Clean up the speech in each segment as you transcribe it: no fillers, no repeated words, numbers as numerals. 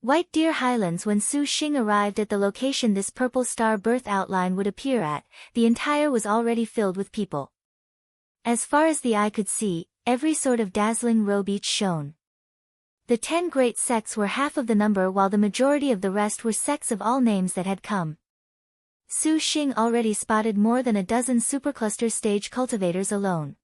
White Deer Highlands. When Su Xing arrived at the location this purple star birth outline would appear at, the entire was already filled with people. As far as the eye could see, every sort of dazzling robe each shone. The 10 great sects were half of the number while the majority of the rest were sects of all names that had come. Su Xing already spotted more than a dozen supercluster stage cultivators alone.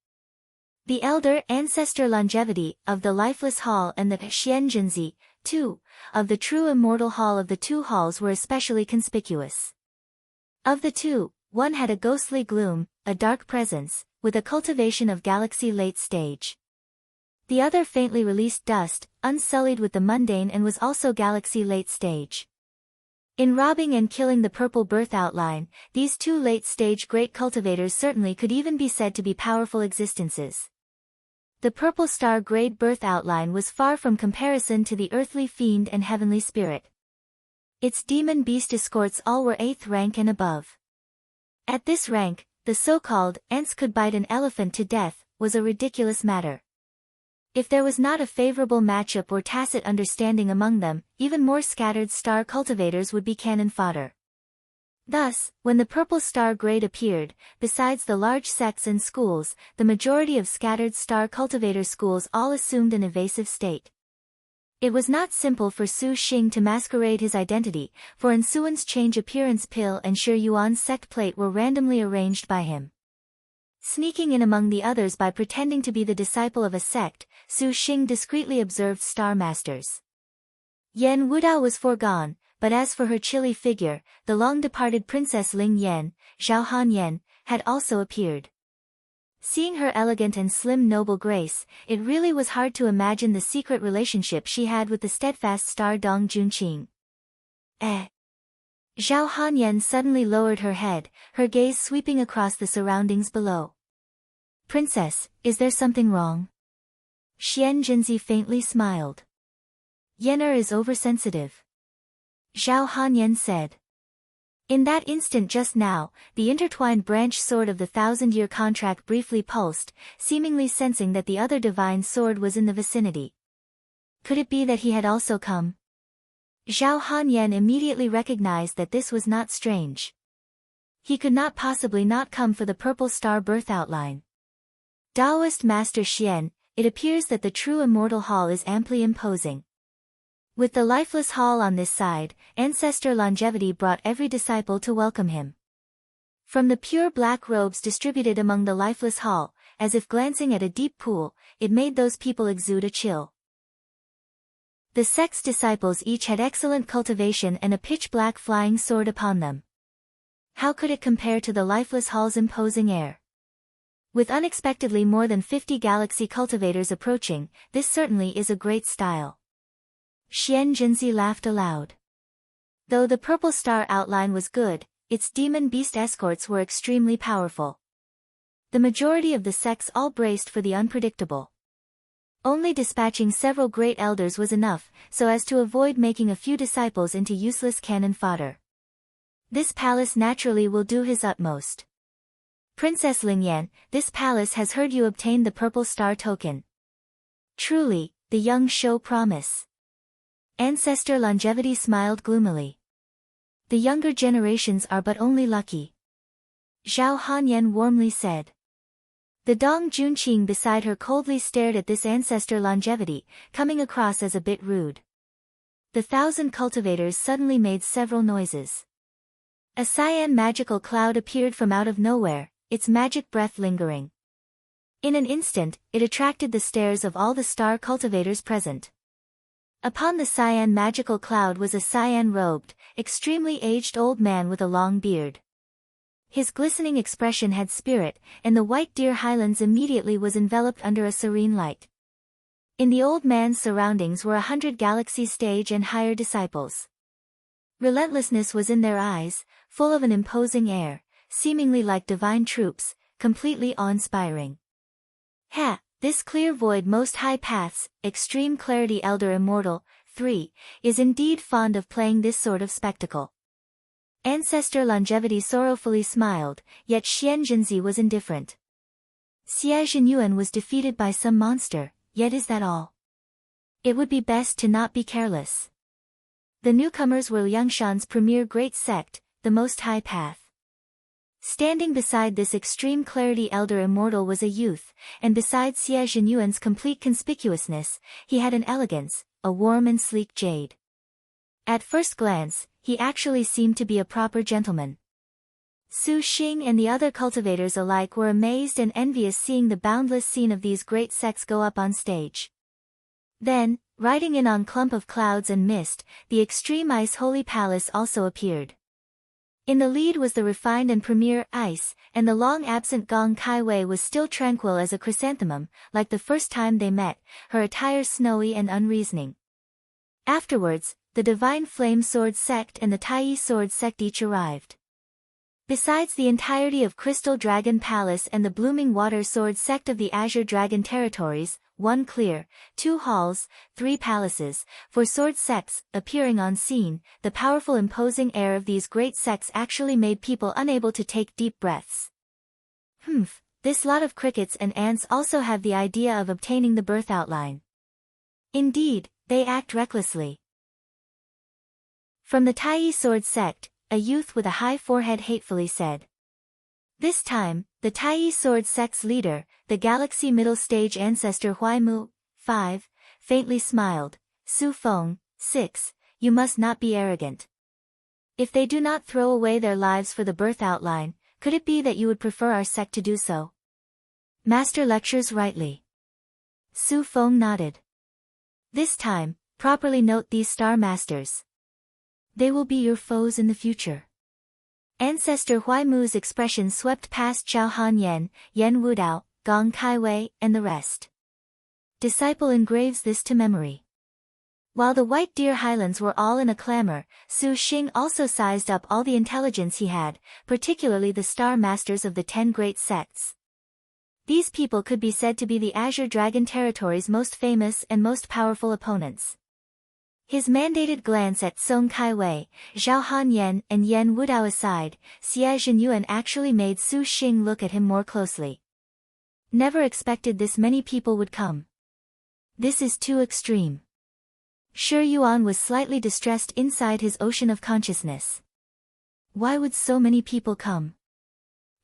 The elder ancestor longevity of the lifeless hall and the Xianjinzi, too, of the true immortal hall of the two halls were especially conspicuous. Of the two, one had a ghostly gloom, a dark presence, with a cultivation of galaxy late stage. The other faintly released dust, unsullied with the mundane and was also galaxy late stage. In robbing and killing the purple birth outline, these two late stage great cultivators certainly could even be said to be powerful existences. The purple star grade birth outline was far from comparison to the earthly fiend and heavenly spirit. Its demon beast escorts all were 8th rank and above. At this rank, the so-called ants could bite an elephant to death, was a ridiculous matter. If there was not a favorable matchup or tacit understanding among them, even more scattered star cultivators would be cannon fodder. Thus, when the purple star grade appeared, besides the large sects and schools, the majority of scattered star cultivator schools all assumed an evasive state. It was not simple for Su Xing to masquerade his identity, for Ensuan's change appearance pill and Shi Yuan's sect plate were randomly arranged by him. Sneaking in among the others by pretending to be the disciple of a sect, Su Xing discreetly observed star masters. Yan Wudao was foregone, but as for her chilly figure, the long-departed Princess Ling Yan, Zhao Han Yan, had also appeared. Seeing her elegant and slim noble grace, it really was hard to imagine the secret relationship she had with the steadfast star Dong Junqing. Zhao Han Yan suddenly lowered her head, her gaze sweeping across the surroundings below. Princess, is there something wrong? Xian Jinzi faintly smiled. Yener is oversensitive. Zhao Hanyan said. In that instant just now, the intertwined branch sword of the 1,000-year contract briefly pulsed, seemingly sensing that the other divine sword was in the vicinity. Could it be that he had also come? Zhao Hanyan immediately recognized that this was not strange. He could not possibly not come for the purple star birth outline. Taoist Master Xian, it appears that the true immortal hall is amply imposing. With the lifeless hall on this side, ancestor longevity brought every disciple to welcome him. From the pure black robes distributed among the lifeless hall, as if glancing at a deep pool, it made those people exude a chill. The sect's disciples each had excellent cultivation and a pitch-black flying sword upon them. How could it compare to the lifeless hall's imposing air? With unexpectedly more than 50 galaxy cultivators approaching, this certainly is a great style. Xian Jinzi laughed aloud. Though the purple star outline was good, its demon beast escorts were extremely powerful. The majority of the sects all braced for the unpredictable. Only dispatching several great elders was enough, so as to avoid making a few disciples into useless cannon fodder. This palace naturally will do his utmost. Princess Lingyan, this palace has heard you obtain the purple star token. Truly, the young show promise. Ancestor longevity smiled gloomily. The younger generations are but only lucky. Zhao Hanyan warmly said. The Dong Junqing beside her coldly stared at this ancestor longevity, coming across as a bit rude. The 1,000 cultivators suddenly made several noises. A cyan magical cloud appeared from out of nowhere, its magic breath lingering. In an instant, it attracted the stares of all the star cultivators present. Upon the cyan magical cloud was a cyan-robed, extremely aged old man with a long beard. His glistening expression had spirit, and the White Deer Highlands immediately was enveloped under a serene light. In the old man's surroundings were 100 galaxy stage and higher disciples. Relentlessness was in their eyes, full of an imposing air, seemingly like divine troops, completely awe-inspiring. Ha! This clear void most high paths, extreme clarity elder immortal, 3, is indeed fond of playing this sort of spectacle. Ancestor longevity sorrowfully smiled, yet Xian Jinzi was indifferent. Xie Zhenyuan was defeated by some monster, yet is that all? It would be best to not be careless. The newcomers were Liangshan's premier great sect, the Most High Path. Standing beside this extreme clarity elder immortal was a youth, and besides Xie Zhenyuan's complete conspicuousness, he had an elegance, a warm and sleek jade. At first glance, he actually seemed to be a proper gentleman. Su Xing and the other cultivators alike were amazed and envious seeing the boundless scene of these great sects go up on stage. Then, riding in on clump of clouds and mist, the extreme ice holy palace also appeared. In the lead was the refined and premier ice, and the long-absent Gong Kai Wei was still tranquil as a chrysanthemum, like the first time they met, her attire snowy and unreasoning. Afterwards, the divine flame sword sect and the Tai sword sect each arrived. Besides the entirety of Crystal Dragon Palace and the Blooming Water Sword sect of the Azure Dragon territories, 1 clear, 2 halls, 3 palaces, for sword sects, appearing on scene, the powerful imposing air of these great sects actually made people unable to take deep breaths. This lot of crickets and ants also have the idea of obtaining the birth outline. Indeed, they act recklessly. From the Tai sword sect, a youth with a high forehead hatefully said. This time, the Tai sword sect's leader, the galaxy middle stage ancestor Huaimu, 5, faintly smiled. Su Feng, 6, you must not be arrogant. If they do not throw away their lives for the birth outline, could it be that you would prefer our sect to do so? Master lectures rightly. Su Feng nodded. This time, properly note these star masters. They will be your foes in the future. Ancestor Huaimu's expression swept past Zhao Hanyan, Yan Wudao, Gong Kaiwei, and the rest. Disciple engraves this to memory. While the White Deer Highlands were all in a clamor, Su Xing also sized up all the intelligence he had, particularly the star masters of the 10 great sects. These people could be said to be the Azure Dragon territory's most famous and most powerful opponents. His mandated glance at Song Kaiwei, Zhao Hanyan and Yan Wudao aside, Xie Zhenyuan actually made Su Xing look at him more closely. Never expected this many people would come. This is too extreme. Shi Yuan was slightly distressed inside his ocean of consciousness. Why would so many people come?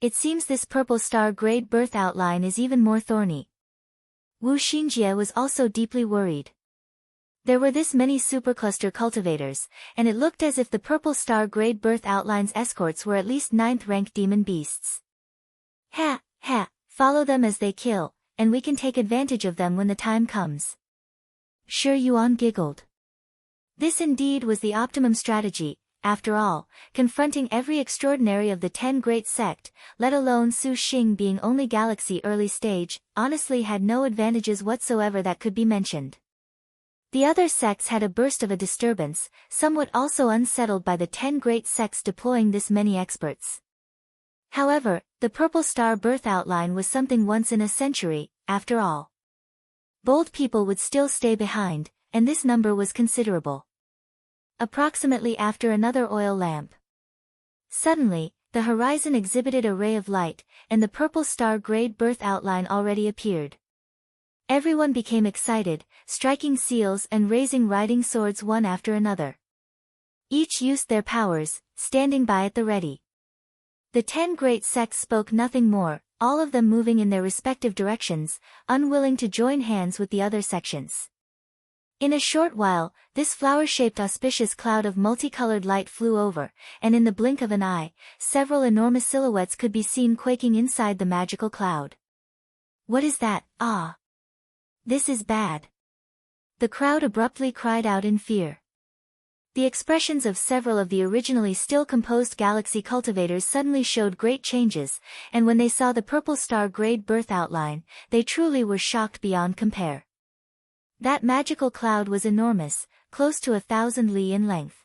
It seems this purple star grade birth outline is even more thorny. Wu Xinjie was also deeply worried. There were this many supercluster cultivators, and it looked as if the purple star grade birth outline's escorts were at least 9th rank demon beasts. Follow them as they kill, and we can take advantage of them when the time comes. Shi Yuan giggled. This indeed was the optimum strategy. After all, confronting every extraordinary of the 10 great sect, let alone Su Xing being only galaxy early stage, honestly had no advantages whatsoever that could be mentioned. The other sects had a burst of a disturbance, somewhat also unsettled by the 10 great sects deploying this many experts. However, the purple star birth outline was something once in a century, after all. Bold people would still stay behind, and this number was considerable. Approximately after another oil lamp. Suddenly, the horizon exhibited a ray of light, and the purple star grade birth outline already appeared. Everyone became excited, striking seals and raising riding swords one after another. Each used their powers, standing by at the ready. The 10 great sects spoke nothing more, all of them moving in their respective directions, unwilling to join hands with the other sections. In a short while, this flower-shaped auspicious cloud of multicolored light flew over, and in the blink of an eye, several enormous silhouettes could be seen quaking inside the magical cloud. What is that? Ah! This is bad. The crowd abruptly cried out in fear. The expressions of several of the originally still composed galaxy cultivators suddenly showed great changes, and when they saw the purple star grade birth outline, they truly were shocked beyond compare. That magical cloud was enormous, close to 1,000 li in length.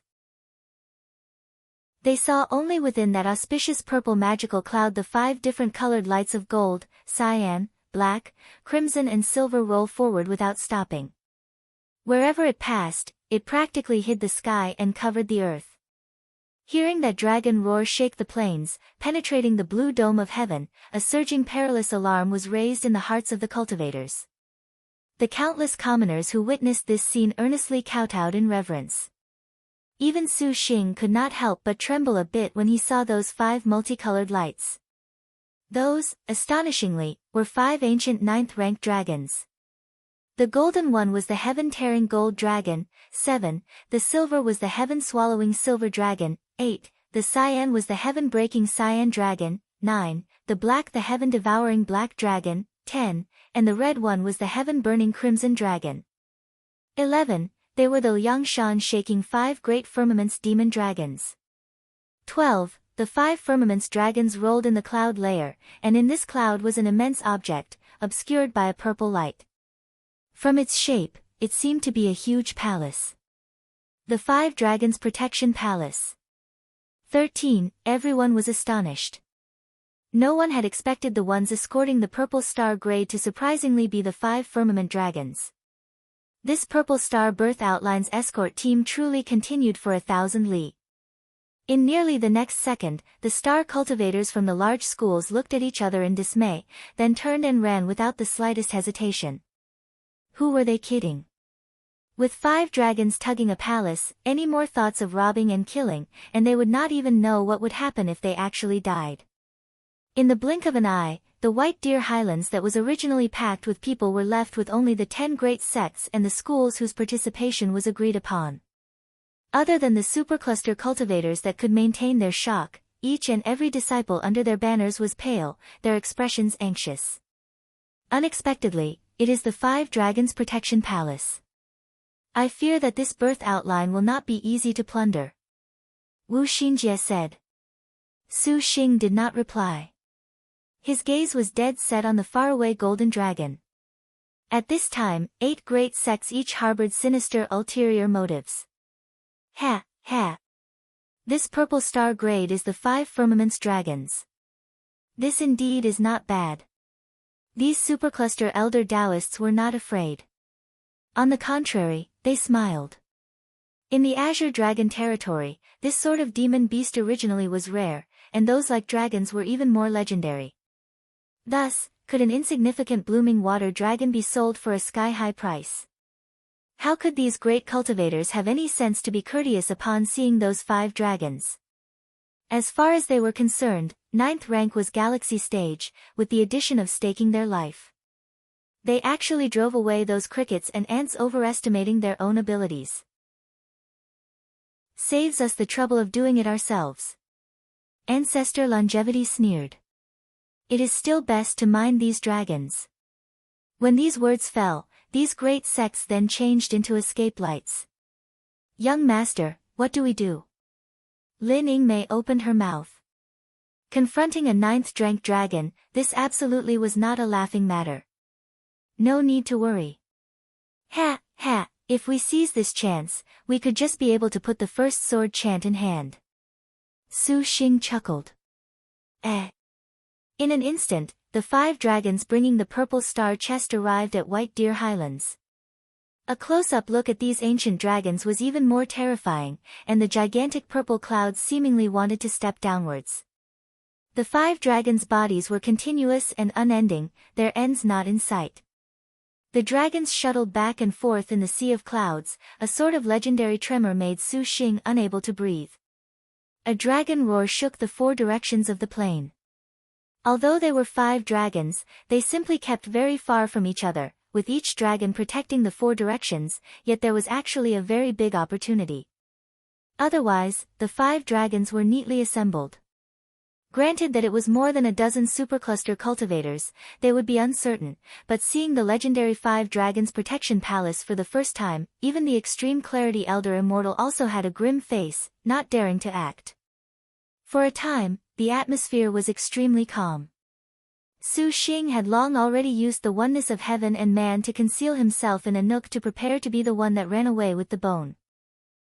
They saw only within that auspicious purple magical cloud the 5 different colored lights of gold, cyan, black, crimson and silver roll forward without stopping. Wherever it passed, it practically hid the sky and covered the earth. Hearing that dragon roar shake the plains, penetrating the blue dome of heaven, a surging perilous alarm was raised in the hearts of the cultivators. The countless commoners who witnessed this scene earnestly kowtowed in reverence. Even Su Xing could not help but tremble a bit when he saw those 5 multicolored lights. Those, astonishingly, were 5 ancient 9th-rank dragons. The golden one was the heaven-tearing gold dragon, 7, the silver was the heaven-swallowing silver dragon, 8, the cyan was the heaven-breaking cyan dragon, 9, the black the heaven-devouring black dragon, 10, and the red one was the heaven-burning crimson dragon. 11, they were the Liangshan shaking 5 great firmaments demon dragons. 12, the 5 firmaments dragons rolled in the cloud layer, and in this cloud was an immense object, obscured by a purple light. From its shape, it seemed to be a huge palace. The 5 dragons' protection palace. 13, everyone was astonished. No one had expected the ones escorting the purple star grade to surprisingly be the 5 firmament dragons. This purple star birth outline's escort team truly continued for 1,000 li. In nearly the next second, the star cultivators from the large schools looked at each other in dismay, then turned and ran without the slightest hesitation. Who were they kidding? With 5 dragons tugging a palace, any more thoughts of robbing and killing, and they would not even know what would happen if they actually died. In the blink of an eye, the White Deer Highlands that was originally packed with people were left with only the 10 great sects and the schools whose participation was agreed upon. Other than the supercluster cultivators that could maintain their shock, each and every disciple under their banners was pale, their expressions anxious. Unexpectedly, it is the 5 Dragons Protection Palace. I fear that this birth outline will not be easy to plunder. Wu Xinjie said. Su Xing did not reply. His gaze was dead set on the faraway golden dragon. At this time, 8 great sects each harbored sinister ulterior motives. Ha, ha. This purple star grade is the 5 firmaments dragons. This indeed is not bad. These supercluster elder Taoists were not afraid. On the contrary, they smiled. In the Azure Dragon territory, this sort of demon beast originally was rare, and those like dragons were even more legendary. Thus, could an insignificant blooming water dragon be sold for a sky-high price? How could these great cultivators have any sense to be courteous upon seeing those 5 dragons? As far as they were concerned, 9th rank was galaxy stage, with the addition of staking their life. They actually drove away those crickets and ants overestimating their own abilities. Saves us the trouble of doing it ourselves. Ancestor Longevity sneered. It is still best to mind these dragons. When these words fell, these great sects then changed into escape lights. Young master, what do we do? Lin Yingmei opened her mouth. Confronting a 9th rank dragon, this absolutely was not a laughing matter. No need to worry. Ha, ha, if we seize this chance, we could just be able to put the first sword chant in hand. Su Xing chuckled. In an instant, the 5 dragons bringing the purple star chest arrived at White Deer Highlands. A close-up look at these ancient dragons was even more terrifying, and the gigantic purple clouds seemingly wanted to step downwards. The 5 dragons' bodies were continuous and unending, their ends not in sight. The dragons shuttled back and forth in the sea of clouds, a sort of legendary tremor made Su Xing unable to breathe. A dragon roar shook the 4 directions of the plain. Although they were 5 dragons, they simply kept very far from each other, with each dragon protecting the 4 directions, yet there was actually a very big opportunity. Otherwise, the 5 dragons were neatly assembled. Granted that it was more than a dozen supercluster cultivators, they would be uncertain, but seeing the legendary 5 dragons protection palace for the first time, even the extreme clarity elder immortal also had a grim face, not daring to act. For a time, the atmosphere was extremely calm. Su Xing had long already used the oneness of heaven and man to conceal himself in a nook to prepare to be the one that ran away with the bone.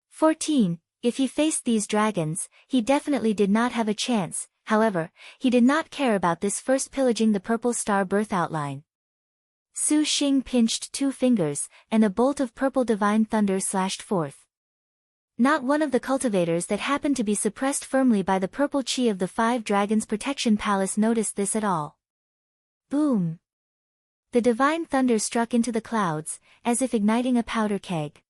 14. If he faced these dragons, he definitely did not have a chance. However, he did not care about this first pillaging the purple star birth outline. Su Xing pinched 2 fingers, and a bolt of purple divine thunder slashed forth. Not one of the cultivators that happened to be suppressed firmly by the purple chi of the 5 dragons protection palace noticed this at all. Boom! The divine thunder struck into the clouds, as if igniting a powder keg.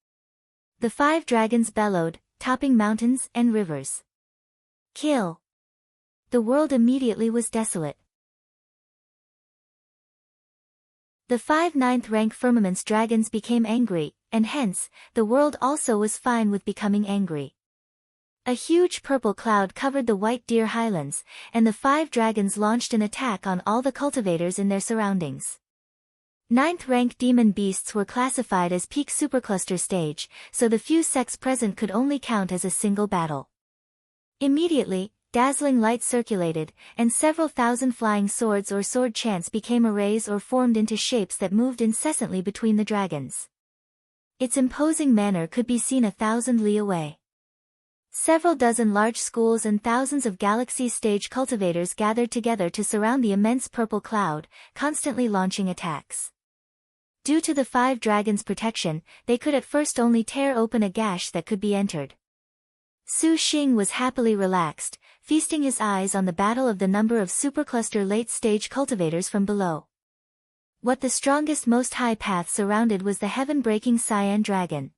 The 5 dragons bellowed, topping mountains and rivers. Kill! The world immediately was desolate. The 5 9th-rank firmament's dragons became angry, and hence, the world also was fine with becoming angry. A huge purple cloud covered the White Deer Highlands, and the 5 dragons launched an attack on all the cultivators in their surroundings. 9th-rank demon beasts were classified as peak supercluster stage, so the few sects present could only count as a single battle. Immediately, dazzling light circulated, and several thousand flying swords or sword chants became arrays or formed into shapes that moved incessantly between the dragons. Its imposing manner could be seen 1,000 li away. Several dozen large schools and thousands of galaxy stage cultivators gathered together to surround the immense purple cloud, constantly launching attacks. Due to the 5 dragons' protection, they could at first only tear open a gash that could be entered. Sheng was happily relaxed, feasting his eyes on the battle of the number of supercluster late-stage cultivators from below. What the strongest Most High Path surrounded was the heaven-breaking Cyan Dragon.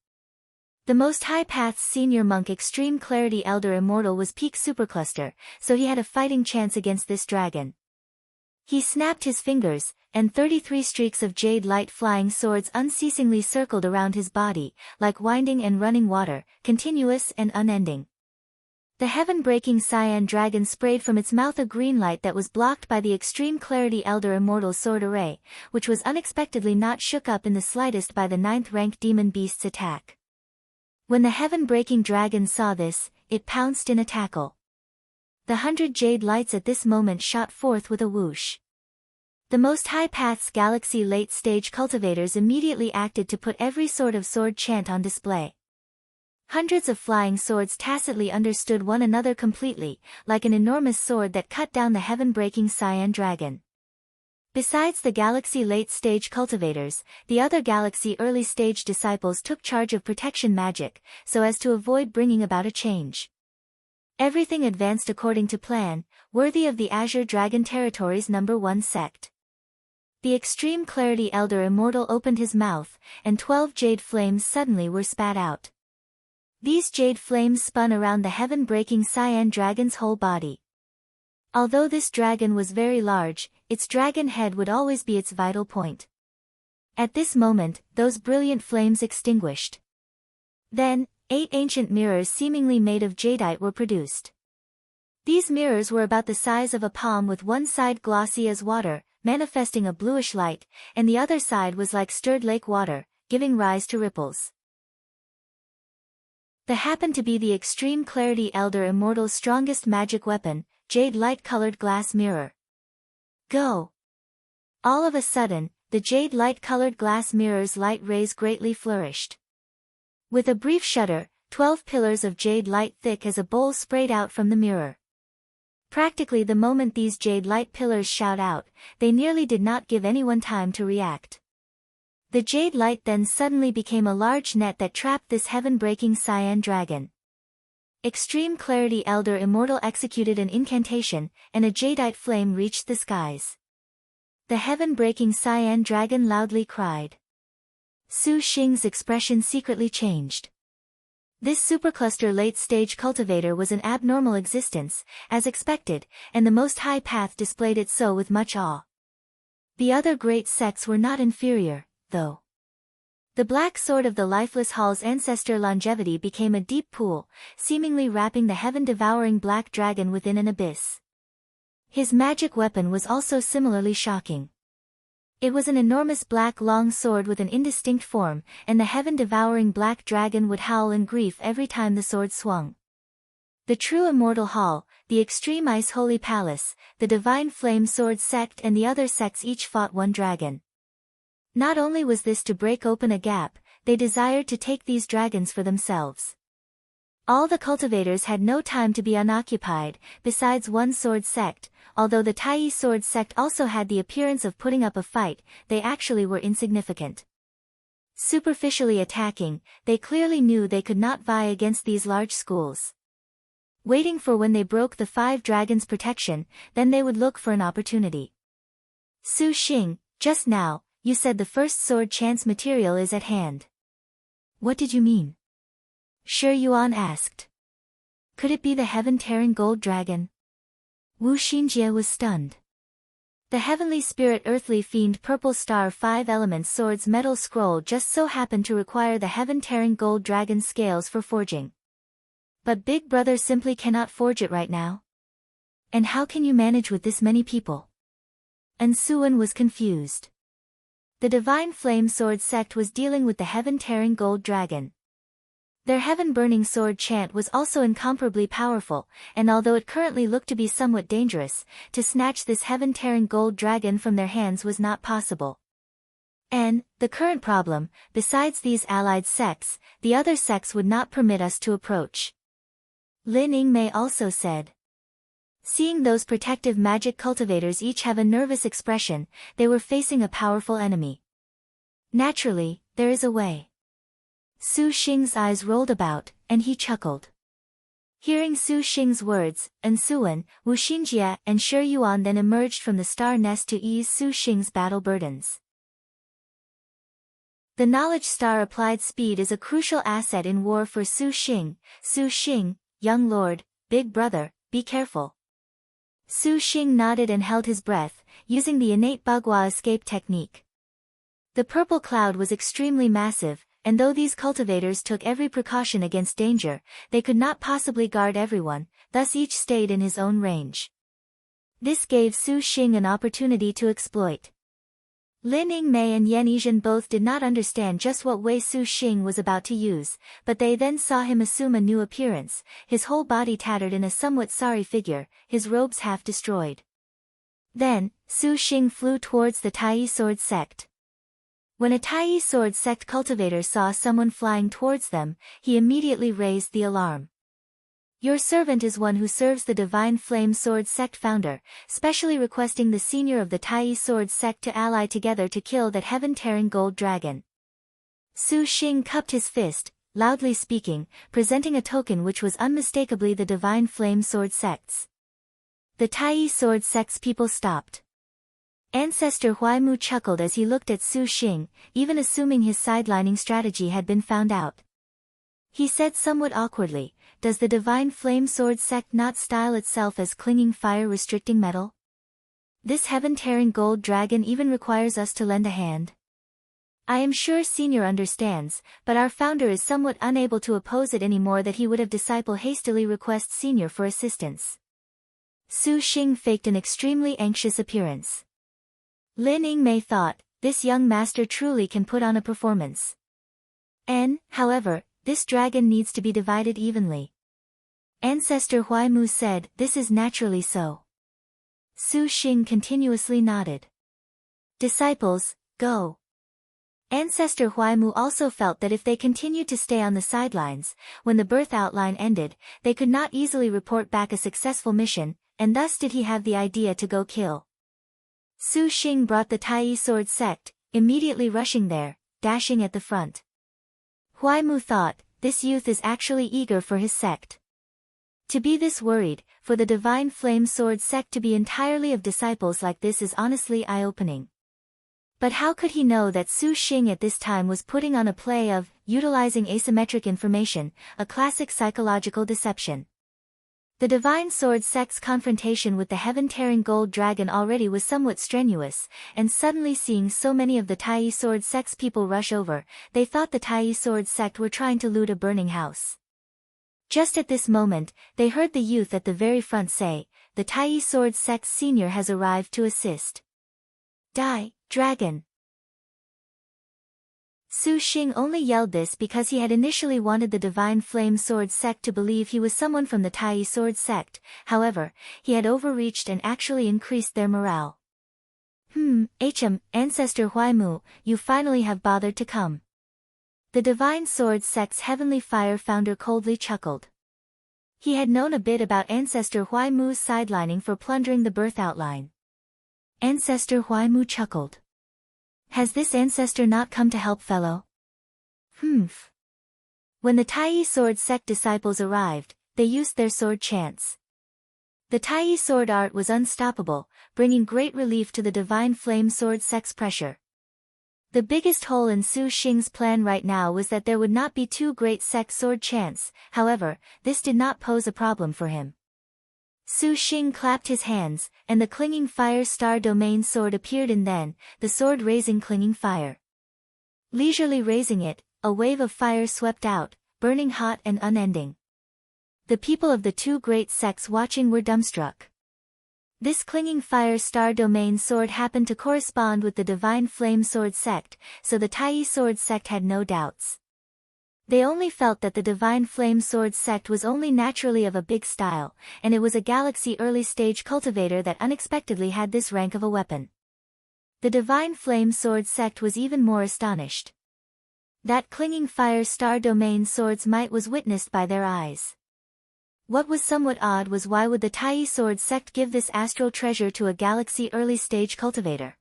The Most High Path's senior monk Extreme Clarity Elder Immortal was peak supercluster, so he had a fighting chance against this dragon. He snapped his fingers, and 33 streaks of jade light flying swords unceasingly circled around his body, like winding and running water, continuous and unending. The heaven-breaking Cyan Dragon sprayed from its mouth a green light that was blocked by the Extreme Clarity Elder Immortal sword array, which was unexpectedly not shook up in the slightest by the 9th-rank demon beast's attack. When the heaven-breaking dragon saw this, it pounced in a tackle. The 100 jade lights at this moment shot forth with a whoosh. The Most High Path's galaxy late-stage cultivators immediately acted to put every sort of sword chant on display. Hundreds of flying swords tacitly understood one another completely, like an enormous sword that cut down the heaven-breaking Cyan Dragon. Besides the galaxy late-stage cultivators, the other galaxy early-stage disciples took charge of protection magic, so as to avoid bringing about a change. Everything advanced according to plan, worthy of the Azure Dragon Territory's number 1 sect. The Extreme Clarity Elder Immortal opened his mouth, and 12 jade flames suddenly were spat out. These jade flames spun around the heaven-breaking Cyan Dragon's whole body. Although this dragon was very large, its dragon head would always be its vital point. At this moment, those brilliant flames extinguished. Then, 8 ancient mirrors seemingly made of jadeite were produced. These mirrors were about the size of a palm with one side glossy as water, manifesting a bluish light, and the other side was like stirred lake water, giving rise to ripples. That happened to be the Extreme Clarity Elder Immortal's strongest magic weapon, jade light-colored glass mirror. Go! All of a sudden, the jade light-colored glass mirror's light rays greatly flourished. With a brief shudder, 12 pillars of jade light thick as a bowl sprayed out from the mirror. Practically the moment these jade light pillars shot out, they nearly did not give anyone time to react. The jade light then suddenly became a large net that trapped this heaven-breaking Cyan Dragon. Extreme Clarity Elder Immortal executed an incantation, and a jadeite flame reached the skies. The heaven-breaking Cyan Dragon loudly cried. Sheng's expression secretly changed. This supercluster late-stage cultivator was an abnormal existence, as expected, and the Most High Path displayed it so with much awe. The other great sects were not inferior, though. The black sword of the lifeless Hall's ancestor Longevity became a deep pool, seemingly wrapping the heaven-devouring black dragon within an abyss. His magic weapon was also similarly shocking. It was an enormous black long sword with an indistinct form, and the heaven-devouring black dragon would howl in grief every time the sword swung. The true immortal hall, the extreme ice holy palace, the divine flame sword sect and the other sects each fought one dragon. Not only was this to break open a gap, they desired to take these dragons for themselves. All the cultivators had no time to be unoccupied, besides one sword sect. Although the Tai sword sect also had the appearance of putting up a fight, they actually were insignificant. Superficially attacking, they clearly knew they could not vie against these large schools. Waiting for when they broke the 5 dragons' protection, then they would look for an opportunity. Sheng, just now, you said the first sword chance material is at hand. What did you mean? Shi Yuan asked. Could it be the heaven-tearing gold dragon? Wu Xinjie was stunned. The heavenly spirit earthly fiend purple star 5 elements swords metal scroll just so happened to require the heaven-tearing gold dragon scales for forging. But Big Brother simply cannot forge it right now. And how can you manage with this many people? And Suan was confused. The Divine Flame Sword sect was dealing with the heaven-tearing gold dragon. Their heaven-burning sword chant was also incomparably powerful, and although it currently looked to be somewhat dangerous, to snatch this heaven-tearing gold dragon from their hands was not possible. And, the current problem, besides these allied sects, the other sects would not permit us to approach. Lin Yingmei also said. Seeing those protective magic cultivators each have a nervous expression, they were facing a powerful enemy. Naturally, there is a way. Su Xing's eyes rolled about, and he chuckled. Hearing Su Xing's words, An Suan, Wu Xinjie, and Shi Yuan then emerged from the star nest to ease Su Xing's battle burdens. The knowledge star applied speed is a crucial asset in war for Su Xing. Su Xing, young lord, big brother, be careful. Su Xing nodded and held his breath, using the innate Bagua escape technique. The purple cloud was extremely massive, and though these cultivators took every precaution against danger, they could not possibly guard everyone, thus each stayed in his own range. This gave Su Xing an opportunity to exploit. Lin Yingmei and Yan Yizhen both did not understand just what way Su Xing was about to use, but they then saw him assume a new appearance, his whole body tattered in a somewhat sorry figure, his robes half destroyed. Then, Su Xing flew towards the Tai Sword sect. When a Tai Sword sect cultivator saw someone flying towards them, he immediately raised the alarm. Your servant is one who serves the Divine Flame Sword sect founder, specially requesting the senior of the Tai Sword sect to ally together to kill that heaven-tearing gold dragon. Su Xing cupped his fist, loudly speaking, presenting a token which was unmistakably the Divine Flame Sword sect's. The Tai Sword sect's people stopped. Ancestor Huaimu chuckled as he looked at Su Xing, even assuming his sidelining strategy had been found out. He said somewhat awkwardly, does the Divine Flame Sword sect not style itself as clinging fire-restricting metal? This heaven-tearing gold dragon even requires us to lend a hand. I am sure Senior understands, but our founder is somewhat unable to oppose it any more that he would have disciple hastily request Senior for assistance. Su Xing faked an extremely anxious appearance. Lin Yingmei thought, this young master truly can put on a performance. However, this dragon needs to be divided evenly. Ancestor Huaimu said, this is naturally so. Su Xing continuously nodded. Disciples, go. Ancestor Huaimu also felt that if they continued to stay on the sidelines, when the birth outline ended, they could not easily report back a successful mission, and thus did he have the idea to go kill. Su Xing brought the Tai Sword sect, immediately rushing there, dashing at the front. Huaimu thought, this youth is actually eager for his sect. To be this worried, for the Divine Flame Sword sect to be entirely of disciples like this is honestly eye-opening. But how could he know that Su Xing at this time was putting on a play of, utilizing asymmetric information, a classic psychological deception? The Divine Sword sect's confrontation with the heaven-tearing gold dragon already was somewhat strenuous, and suddenly seeing so many of the Tai Sword sect's people rush over, they thought the Tai Sword sect were trying to loot a burning house. Just at this moment, they heard the youth at the very front say, the Tai Sword sect's senior has arrived to assist. Die, dragon! Su Xing only yelled this because he had initially wanted the Divine Flame Sword sect to believe he was someone from the Tai Sword sect, however, he had overreached and actually increased their morale. Ancestor Huaimu, you finally have bothered to come. The Divine Sword sect's heavenly fire founder coldly chuckled. He had known a bit about Ancestor Huaimu's sidelining for plundering the birth outline. Ancestor Huaimu chuckled. Has this ancestor not come to help fellow? When the Tai Sword sect disciples arrived, they used their sword chants. The Tai Sword art was unstoppable, bringing great relief to the Divine Flame Sword sect's pressure. The biggest hole in Su Xing's plan right now was that there would not be two great sect sword chants, however, this did not pose a problem for him. Su Xing clapped his hands, and the clinging fire star domain sword appeared and then, the sword raising clinging fire. Leisurely raising it, a wave of fire swept out, burning hot and unending. The people of the two great sects watching were dumbstruck. This clinging fire star domain sword happened to correspond with the divine flame sword sect, so the Tai sword sect had no doubts. They only felt that the divine flame sword sect was only naturally of a big style, and it was a galaxy early stage cultivator that unexpectedly had this rank of a weapon. The divine flame sword sect was even more astonished. That clinging fire star domain sword's might was witnessed by their eyes. What was somewhat odd was why would the Tai sword sect give this astral treasure to a galaxy early stage cultivator?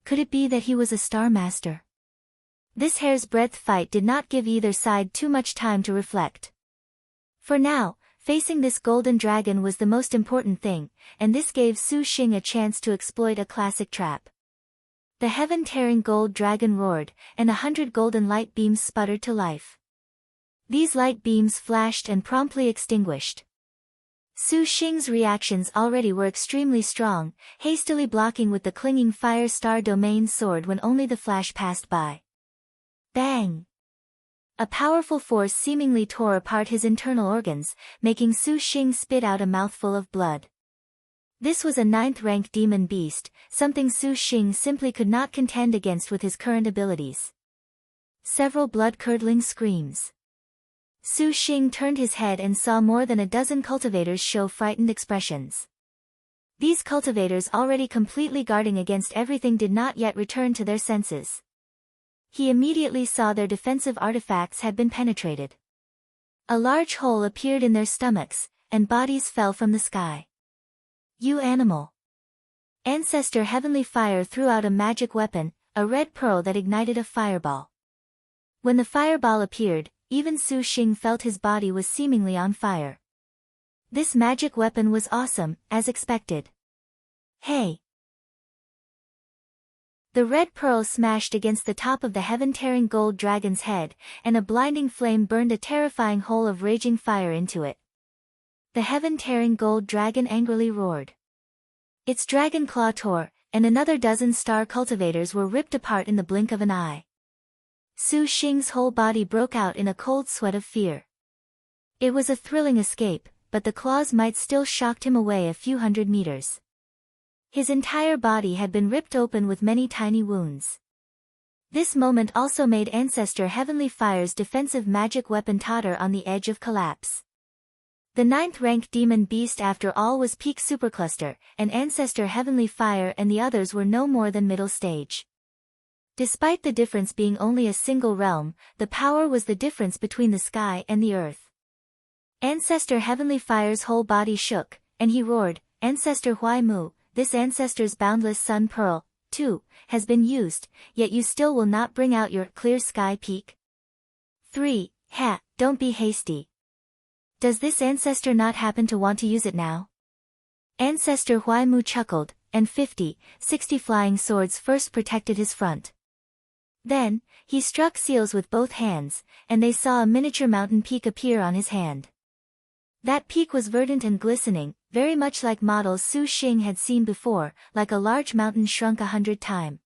Could it be that he was a star master? This hair's breadth fight did not give either side too much time to reflect. For now, facing this golden dragon was the most important thing, and this gave Su Xing a chance to exploit a classic trap. The heaven-tearing gold dragon roared, and 100 golden light beams sputtered to life. These light beams flashed and promptly extinguished. Su Xing's reactions already were extremely strong, hastily blocking with the clinging fire star domain sword when only the flash passed by. Bang! A powerful force seemingly tore apart his internal organs, making Su Xing spit out a mouthful of blood. This was a 9th-rank demon beast, something Su Xing simply could not contend against with his current abilities. Several blood-curdling screams. Su Xing turned his head and saw more than a dozen cultivators show frightened expressions. These cultivators already completely guarding against everything did not yet return to their senses. He immediately saw their defensive artifacts had been penetrated. A large hole appeared in their stomachs, and bodies fell from the sky. You animal! Ancestor Heavenly Fire threw out a magic weapon, a red pearl that ignited a fireball. When the fireball appeared, even Su Xing felt his body was seemingly on fire. This magic weapon was awesome, as expected. Hey! The red pearl smashed against the top of the heaven-tearing gold dragon's head, and a blinding flame burned a terrifying hole of raging fire into it. The heaven-tearing gold dragon angrily roared. Its dragon claw tore, and another dozen star cultivators were ripped apart in the blink of an eye. Su Xing's whole body broke out in a cold sweat of fear. It was a thrilling escape, but the claw's might still shocked him away a few hundred meters. His entire body had been ripped open with many tiny wounds. This moment also made Ancestor Heavenly Fire's defensive magic weapon totter on the edge of collapse. The 9th-rank demon beast after all was peak supercluster, and Ancestor Heavenly Fire and the others were no more than middle stage. Despite the difference being only a single realm, the power was the difference between the sky and the earth. Ancestor Heavenly Fire's whole body shook, and he roared, Ancestor Huai Mu, this ancestor's boundless sun pearl, too, has been used, yet you still will not bring out your clear sky peak? 3. Ha, don't be hasty. Does this ancestor not happen to want to use it now? Ancestor Huai Mu chuckled, and 50, 60 flying swords first protected his front. Then, he struck seals with both hands, and they saw a miniature mountain peak appear on his hand. That peak was verdant and glistening, very much like models Su Xing had seen before, like a large mountain shrunk 100 times.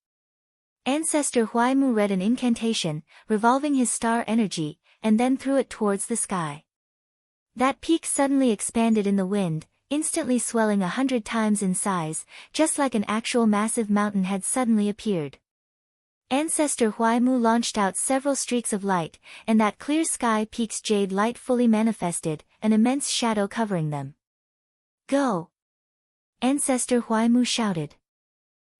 Ancestor Huai Mu read an incantation, revolving his star energy, and then threw it towards the sky. That peak suddenly expanded in the wind, instantly swelling 100 times in size, just like an actual massive mountain had suddenly appeared. Ancestor Huai Mu launched out several streaks of light, and that clear sky peak's jade light fully manifested, an immense shadow covering them. Go! Ancestor Huai Mu shouted.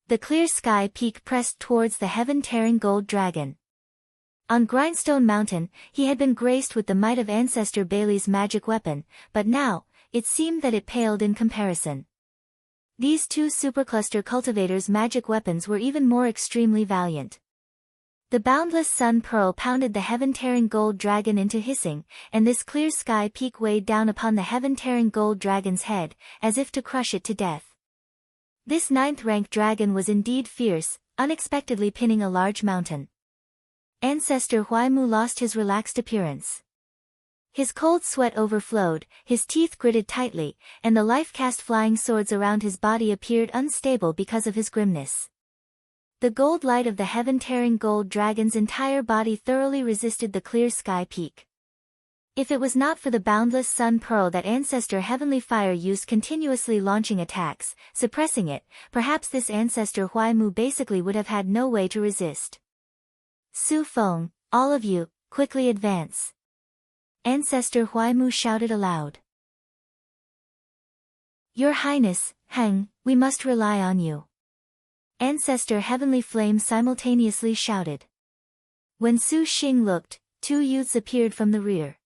The clear sky peak pressed towards the heaven-tearing gold dragon. On Grindstone Mountain, he had been graced with the might of Ancestor Bailey's magic weapon, but now, it seemed that it paled in comparison. These two supercluster cultivators' magic weapons were even more extremely valiant. The boundless sun pearl pounded the heaven-tearing gold dragon into hissing, and this clear sky peak weighed down upon the heaven-tearing gold dragon's head, as if to crush it to death. This 9th-rank dragon was indeed fierce, unexpectedly pinning a large mountain. Ancestor Huaimu lost his relaxed appearance. His cold sweat overflowed, his teeth gritted tightly, and the life-cast flying swords around his body appeared unstable because of his grimness. The gold light of the heaven-tearing gold dragon's entire body thoroughly resisted the clear sky peak. If it was not for the boundless sun pearl that Ancestor Heavenly Fire used continuously launching attacks, suppressing it, perhaps this Ancestor Huaimu basically would have had no way to resist. Su Feng, all of you, quickly advance. Ancestor Huaimu shouted aloud. Your Highness, Heng, we must rely on you. Ancestor Heavenly Flame simultaneously shouted. When Su Xing looked, two youths appeared from the rear.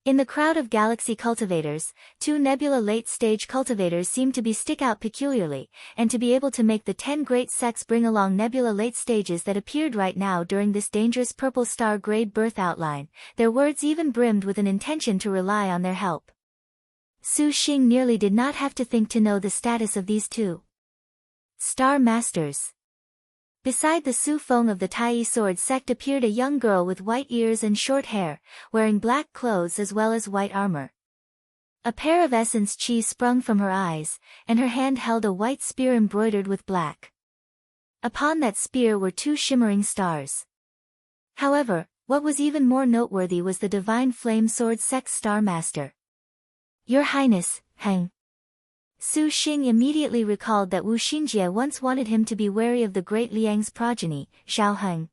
In the crowd of galaxy cultivators, two nebula late-stage cultivators seemed to stick out peculiarly, and to be able to make the 10 great sects bring along nebula late stages that appeared right now during this dangerous purple star grade birth outline, their words even brimmed with an intention to rely on their help. Su Xing nearly did not have to think to know the status of these two Star Masters. Beside the Su Feng of the Tai Sword sect appeared a young girl with white ears and short hair, wearing black clothes as well as white armor. A pair of essence chi sprung from her eyes, and her hand held a white spear embroidered with black. Upon that spear were two shimmering stars. However, what was even more noteworthy was the Divine Flame Sword Sect Star Master. Your Highness, Heng. Su Xing immediately recalled that Wu Xinjie once wanted him to be wary of the great Liang's progeny, Xiao Heng.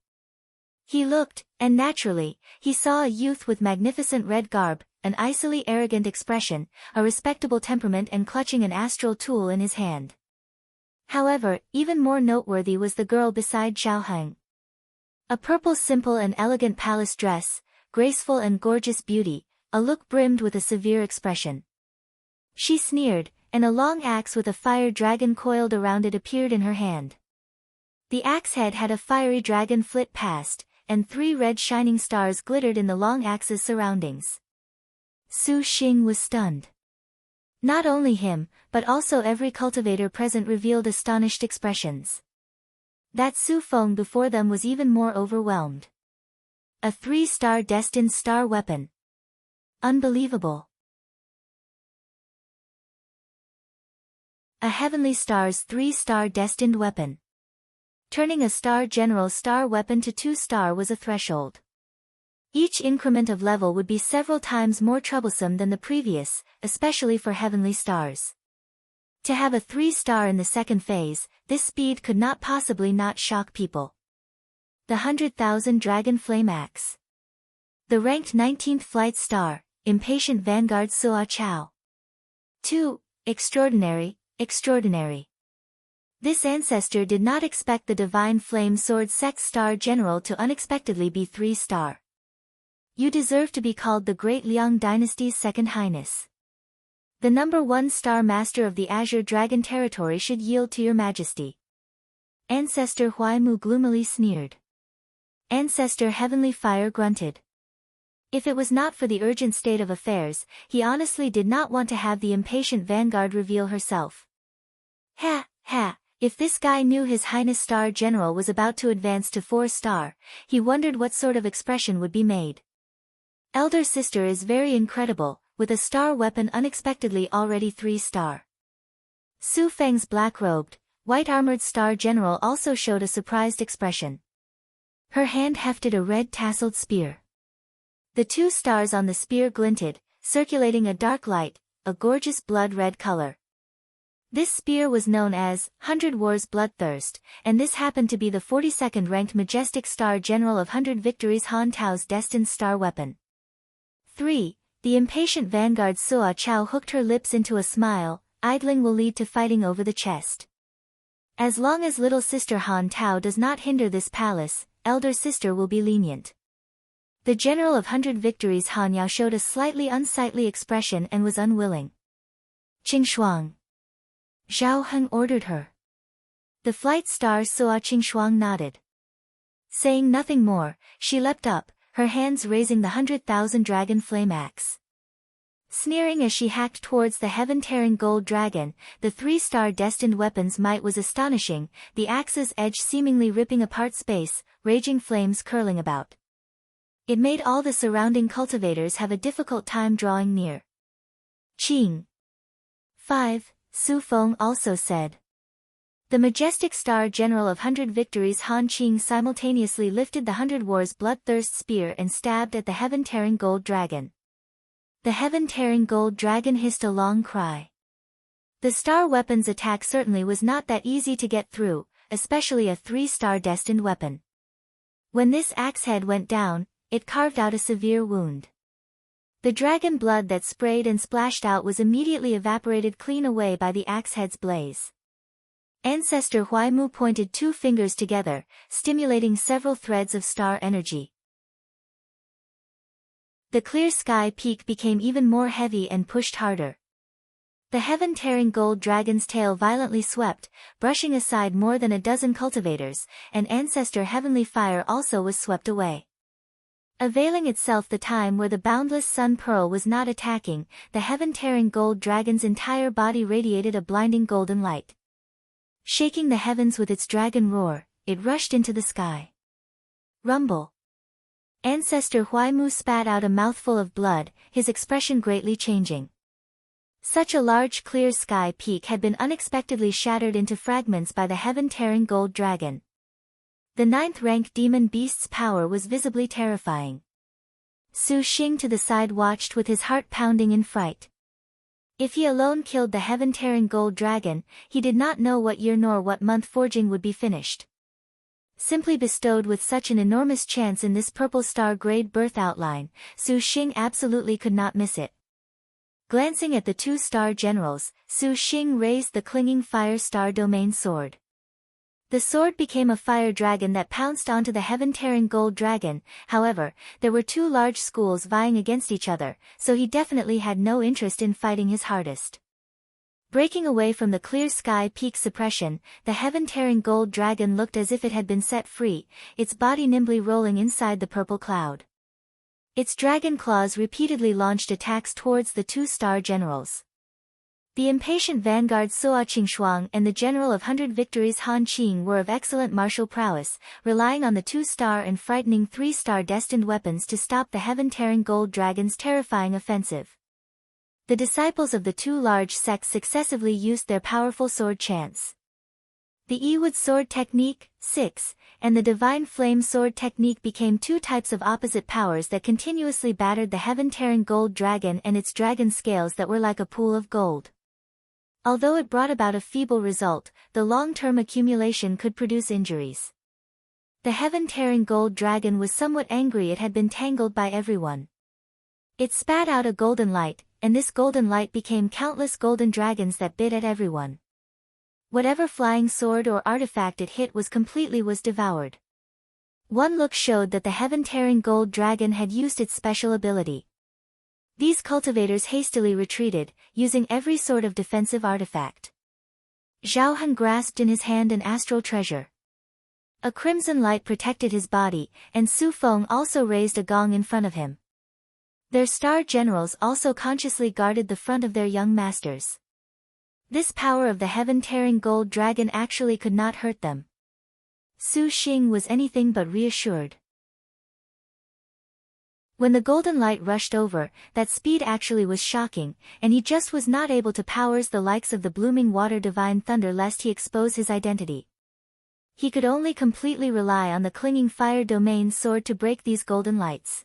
He looked, and naturally, he saw a youth with magnificent red garb, an icily arrogant expression, a respectable temperament and clutching an astral tool in his hand. However, even more noteworthy was the girl beside Xiao Heng. A purple simple and elegant palace dress, graceful and gorgeous beauty, a look brimmed with a severe expression. She sneered, and a long axe with a fire dragon coiled around it appeared in her hand. The axe head had a fiery dragon flit past, and 3 red shining stars glittered in the long axe's surroundings. Su Xing was stunned. Not only him, but also every cultivator present revealed astonished expressions. That Su Feng before them was even more overwhelmed. A 3-star destined star weapon. Unbelievable. A Heavenly Star's 3-star destined weapon. Turning a Star General star weapon to 2-star was a threshold. Each increment of level would be several times more troublesome than the previous, especially for Heavenly Stars. To have a 3-star in the second phase, this speed could not possibly not shock people. The 100,000 Dragon Flame Axe. The ranked 19th Flight Star, Impatient Vanguard Suo Chao. 2. Extraordinary. Extraordinary. This ancestor did not expect the Divine Flame Sword Sect Star General to unexpectedly be 3-star. You deserve to be called the Great Liang Dynasty's Second Highness. The number 1 Star Master of the Azure Dragon Territory should yield to your majesty. Ancestor Huaimu gloomily sneered. Ancestor Heavenly Fire grunted. If it was not for the urgent state of affairs, he honestly did not want to have the impatient vanguard reveal herself. Ha, ha, if this guy knew His Highness Star General was about to advance to 4-star, he wondered what sort of expression would be made. Elder sister is very incredible, with a star weapon unexpectedly already 3-star. Su Feng's black-robed, white-armored Star General also showed a surprised expression. Her hand hefted a red tasseled spear. The 2 stars on the spear glinted, circulating a dark light, a gorgeous blood-red color. This spear was known as 100 Wars Bloodthirst, and this happened to be the 42nd ranked Majestic Star General of 100 Victories Han Tao's destined star weapon. 3. The impatient vanguard Suo Chao hooked her lips into a smile. Idling will lead to fighting over the chest. As long as little sister Han Tao does not hinder this palace, elder sister will be lenient. The general of 100 Victories Han Yao showed a slightly unsightly expression and was unwilling. Qing Shuang. Zhao Heng ordered her. The flight star Suo Qing Shuang nodded. Saying nothing more, she leapt up, her hands raising the 100,000 dragon flame axe. Sneering as she hacked towards the heaven-tearing gold dragon, the three-star destined weapon's might was astonishing, the axe's edge seemingly ripping apart space, raging flames curling about. It made all the surrounding cultivators have a difficult time drawing near. Qing. 5, Su Feng also said. The majestic star general of 100 victories Han Qing simultaneously lifted the 100 Wars bloodthirst spear and stabbed at the heaven-tearing gold dragon. The heaven-tearing gold dragon hissed a long cry. The star weapon's attack certainly was not that easy to get through, especially a 3-star destined weapon. When this axe head went down, it carved out a severe wound. The dragon blood that sprayed and splashed out was immediately evaporated clean away by the axe head's blaze. Ancestor Huaimu pointed 2 fingers together, stimulating several threads of star energy. The clear sky peak became even more heavy and pushed harder. The heaven-tearing gold dragon's tail violently swept, brushing aside more than a dozen cultivators, and Ancestor Heavenly Fire also was swept away. Availing itself the time where the boundless sun pearl was not attacking, the heaven-tearing gold dragon's entire body radiated a blinding golden light. Shaking the heavens with its dragon roar, it rushed into the sky. Rumble. Ancestor Huaimu spat out a mouthful of blood, his expression greatly changing. Such a large clear sky peak had been unexpectedly shattered into fragments by the heaven-tearing gold dragon. The 9th-rank demon beast's power was visibly terrifying. Su Xing to the side watched with his heart pounding in fright. If he alone killed the heaven-tearing gold dragon, he did not know what year nor what month forging would be finished. Simply bestowed with such an enormous chance in this purple star-grade birth outline, Su Xing absolutely could not miss it. Glancing at the 2-star generals, Su Xing raised the clinging fire star domain sword. The sword became a fire dragon that pounced onto the heaven-tearing gold dragon. However, there were 2 large schools vying against each other, so he definitely had no interest in fighting his hardest. Breaking away from the clear sky peak suppression, the heaven-tearing gold dragon looked as if it had been set free, its body nimbly rolling inside the purple cloud. Its dragon claws repeatedly launched attacks towards the 2-star generals. The impatient vanguard Suo Qingshuang and the general of 100 victories Han Qing were of excellent martial prowess, relying on the 2-star and frightening 3-star destined weapons to stop the heaven-tearing gold dragon's terrifying offensive. The disciples of the 2 large sects successively used their powerful sword chants. The Ewood sword technique, 6, and the divine flame sword technique became 2 types of opposite powers that continuously battered the heaven-tearing gold dragon and its dragon scales that were like a pool of gold. Although it brought about a feeble result, the long-term accumulation could produce injuries. The heaven-tearing gold dragon was somewhat angry it had been tangled by everyone. It spat out a golden light, and this golden light became countless golden dragons that bit at everyone. Whatever flying sword or artifact it hit was devoured. One look showed that the heaven-tearing gold dragon had used its special ability. These cultivators hastily retreated, using every sort of defensive artifact. Zhao Han grasped in his hand an astral treasure. A crimson light protected his body, and Su Feng also raised a gong in front of him. Their star generals also consciously guarded the front of their young masters. This power of the heaven-tearing gold dragon actually could not hurt them. Su Xing was anything but reassured. When the golden light rushed over, that speed actually was shocking, and he just was not able to powers the likes of the blooming water divine thunder lest he expose his identity. He could only completely rely on the clinging fire domain sword to break these golden lights.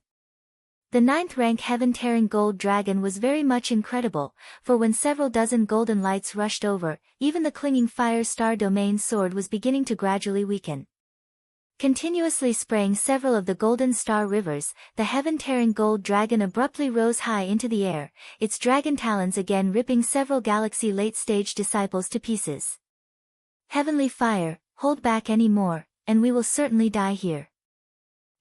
The 9th-rank heaven-tearing gold dragon was very much incredible, for when several dozen golden lights rushed over, even the clinging fire star domain sword was beginning to gradually weaken. Continuously spraying several of the golden star rivers, the heaven-tearing gold dragon abruptly rose high into the air, its dragon talons again ripping several galaxy late-stage disciples to pieces. Heavenly fire, hold back any more, and we will certainly die here.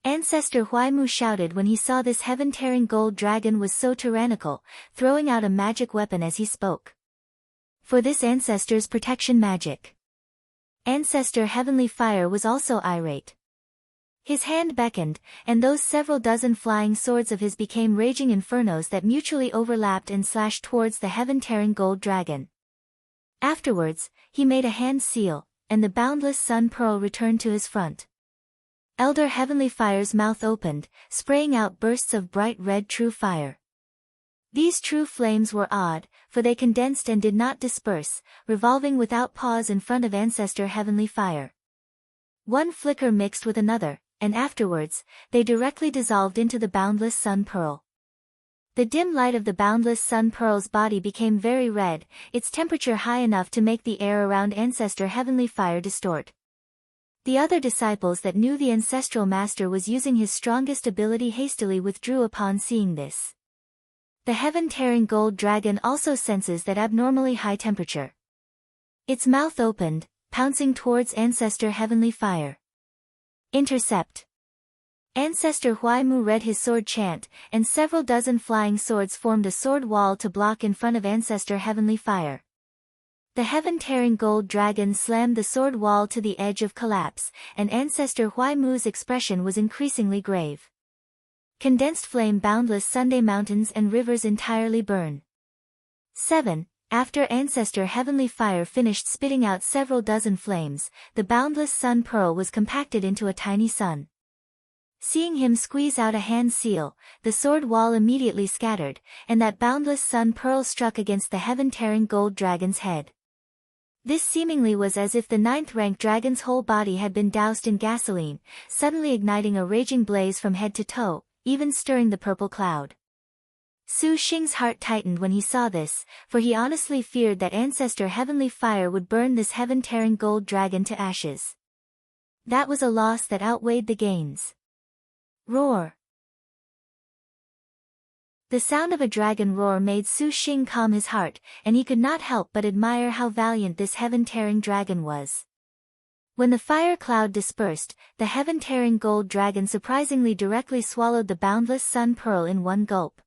Ancestor Huaimu shouted when he saw this heaven-tearing gold dragon was so tyrannical, throwing out a magic weapon as he spoke. For this ancestor's protection magic. Ancestor Heavenly Fire was also irate. His hand beckoned, and those several dozen flying swords of his became raging infernos that mutually overlapped and slashed towards the heaven-tearing gold dragon. Afterwards, he made a hand seal, and the boundless sun pearl returned to his front. Elder Heavenly Fire's mouth opened, spraying out bursts of bright red true fire. These true flames were odd, for they condensed and did not disperse, revolving without pause in front of Ancestor Heavenly Fire. One flicker mixed with another, and afterwards, they directly dissolved into the boundless sun pearl. The dim light of the boundless sun pearl's body became very red, its temperature high enough to make the air around Ancestor Heavenly Fire distort. The other disciples that knew the ancestral master was using his strongest ability hastily withdrew upon seeing this. The heaven-tearing gold dragon also senses that abnormally high temperature. Its mouth opened, pouncing towards Ancestor Heavenly Fire. Intercept. Ancestor Huaimu read his sword chant, and several dozen flying swords formed a sword wall to block in front of Ancestor Heavenly Fire. The heaven-tearing gold dragon slammed the sword wall to the edge of collapse, and Ancestor Huaimu's expression was increasingly grave. Condensed flame boundless Sunday mountains and rivers entirely burn. 7. After Ancestor Heavenly Fire finished spitting out several dozen flames, the boundless sun pearl was compacted into a tiny sun. Seeing him squeeze out a hand seal, the sword wall immediately scattered, and that boundless sun pearl struck against the heaven-tearing gold dragon's head. This seemingly was as if the 9th-rank dragon's whole body had been doused in gasoline, suddenly igniting a raging blaze from head to toe, even stirring the purple cloud. Su Xing's heart tightened when he saw this, for he honestly feared that Ancestor Heavenly Fire would burn this heaven-tearing gold dragon to ashes. That was a loss that outweighed the gains. Roar. The sound of a dragon roar made Su Xing calm his heart, and he could not help but admire how valiant this heaven-tearing dragon was. When the fire cloud dispersed, the heaven-tearing gold dragon surprisingly directly swallowed the boundless sun pearl in one gulp.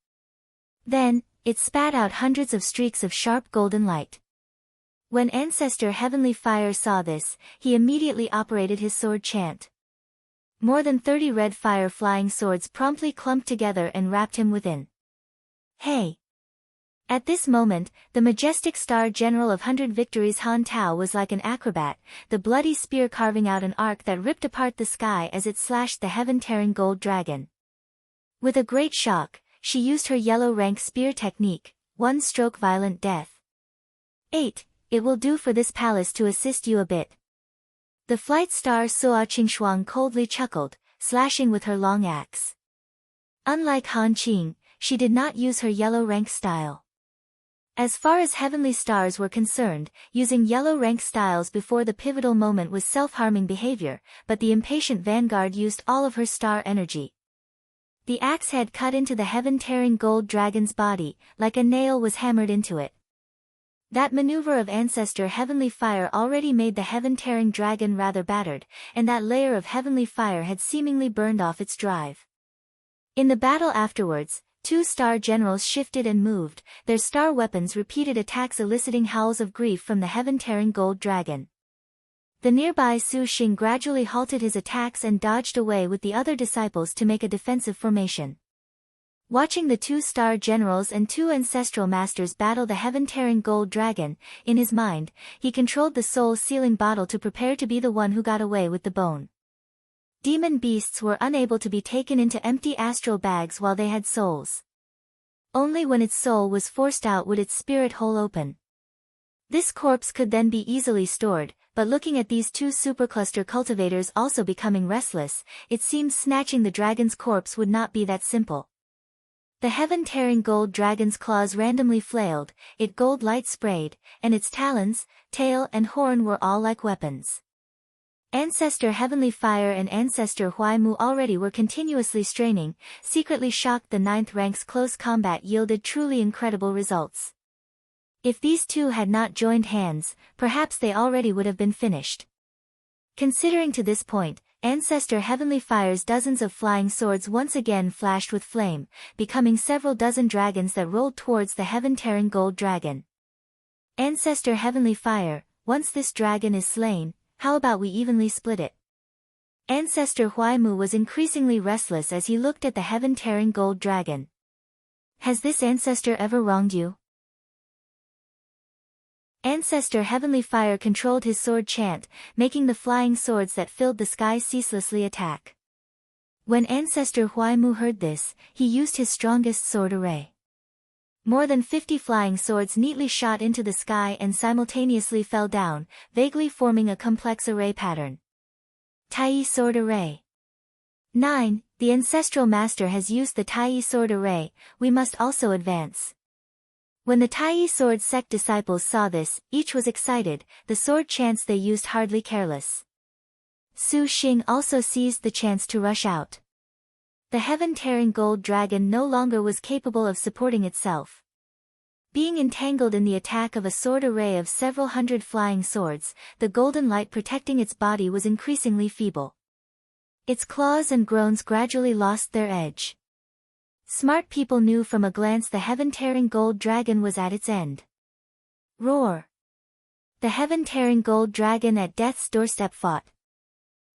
Then, it spat out hundreds of streaks of sharp golden light. When Ancestor Heavenly Fire saw this, he immediately operated his sword chant. More than 30 red fire flying swords promptly clumped together and wrapped him within. Hey! At this moment, the majestic Star General of 100 Victories Han Tao was like an acrobat, the bloody spear carving out an arc that ripped apart the sky as it slashed the heaven-tearing gold dragon. With a great shock, she used her yellow rank spear technique, one stroke violent death. 8. It will do for this palace to assist you a bit. The flight star Suo Qingshuang coldly chuckled, slashing with her long axe. Unlike Han Qing, she did not use her yellow rank style. As far as heavenly stars were concerned, using yellow rank styles before the pivotal moment was self-harming behavior, but the impatient vanguard used all of her star energy. The axe head cut into the heaven-tearing gold dragon's body, like a nail was hammered into it. That maneuver of Ancestor Heavenly Fire already made the heaven-tearing dragon rather battered, and that layer of heavenly fire had seemingly burned off its drive. In the battle afterwards, 2 star generals shifted and moved, their star weapons repeated attacks eliciting howls of grief from the heaven-tearing gold dragon. The nearby Su Xing gradually halted his attacks and dodged away with the other disciples to make a defensive formation. Watching the 2 star generals and 2 ancestral masters battle the heaven-tearing gold dragon, in his mind, he controlled the soul-sealing bottle to prepare to be the one who got away with the bone. Demon beasts were unable to be taken into empty astral bags while they had souls. Only when its soul was forced out would its spirit hole open. This corpse could then be easily stored, but looking at these 2 supercluster cultivators also becoming restless, it seemed snatching the dragon's corpse would not be that simple. The heaven-tearing gold dragon's claws randomly flailed, it gold light sprayed, and its talons, tail and horn were all like weapons. Ancestor Heavenly Fire and Ancestor Huaimu already were continuously straining, secretly shocked the 9th rank's close combat yielded truly incredible results. If these 2 had not joined hands, perhaps they already would have been finished. Considering to this point, Ancestor Heavenly Fire's dozens of flying swords once again flashed with flame, becoming several dozen dragons that rolled towards the heaven-tearing gold dragon. Ancestor Heavenly Fire, once this dragon is slain, how about we evenly split it? Ancestor Huaimu was increasingly restless as he looked at the heaven-tearing gold dragon. Has this ancestor ever wronged you? Ancestor Heavenly Fire controlled his sword chant, making the flying swords that filled the sky ceaselessly attack. When Ancestor Huaimu heard this, he used his strongest sword array. More than 50 flying swords neatly shot into the sky and simultaneously fell down, vaguely forming a complex array pattern. Tai Sword Array. 9. The Ancestral Master has used the Tai Sword Array, we must also advance. When the Tai Sword sect disciples saw this, each was excited, the sword chants they used hardly careless. Su Xing also seized the chance to rush out. The heaven-tearing gold dragon no longer was capable of supporting itself. Being entangled in the attack of a sword array of several hundred flying swords, the golden light protecting its body was increasingly feeble. Its claws and groans gradually lost their edge. Smart people knew from a glance the heaven-tearing gold dragon was at its end. Roar! The heaven-tearing gold dragon at death's doorstep fought.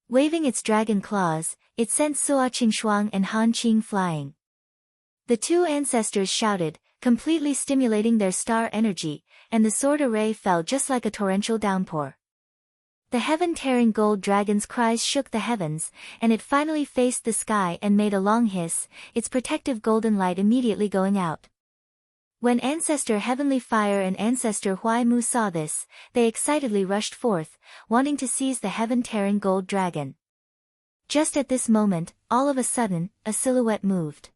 Waving its dragon claws, it sent Suo Qingshuang and Han Qing flying. The two ancestors shouted, completely stimulating their star energy, and the sword array fell just like a torrential downpour. The heaven-tearing gold dragon's cries shook the heavens, and it finally faced the sky and made a long hiss, its protective golden light immediately going out. When Ancestor Heavenly Fire and Ancestor Huaimu saw this, they excitedly rushed forth, wanting to seize the heaven-tearing gold dragon. Just at this moment, all of a sudden, a silhouette moved.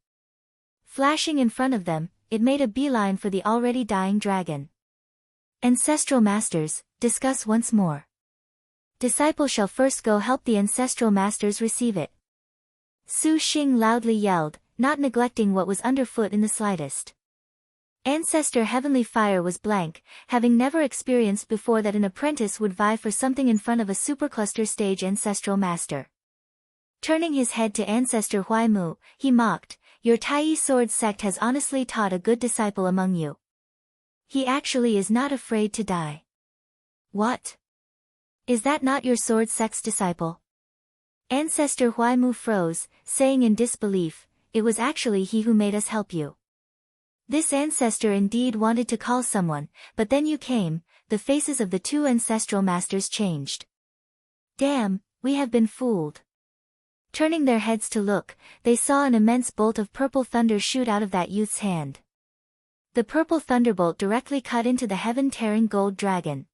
Flashing in front of them, it made a beeline for the already dying dragon. Ancestral Masters, discuss once more. Disciples shall first go help the Ancestral Masters receive it. Su Xing loudly yelled, not neglecting what was underfoot in the slightest. Ancestor Heavenly Fire was blank, having never experienced before that an apprentice would vie for something in front of a supercluster stage Ancestral Master. Turning his head to Ancestor Huaimu, he mocked, your Tai Sword sect has honestly taught a good disciple among you. He actually is not afraid to die. What? Is that not your sword sect's disciple? Ancestor Huaimu froze, saying in disbelief, it was actually he who made us help you. This ancestor indeed wanted to call someone, but then you came, the faces of the two ancestral masters changed. Damn, we have been fooled. Turning their heads to look, they saw an immense bolt of purple thunder shoot out of that youth's hand. The purple thunderbolt directly cut into the heaven-tearing gold dragon.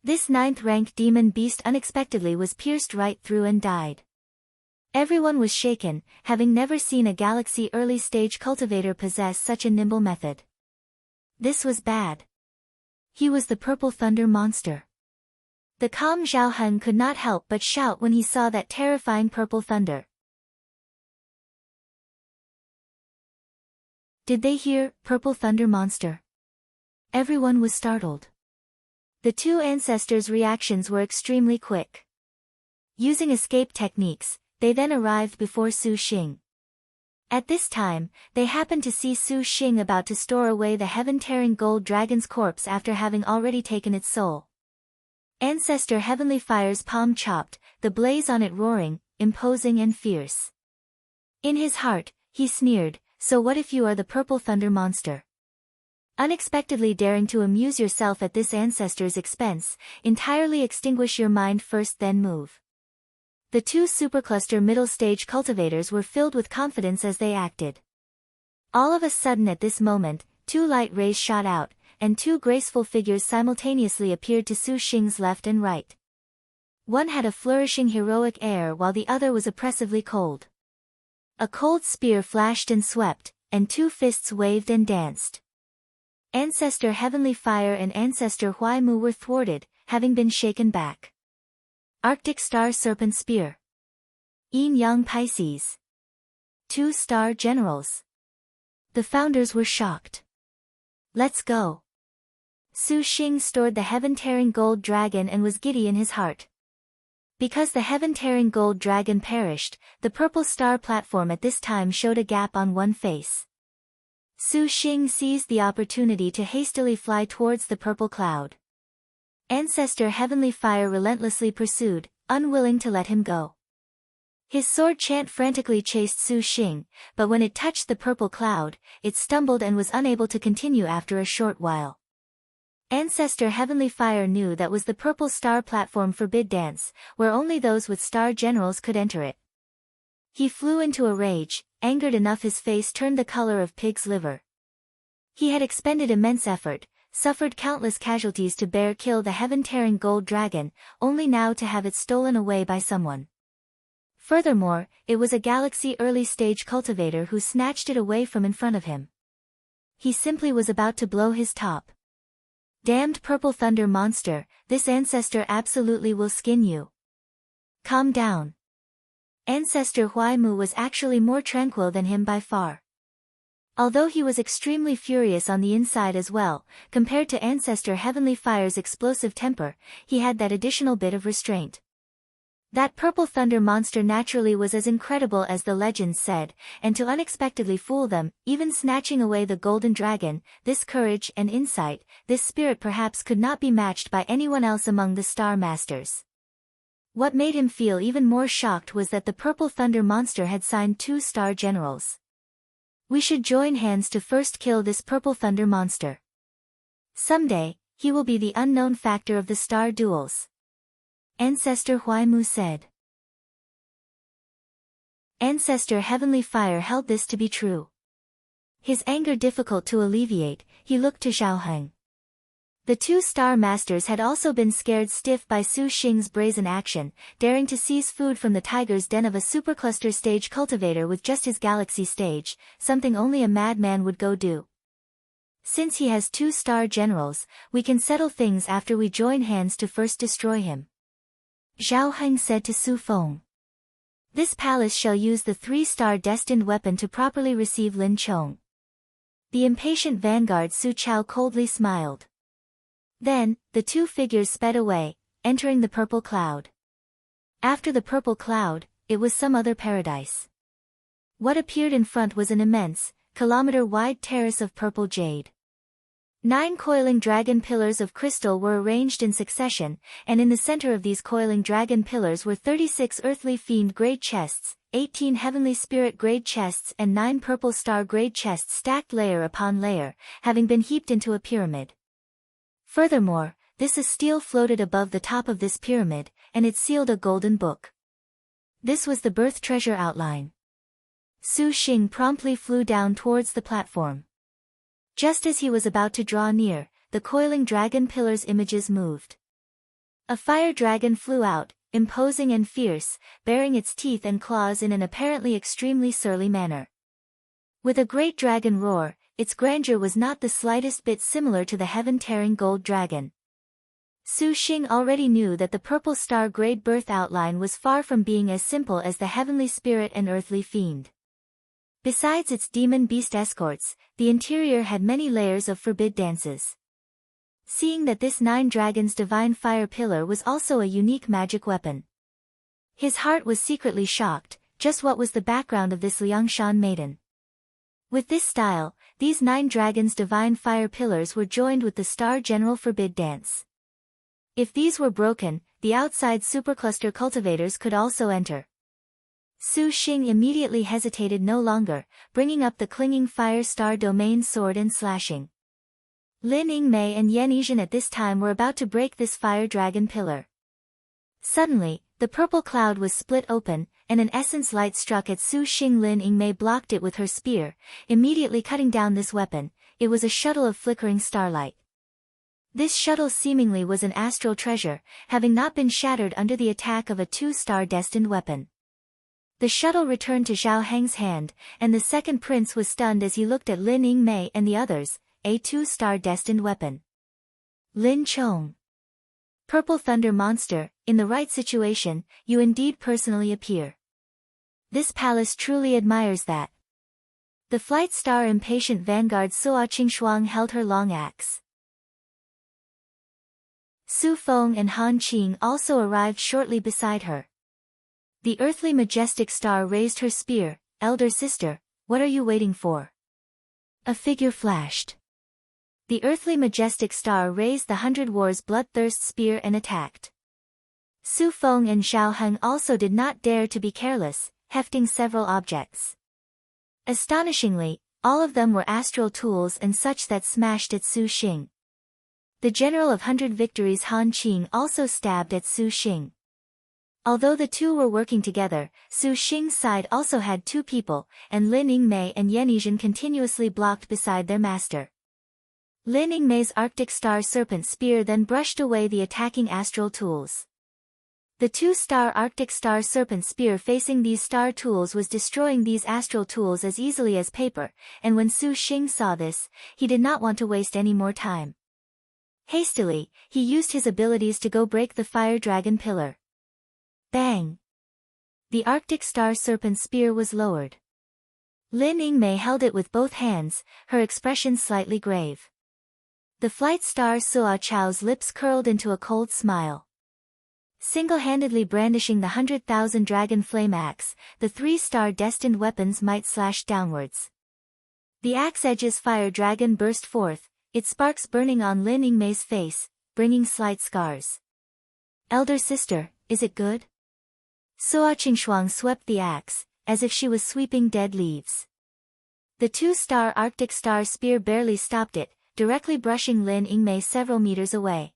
This 9th-rank demon beast unexpectedly was pierced right through and died. Everyone was shaken, having never seen a galaxy early-stage cultivator possess such a nimble method. This was bad. He was the purple thunder monster. The calm Zhao Hun could not help but shout when he saw that terrifying purple thunder. Did they hear, purple thunder monster? Everyone was startled. The two ancestors' reactions were extremely quick. Using escape techniques, they then arrived before Su Xing. At this time, they happened to see Su Xing about to store away the heaven-tearing gold dragon's corpse after having already taken its soul. Ancestor Heavenly Fire's palm chopped, the blaze on it roaring, imposing and fierce. In his heart, he sneered, so what if you are the purple thunder monster? Unexpectedly daring to amuse yourself at this ancestor's expense, entirely extinguish your mind first then move. The two supercluster middle-stage cultivators were filled with confidence as they acted. All of a sudden at this moment, two light rays shot out, and two graceful figures simultaneously appeared to Su Xing's left and right. One had a flourishing heroic air while the other was oppressively cold. A cold spear flashed and swept, and two fists waved and danced. Ancestor Heavenly Fire and Ancestor Huaimu were thwarted, having been shaken back. Arctic Star Serpent Spear. Yin Yang Pisces. 2-star generals. The founders were shocked. Let's go. Su Xing stored the heaven-tearing gold dragon and was giddy in his heart. Because the heaven-tearing gold dragon perished, the purple star platform at this time showed a gap on one face. Su Xing seized the opportunity to hastily fly towards the purple cloud. Ancestor Heavenly Fire relentlessly pursued, unwilling to let him go. His sword chant frantically chased Su Xing, but when it touched the purple cloud, it stumbled and was unable to continue after a short while. Ancestor Heavenly Fire knew that was the purple star platform for bid dance, where only those with star generals could enter it. He flew into a rage, angered enough his face turned the color of pig's liver. He had expended immense effort, suffered countless casualties to kill the heaven-tearing gold dragon, only now to have it stolen away by someone. Furthermore, it was a galaxy early-stage cultivator who snatched it away from in front of him. He simply was about to blow his top. Damned purple thunder monster, this ancestor absolutely will skin you. Calm down. Ancestor Huaimu was actually more tranquil than him by far. Although he was extremely furious on the inside as well, compared to Ancestor Heavenly Fire's explosive temper, he had that additional bit of restraint. That purple thunder monster naturally was as incredible as the legends said, and to unexpectedly fool them, even snatching away the golden dragon, this courage and insight, this spirit perhaps could not be matched by anyone else among the Star Masters. What made him feel even more shocked was that the purple thunder monster had signed 2 star generals. We should join hands to first kill this purple thunder monster. Someday, he will be the unknown factor of the star duels. Ancestor Huaimu said. Ancestor Heavenly Fire held this to be true. His anger difficult to alleviate, he looked to Zhang. The 2 star masters had also been scared stiff by Su Xing's brazen action, daring to seize food from the tiger's den of a supercluster stage cultivator with just his galaxy stage, something only a madman would go do. Since he has 2 star generals, we can settle things after we join hands to first destroy him. Zhang said to Su Feng. This palace shall use the 3-star destined weapon to properly receive Lin Chong. The impatient vanguard Su Chao coldly smiled. Then, the 2 figures sped away, entering the purple cloud. After the purple cloud, it was some other paradise. What appeared in front was an immense, kilometer-wide terrace of purple jade. 9 coiling dragon pillars of crystal were arranged in succession, and in the center of these coiling dragon pillars were 36 earthly fiend grade chests, 18 heavenly spirit grade chests and 9 purple star grade chests stacked layer upon layer, having been heaped into a pyramid. Furthermore, this steel floated above the top of this pyramid, and it sealed a golden book. This was the birth treasure outline. Su Xing promptly flew down towards the platform. Just as he was about to draw near, the coiling dragon pillars' images moved. A fire dragon flew out, imposing and fierce, baring its teeth and claws in an apparently extremely surly manner. With a great dragon roar, its grandeur was not the slightest bit similar to the heaven-tearing gold dragon. Su Xing already knew that the purple star grade birth outline was far from being as simple as the heavenly spirit and earthly fiend. Besides its demon beast escorts, the interior had many layers of forbid dances. Seeing that this 9 dragons divine fire pillar was also a unique magic weapon, his heart was secretly shocked. Just what was the background of this Liangshan maiden? With this style, these 9 dragons divine fire pillars were joined with the star general forbid dance. If these were broken, the outside supercluster cultivators could also enter. Su Xing immediately hesitated no longer, bringing up the clinging fire star domain sword and slashing. Lin Yingmei and Yan Yizhen at this time were about to break this fire dragon pillar. Suddenly, the purple cloud was split open, and an essence light struck at Su Xing. Lin Yingmei blocked it with her spear, immediately cutting down this weapon. It was a shuttle of flickering starlight. This shuttle seemingly was an astral treasure, having not been shattered under the attack of a 2-star destined weapon. The shuttle returned to Zhao Heng's hand, and the second prince was stunned as he looked at Lin Yingmei and the others, a 2-star destined weapon. Lin Chong. Purple thunder monster, in the right situation, you indeed personally appear. This palace truly admires that. The flight star impatient vanguard Suo Qingshuang held her long axe. Su Feng and Han Qing also arrived shortly beside her. The earthly majestic star raised her spear. Elder sister, what are you waiting for? A figure flashed. The earthly majestic star raised the 100 Wars bloodthirst spear and attacked. Su Feng and Zhao Heng also did not dare to be careless, hefting several objects. Astonishingly, all of them were astral tools and such that smashed at Su Xing. The General of 100 Victories Han Qing also stabbed at Su Xing. Although the two were working together, Su Xing's side also had two people, and Lin Yingmei and Yan Yizhen continuously blocked beside their master. Lin Yingmei's Arctic Star Serpent Spear then brushed away the attacking astral tools. The two-star Arctic Star Serpent Spear facing these star tools was destroying these astral tools as easily as paper, and when Su Xing saw this, he did not want to waste any more time. Hastily, he used his abilities to go break the fire dragon pillar. Bang! The Arctic Star Serpent Spear was lowered. Lin Yingmei held it with both hands, her expression slightly grave. The flight star Suo Chao's lips curled into a cold smile. Single-handedly brandishing the 100,000 dragon flame axe, the three-star destined weapons might slash downwards. The axe edge's fire dragon burst forth, its sparks burning on Lin Yingmei's face, bringing slight scars. Elder sister, is it good? Suo Qingshuang swept the axe, as if she was sweeping dead leaves. The two-star Arctic Star Spear barely stopped it, directly brushing Lin Yingmei several meters away.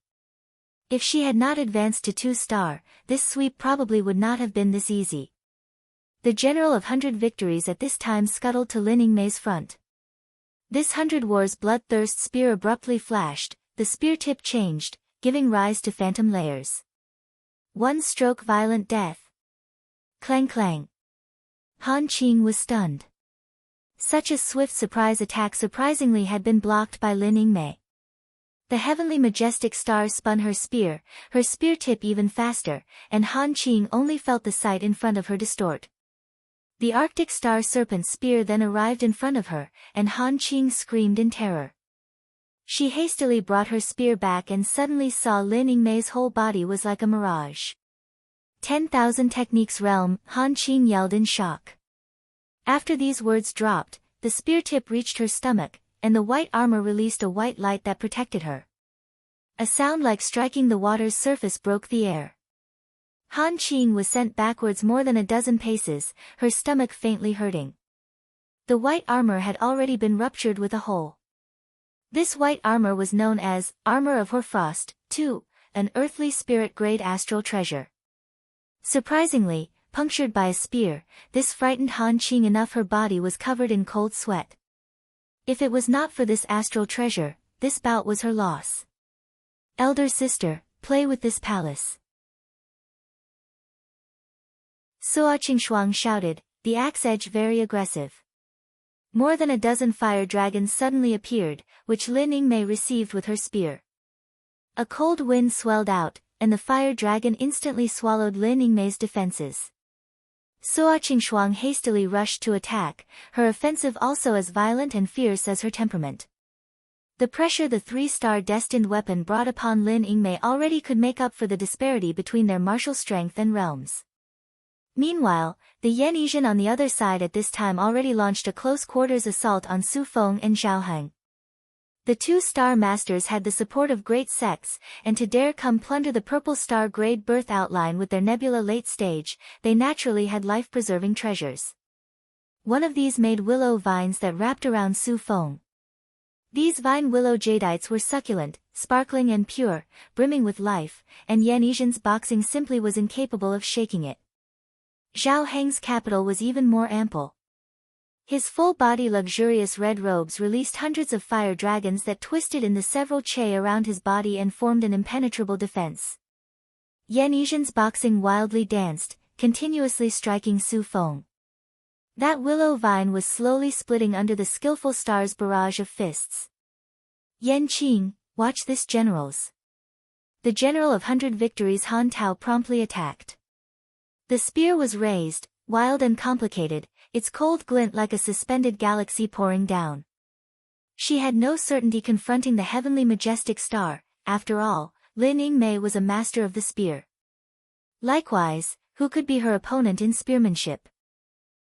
If she had not advanced to 2-star, this sweep probably would not have been this easy. The General of 100 Victories at this time scuttled to Lin Yingmei's front. This 100 Wars bloodthirst spear abruptly flashed, the spear tip changed, giving rise to phantom layers. One stroke violent death. Clang clang. Han Qing was stunned. Such a swift surprise attack surprisingly had been blocked by Lin Yingmei. The heavenly majestic star spun her spear tip even faster, and Han Qing only felt the sight in front of her distort. The Arctic Star Serpent Spear then arrived in front of her, and Han Qing screamed in terror. She hastily brought her spear back and suddenly saw Lin Yingmei's whole body was like a mirage. 10,000 techniques realm, Han Qing yelled in shock. After these words dropped, the spear tip reached her stomach, and the white armor released a white light that protected her. A sound like striking the water's surface broke the air. Han Qing was sent backwards more than a dozen paces, her stomach faintly hurting. The white armor had already been ruptured with a hole. This white armor was known as Armor of Hoarfrost, too, an earthly spirit-grade astral treasure. Surprisingly, punctured by a spear, this frightened Han Qing enough her body was covered in cold sweat. If it was not for this astral treasure, this bout was her loss. Elder sister, play with this palace. Suo Qingshuang shouted, the axe edge very aggressive. More than a dozen fire dragons suddenly appeared, which Lin Yingmei received with her spear. A cold wind swelled out, and the fire dragon instantly swallowed Lin Yingmei's defenses. Suo Qingshuang hastily rushed to attack, her offensive also as violent and fierce as her temperament. The pressure the three-star destined weapon brought upon Lin Yingmei already could make up for the disparity between their martial strength and realms. Meanwhile, the Yan Yizhen on the other side at this time already launched a close-quarters assault on Su Feng and Zhao Heng. The two-star masters had the support of great sects, and to dare come plunder the purple star-grade birth outline with their nebula late stage, they naturally had life-preserving treasures. One of these made willow vines that wrapped around Su Feng. These vine willow jadites were succulent, sparkling and pure, brimming with life, and Yan Yizhen's boxing simply was incapable of shaking it. Zhao Heng's capital was even more ample. His full-body luxurious red robes released hundreds of fire dragons that twisted in the several che around his body and formed an impenetrable defense. Yan Yizhen's boxing wildly danced, continuously striking Su Feng. That willow vine was slowly splitting under the skillful star's barrage of fists. Yan Qing, watch this generals. The General of 100 Victories Han Tao promptly attacked. The spear was raised, wild and complicated, its cold glint like a suspended galaxy pouring down. She had no certainty confronting the heavenly majestic star. After all, Lin Yingmei was a master of the spear. Likewise, who could be her opponent in spearmanship?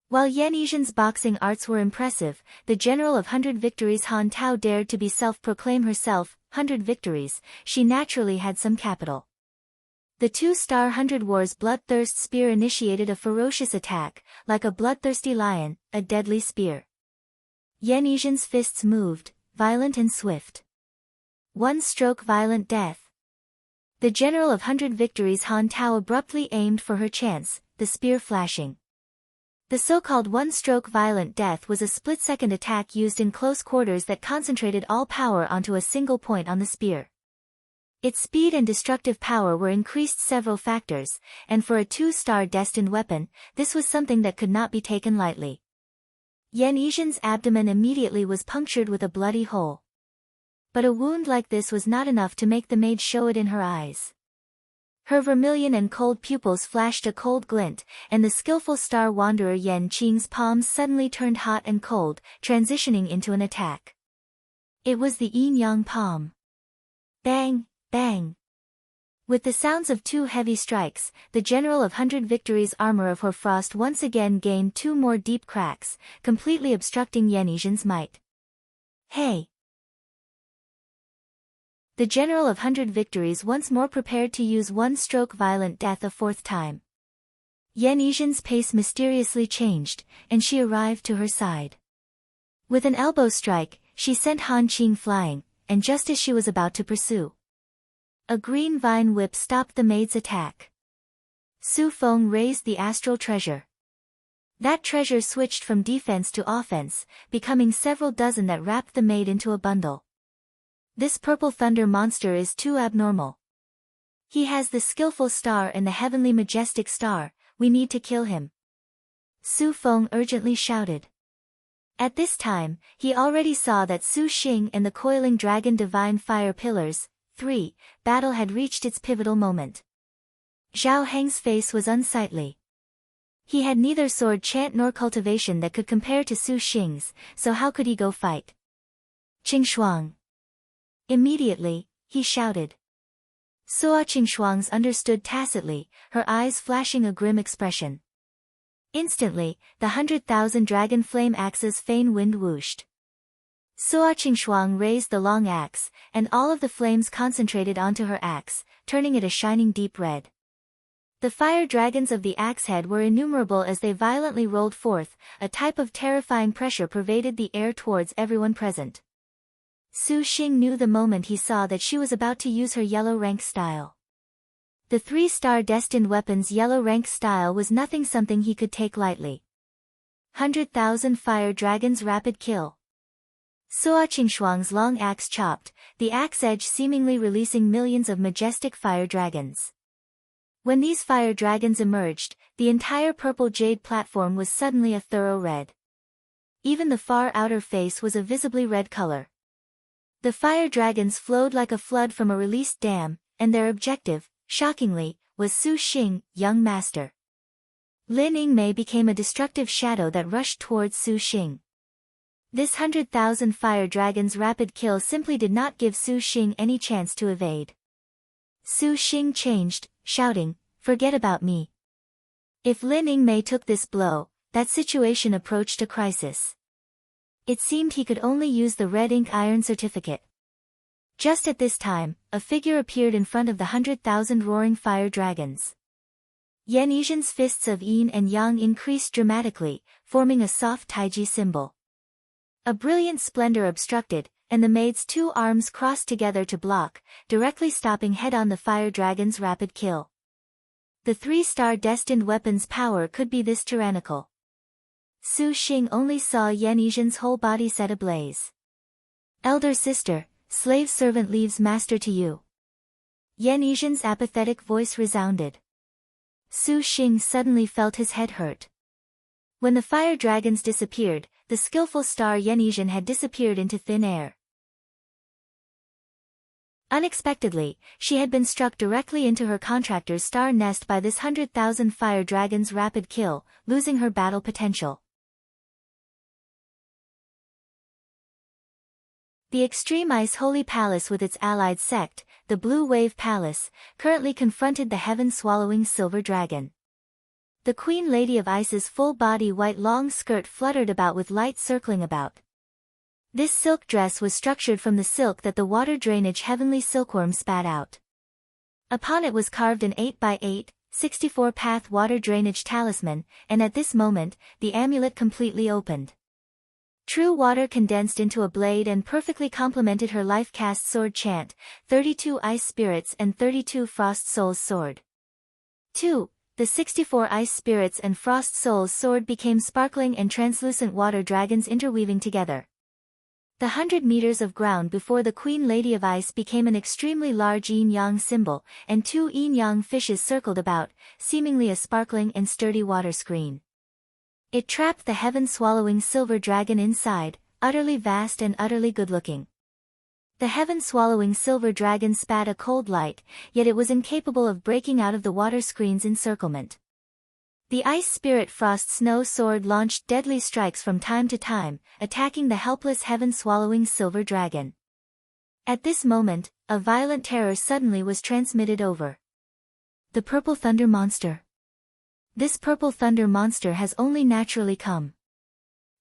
While Yan Yizhen's boxing arts were impressive, the General of 100 Victories Han Tao dared to be self-proclaim herself 100 Victories. She naturally had some capital. The two-star 100 War's bloodthirst spear initiated a ferocious attack, like a bloodthirsty lion, a deadly spear. Yan Yizhen's fists moved, violent and swift. One stroke violent death. The general of 100 Victories Han Tao abruptly aimed for her chance, the spear flashing. The so-called one-stroke violent death was a split-second attack used in close quarters that concentrated all power onto a single point on the spear. Its speed and destructive power were increased several factors, and for a two-star destined weapon, this was something that could not be taken lightly. Yan Yizhen's abdomen immediately was punctured with a bloody hole. But a wound like this was not enough to make the maid show it in her eyes. Her vermilion and cold pupils flashed a cold glint, and the skillful star wanderer Yan Qing's palms suddenly turned hot and cold, transitioning into an attack. It was the yin-yang palm. Bang! Bang! With the sounds of two heavy strikes, the general of 100 Victories' armor of hoarfrost once again gained two more deep cracks, completely obstructing Yan Yizhen's might. Hey! The general of 100 Victories once more prepared to use one-stroke violent death a fourth time. Yan Yizhen's pace mysteriously changed, and she arrived to her side. With an elbow strike, she sent Han Qing flying, and just as she was about to pursue, a green vine whip stopped the maid's attack. Su Feng raised the astral treasure. That treasure switched from defense to offense, becoming several dozen that wrapped the maid into a bundle. This purple thunder monster is too abnormal. He has the skillful star and the heavenly majestic star, we need to kill him. Su Feng urgently shouted. At this time, he already saw that Su Xing and the coiling dragon divine fire pillars, 3, battle had reached its pivotal moment. Zhao Heng's face was unsightly. He had neither sword chant nor cultivation that could compare to Su Xing's, so how could he go fight? Qing Shuang. Immediately, he shouted. Sua Qing understood tacitly, her eyes flashing a grim expression. Instantly, the 100,000 dragon flame axes feign wind whooshed. Sua Qing raised the long axe, and all of the flames concentrated onto her axe, turning it a shining deep red. The fire dragons of the axe head were innumerable as they violently rolled forth, a type of terrifying pressure pervaded the air towards everyone present. Su Xing knew the moment he saw that she was about to use her yellow rank style. The 3-star destined weapon's yellow rank style was nothing something he could take lightly. 100,000 fire dragons rapid kill. Sua Qing long axe chopped, the axe edge seemingly releasing millions of majestic fire dragons. When these fire dragons emerged, the entire purple jade platform was suddenly a thorough red. Even the far outer face was a visibly red color. The fire dragons flowed like a flood from a released dam, and their objective, shockingly, was Su Xing, young master. Lin Yingmei became a destructive shadow that rushed towards Su Xing. This 100,000 fire dragon's rapid kill simply did not give Su Xing any chance to evade. Su Xing changed, shouting, "Forget about me." If Lin Yingmei took this blow, that situation approached a crisis. It seemed he could only use the red ink iron certificate. Just at this time, a figure appeared in front of the 100,000 roaring fire dragons. Yan Yizhen's fists of yin and yang increased dramatically, forming a soft taiji symbol. A brilliant splendor obstructed, and the maid's two arms crossed together to block, directly stopping head-on the fire dragon's rapid kill. The 3-star destined weapon's power could be this tyrannical. Su Xing only saw Yan Yizhen's whole body set ablaze. "Elder sister, slave servant leaves master to you." Yan Yizhen's apathetic voice resounded. Su Xing suddenly felt his head hurt. When the fire dragons disappeared, the skillful star Yan Yizhen had disappeared into thin air. Unexpectedly, she had been struck directly into her contractor's star nest by this 100,000 fire dragon's rapid kill, losing her battle potential. The Extreme Ice Holy Palace with its allied sect, the Blue Wave Palace, currently confronted the heaven-swallowing silver dragon. The Queen Lady of Ice's full-body white long skirt fluttered about with light circling about. This silk dress was structured from the silk that the water drainage heavenly silkworm spat out. Upon it was carved an 8x8, 64-path water drainage talisman, and at this moment, the amulet completely opened. True water condensed into a blade and perfectly complemented her life-cast sword chant, 32 ice spirits and 32 frost souls sword. 2. The 64 ice spirits and frost souls sword became sparkling and translucent water dragons interweaving together. The 100 meters of ground before the Queen Lady of Ice became an extremely large yin-yang symbol, and 2 yin-yang fishes circled about, seemingly a sparkling and sturdy water screen. It trapped the heaven-swallowing silver dragon inside, utterly vast and utterly good-looking. The heaven-swallowing silver dragon spat a cold light, yet it was incapable of breaking out of the water screen's encirclement. The ice spirit frost snow sword launched deadly strikes from time to time, attacking the helpless heaven-swallowing silver dragon. At this moment, a violent terror suddenly was transmitted over. The purple thunder monster. This purple thunder monster has only naturally come.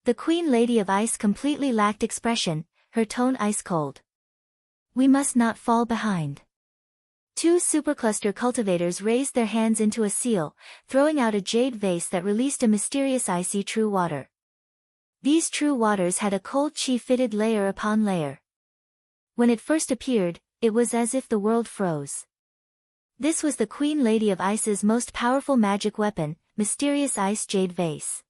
The Queen Lady of Ice completely lacked expression, her tone ice-cold. We must not fall behind. 2 supercluster cultivators raised their hands into a seal, throwing out a jade vase that released a mysterious icy true water. These true waters had a cold chi-fitted layer upon layer. When it first appeared, it was as if the world froze. This was the Queen Lady of Ice's most powerful magic weapon, Mysterious Ice Jade Vase.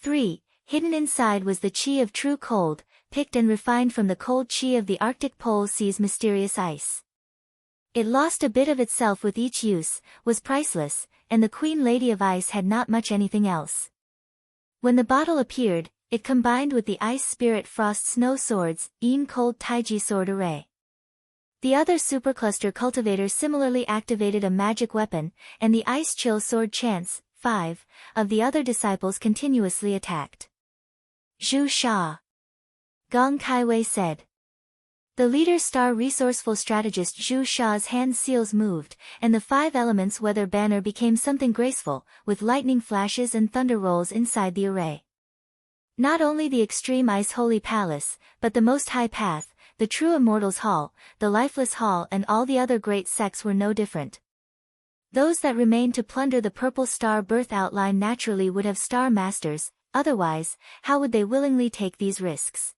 3. Hidden inside was the chi of true cold, picked and refined from the cold chi of the Arctic Pole Sea's mysterious ice. It lost a bit of itself with each use, was priceless, and the Queen Lady of Ice had not much anything else. When the bottle appeared, it combined with the Ice Spirit Frost Snow Swords, Yin Cold Taiji Sword Array. The other supercluster cultivator similarly activated a magic weapon, and the Ice Chill Sword chants, 5, of the other disciples continuously attacked. Zhu Sha. Gong Kaiwei said. The leader star resourceful strategist Zhu Sha's hand seals moved, and the 5 elements weather banner became something graceful, with lightning flashes and thunder rolls inside the array. Not only the extreme ice holy palace, but the most high path, the true immortals hall, the lifeless hall and all the other great sects were no different. Those that remained to plunder the purple star birth outline naturally would have star masters, otherwise, how would they willingly take these risks?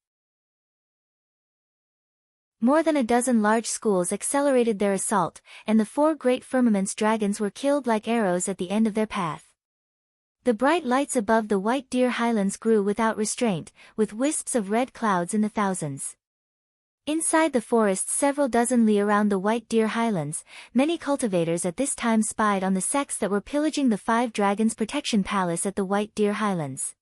More than a dozen large schools accelerated their assault, and the 4 great firmament's dragons were killed like arrows at the end of their path. The bright lights above the White Deer Highlands grew without restraint, with wisps of red clouds in the thousands. Inside the forests several dozen li around the White Deer Highlands, many cultivators at this time spied on the sects that were pillaging the 5 dragons' protection palace at the White Deer Highlands.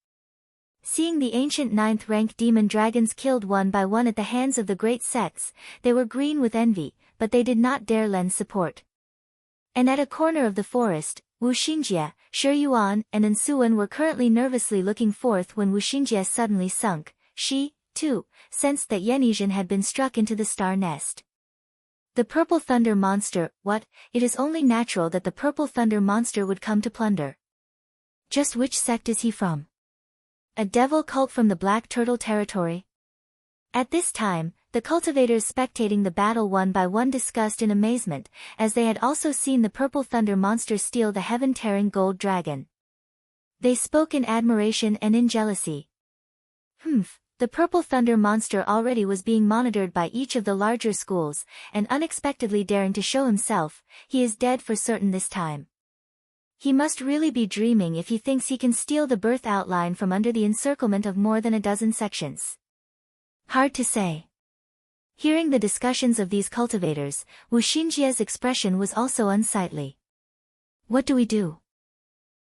Seeing the ancient 9th-rank demon dragons killed one by one at the hands of the great sects, they were green with envy, but they did not dare lend support. And at a corner of the forest, Wu Xingjie, Shi Yuan and Ensuan were currently nervously looking forth when Wu Xingjie suddenly sunk. She, too, sensed that Yanizhan had been struck into the star nest. The purple thunder monster, what? It is only natural that the purple thunder monster would come to plunder. Just which sect is he from? A devil cult from the Black Turtle territory? At this time, the cultivators spectating the battle one by one discussed in amazement, as they had also seen the purple thunder monster steal the heaven-tearing gold dragon. They spoke in admiration and in jealousy. The purple thunder monster already was being monitored by each of the larger schools, and unexpectedly daring to show himself, he is dead for certain this time. He must really be dreaming if he thinks he can steal the birth outline from under the encirclement of more than a dozen sections. Hard to say. Hearing the discussions of these cultivators, Wu Xingjie's expression was also unsightly. What do we do?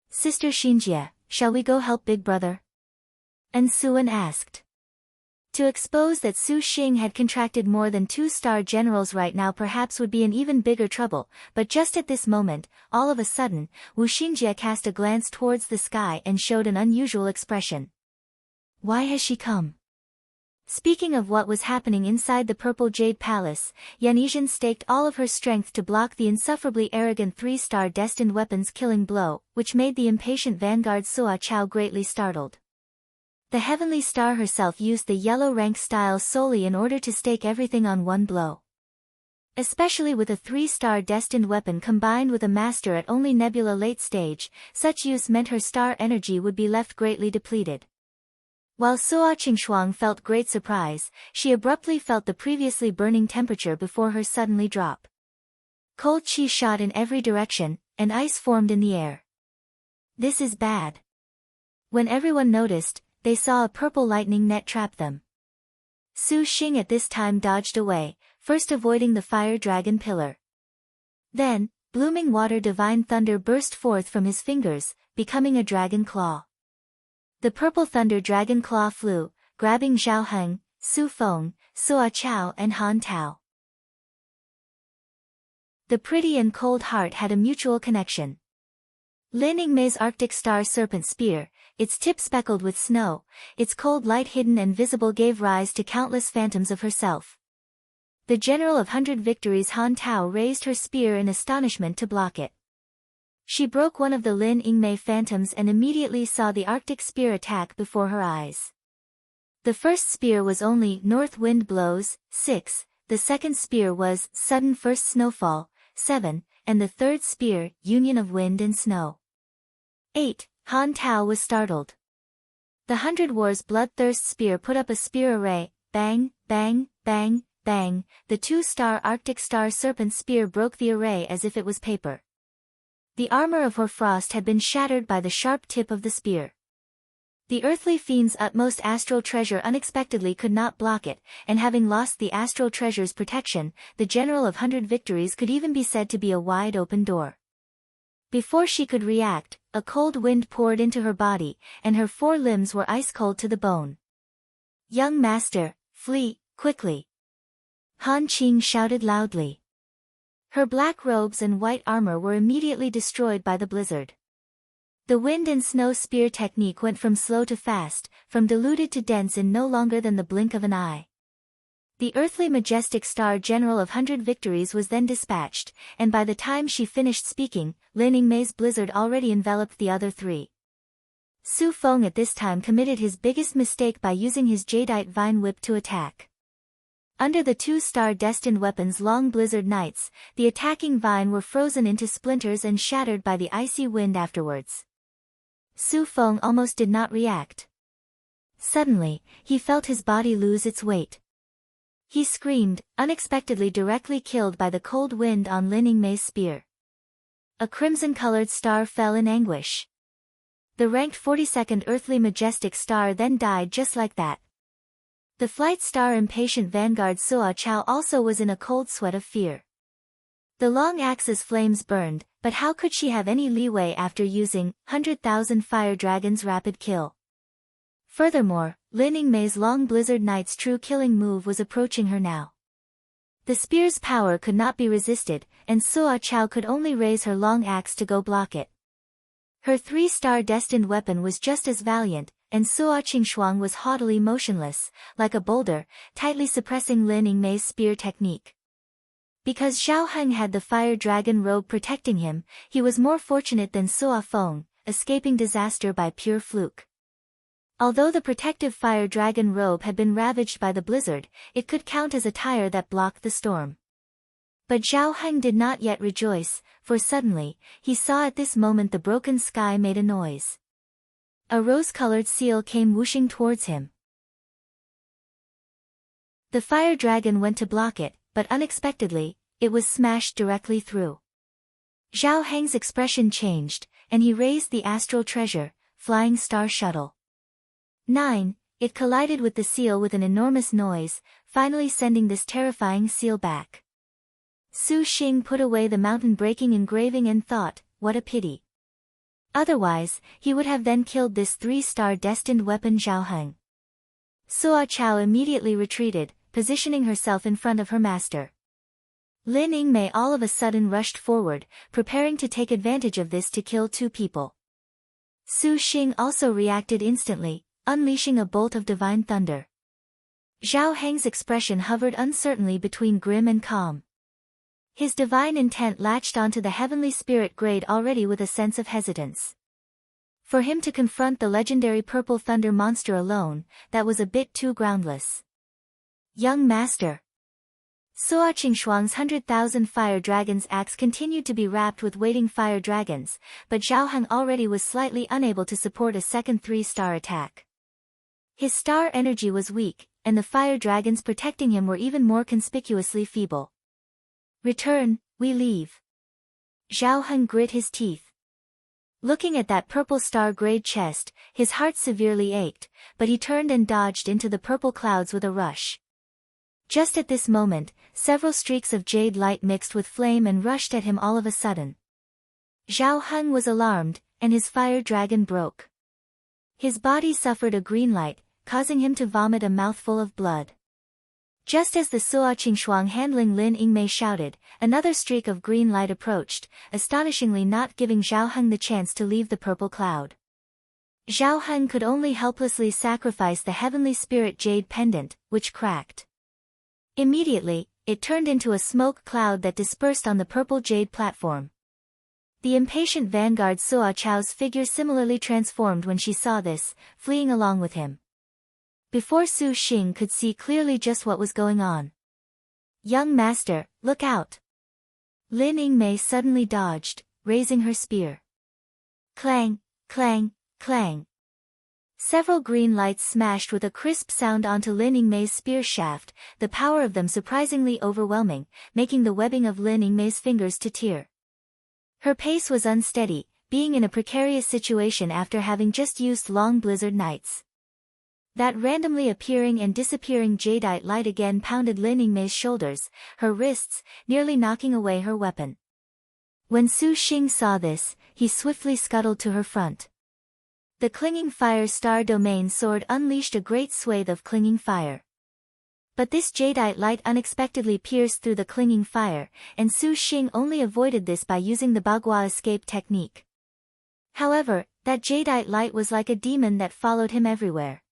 Sister Xingjie, shall we go help Big Brother? Ensuan asked. To expose that Su Xing had contracted more than 2-star generals right now perhaps would be in even bigger trouble, but just at this moment, all of a sudden, Wu Xingjie cast a glance towards the sky and showed an unusual expression. Why has she come? Speaking of what was happening inside the Purple Jade Palace, Yanizhan staked all of her strength to block the insufferably arrogant 3-star Destined weapon's killing blow, which made the impatient vanguard Sua Chao greatly startled. The Heavenly Star herself used the yellow rank style solely in order to stake everything on one blow. Especially with a 3-star destined weapon combined with a master at only Nebula late stage, such use meant her star energy would be left greatly depleted. While Suo Qingshuang felt great surprise, she abruptly felt the previously burning temperature before her suddenly drop. Cold chi shot in every direction, and ice formed in the air. This is bad. When everyone noticed, they saw a purple lightning net trap them. Su Xing at this time dodged away, first avoiding the fire dragon pillar. Then, blooming water divine thunder burst forth from his fingers, becoming a dragon claw. The purple thunder dragon claw flew, grabbing Zhao Heng, Su Feng, Suo Chao and Han Tao. The pretty and cold heart had a mutual connection. Lin Yingmei's Arctic Star Serpent Spear, its tip speckled with snow, its cold light hidden and visible gave rise to countless phantoms of herself. The General of 100 Victories Han Tao raised her spear in astonishment to block it. She broke one of the Lin Yingmei phantoms and immediately saw the Arctic Spear attack before her eyes. The first spear was only North Wind Blows, 6, the second spear was Sudden First Snowfall, 7, and the third spear, Union of Wind and Snow. 8. Han Tao was startled. The 100 Wars Bloodthirst Spear put up a spear array, bang, bang, bang, bang, the 2-star Arctic Star Serpent Spear broke the array as if it was paper. The armor of Hoarfrost had been shattered by the sharp tip of the spear. The earthly fiend's utmost astral treasure unexpectedly could not block it, and having lost the astral treasure's protection, the General of 100 Victories could even be said to be a wide-open door. Before she could react, a cold wind poured into her body, and her 4 limbs were ice-cold to the bone. "Young master, flee, quickly!" Han Qing shouted loudly. Her black robes and white armor were immediately destroyed by the blizzard. The wind and snow spear technique went from slow to fast, from diluted to dense in no longer than the blink of an eye. The earthly majestic star General of 100 Victories was then dispatched, and by the time she finished speaking, Lin Yingmei's blizzard already enveloped the other 3. Su Feng at this time committed his biggest mistake by using his jadeite vine whip to attack. Under the 2-star destined weapon's long blizzard nights, the attacking vine were frozen into splinters and shattered by the icy wind afterwards. Su Feng almost did not react. Suddenly, he felt his body lose its weight. He screamed, unexpectedly directly killed by the cold wind on Lin Yingmei's spear. A crimson-colored star fell in anguish. The ranked 42nd earthly majestic star then died just like that. The flight star impatient vanguard Suo Chao also was in a cold sweat of fear. The long axe's flames burned, but how could she have any leeway after using 100,000 fire dragons rapid kill? Furthermore, Lin Yingmei's long blizzard night's true killing move was approaching her now. The spear's power could not be resisted, and Suo Chao could only raise her long axe to go block it. Her 3-star destined weapon was just as valiant, and Suo Qingshuang was haughtily motionless, like a boulder, tightly suppressing Lin Yingmei's spear technique. Because Zhao Heng had the fire dragon robe protecting him, he was more fortunate than Suo Feng, escaping disaster by pure fluke. Although the protective fire dragon robe had been ravaged by the blizzard, it could count as a tire that blocked the storm. But Zhao Heng did not yet rejoice, for suddenly, he saw at this moment the broken sky made a noise. A rose-colored seal came whooshing towards him. The fire dragon went to block it, but unexpectedly, it was smashed directly through. Zhao Heng's expression changed, and he raised the astral treasure, Flying Star Shuttle. 9. It collided with the seal with an enormous noise, finally sending this terrifying seal back. Su Xing put away the mountain-breaking engraving and thought, what a pity. Otherwise, he would have then killed this 3-star destined weapon Zhao Heng. Suo Chao immediately retreated, positioning herself in front of her master. Lin Yingmei all of a sudden rushed forward, preparing to take advantage of this to kill 2 people. Su Xing also reacted instantly, unleashing a bolt of divine thunder. Zhao Heng's expression hovered uncertainly between grim and calm. His divine intent latched onto the heavenly spirit grade already with a sense of hesitance. For him to confront the legendary purple thunder monster alone, that was a bit too groundless. Young master. Siyou Shuang's 100,000 fire dragons' axe continued to be wrapped with waiting fire dragons, but Zhao Heng already was slightly unable to support a second 3-star attack. His star energy was weak, and the fire dragons protecting him were even more conspicuously feeble. Return, we leave. Zhao Heng grit his teeth. Looking at that purple star-grade chest, his heart severely ached, but he turned and dodged into the purple clouds with a rush. Just at this moment, several streaks of jade light mixed with flame and rushed at him all of a sudden. Zhao Heng was alarmed, and his fire dragon broke. His body suffered a green light, causing him to vomit a mouthful of blood. Just as the Siyou Shuang handling Lin Yingmei shouted, another streak of green light approached, astonishingly not giving Zhao Heng the chance to leave the purple cloud. Zhao Heng could only helplessly sacrifice the heavenly spirit jade pendant, which cracked. Immediately, it turned into a smoke cloud that dispersed on the purple jade platform. The impatient vanguard Siyou Chao's figure similarly transformed when she saw this, fleeing along with him. Before Su Xing could see clearly just what was going on. "Young master, look out!" Lin Yingmei suddenly dodged, raising her spear. Clang, clang, clang. Several green lights smashed with a crisp sound onto Lin Yingmei's spear shaft, the power of them surprisingly overwhelming, making the webbing of Lin Yingmei's fingers to tear. Her pace was unsteady, being in a precarious situation after having just used long blizzard nights. That randomly appearing and disappearing jadeite light again pounded Lin Yingmei's shoulders, her wrists, nearly knocking away her weapon. When Su Xing saw this, he swiftly scuttled to her front. The clinging fire star domain sword unleashed a great swathe of clinging fire. But this jadeite light unexpectedly pierced through the clinging fire, and Su Xing only avoided this by using the Bagua escape technique. However, that jadeite light was like a demon that followed him everywhere.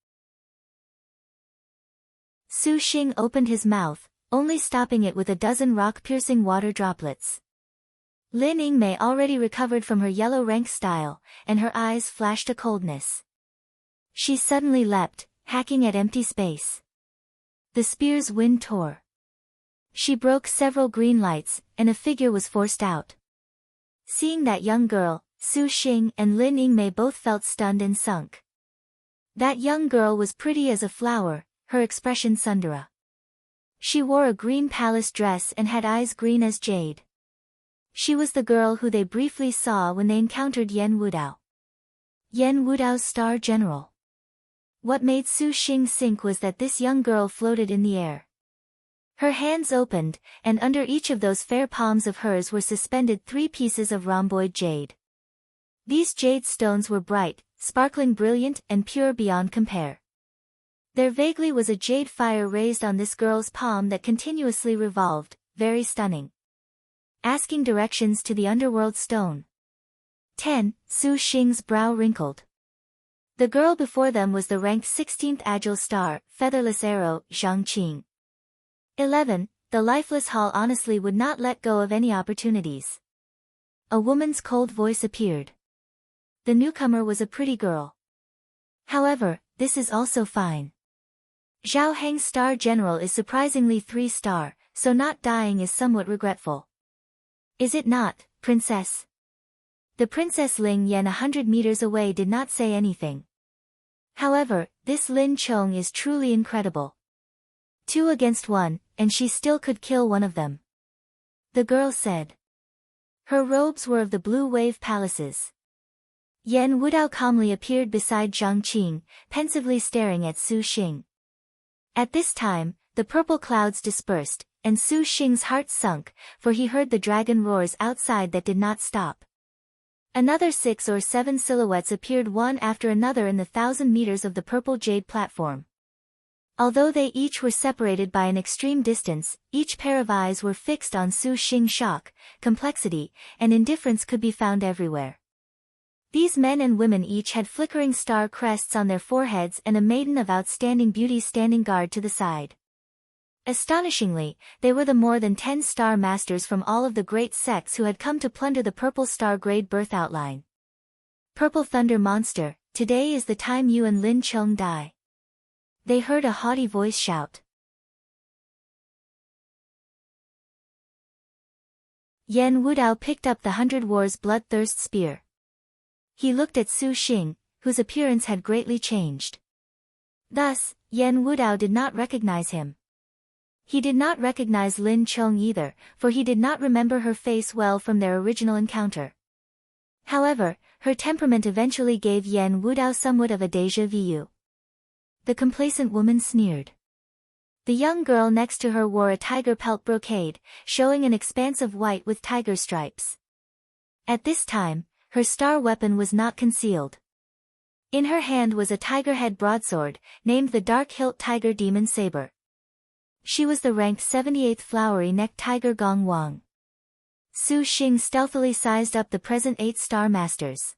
Su Xing opened his mouth, only stopping it with a dozen rock-piercing water droplets. Lin Yingmei already recovered from her yellow rank style, and her eyes flashed a coldness. She suddenly leapt, hacking at empty space. The spear's wind tore. She broke several green lights, and a figure was forced out. Seeing that young girl, Su Xing and Lin Yingmei both felt stunned and sunk. That young girl was pretty as a flower, her expression Sundara. She wore a green palace dress and had eyes green as jade. She was the girl who they briefly saw when they encountered Yan Wudao. Yan Wudao's star general. What made Su Xing sink was that this young girl floated in the air. Her hands opened, and under each of those fair palms of hers were suspended 3 pieces of rhomboid jade. These jade stones were bright, sparkling brilliant and pure beyond compare. There vaguely was a jade fire raised on this girl's palm that continuously revolved, very stunning. Asking directions to the underworld stone. 10. Su Xing's brow wrinkled. The girl before them was the ranked 16th agile star, Featherless arrow, Zhang. 11. The lifeless hall honestly would not let go of any opportunities. A woman's cold voice appeared. The newcomer was a pretty girl. However, this is also fine. Zhao Heng's star general is surprisingly 3-star, so not dying is somewhat regretful. Is it not, princess? The Princess Ling Yan 100 meters away did not say anything. However, this Lin Chong is truly incredible. 2 against 1, and she still could kill one of them. The girl said. Her robes were of the blue wave palaces. Yan Wudao calmly appeared beside Zhang, pensively staring at Su Xing. At this time, the purple clouds dispersed, and Su Xing's heart sunk, for he heard the dragon roars outside that did not stop. Another 6 or 7 silhouettes appeared one after another in the 1,000 meters of the purple jade platform. Although they each were separated by an extreme distance, each pair of eyes were fixed on Su Xing. Shock, complexity, and indifference could be found everywhere. These men and women each had flickering star crests on their foreheads and a maiden of outstanding beauty standing guard to the side. Astonishingly, they were the more than 10 star masters from all of the great sects who had come to plunder the purple star grade birth outline. Purple Thunder Monster, today is the time you and Lin Chong die. They heard a haughty voice shout. Yan Wudao picked up the 100 Wars bloodthirst spear. He looked at Su Xing, whose appearance had greatly changed. Thus, Yan Wudao did not recognize him. He did not recognize Lin Chong either, for he did not remember her face well from their original encounter. However, her temperament eventually gave Yan Wudao somewhat of a déjà vu. The complacent woman sneered. The young girl next to her wore a tiger pelt brocade, showing an expanse of white with tiger stripes. At this time, her star weapon was not concealed. In her hand was a tiger-head broadsword, named the Dark-Hilt Tiger Demon Saber. She was the ranked 78th flowery-necked tiger Gong Wang. Su Xing stealthily sized up the present 8-star masters.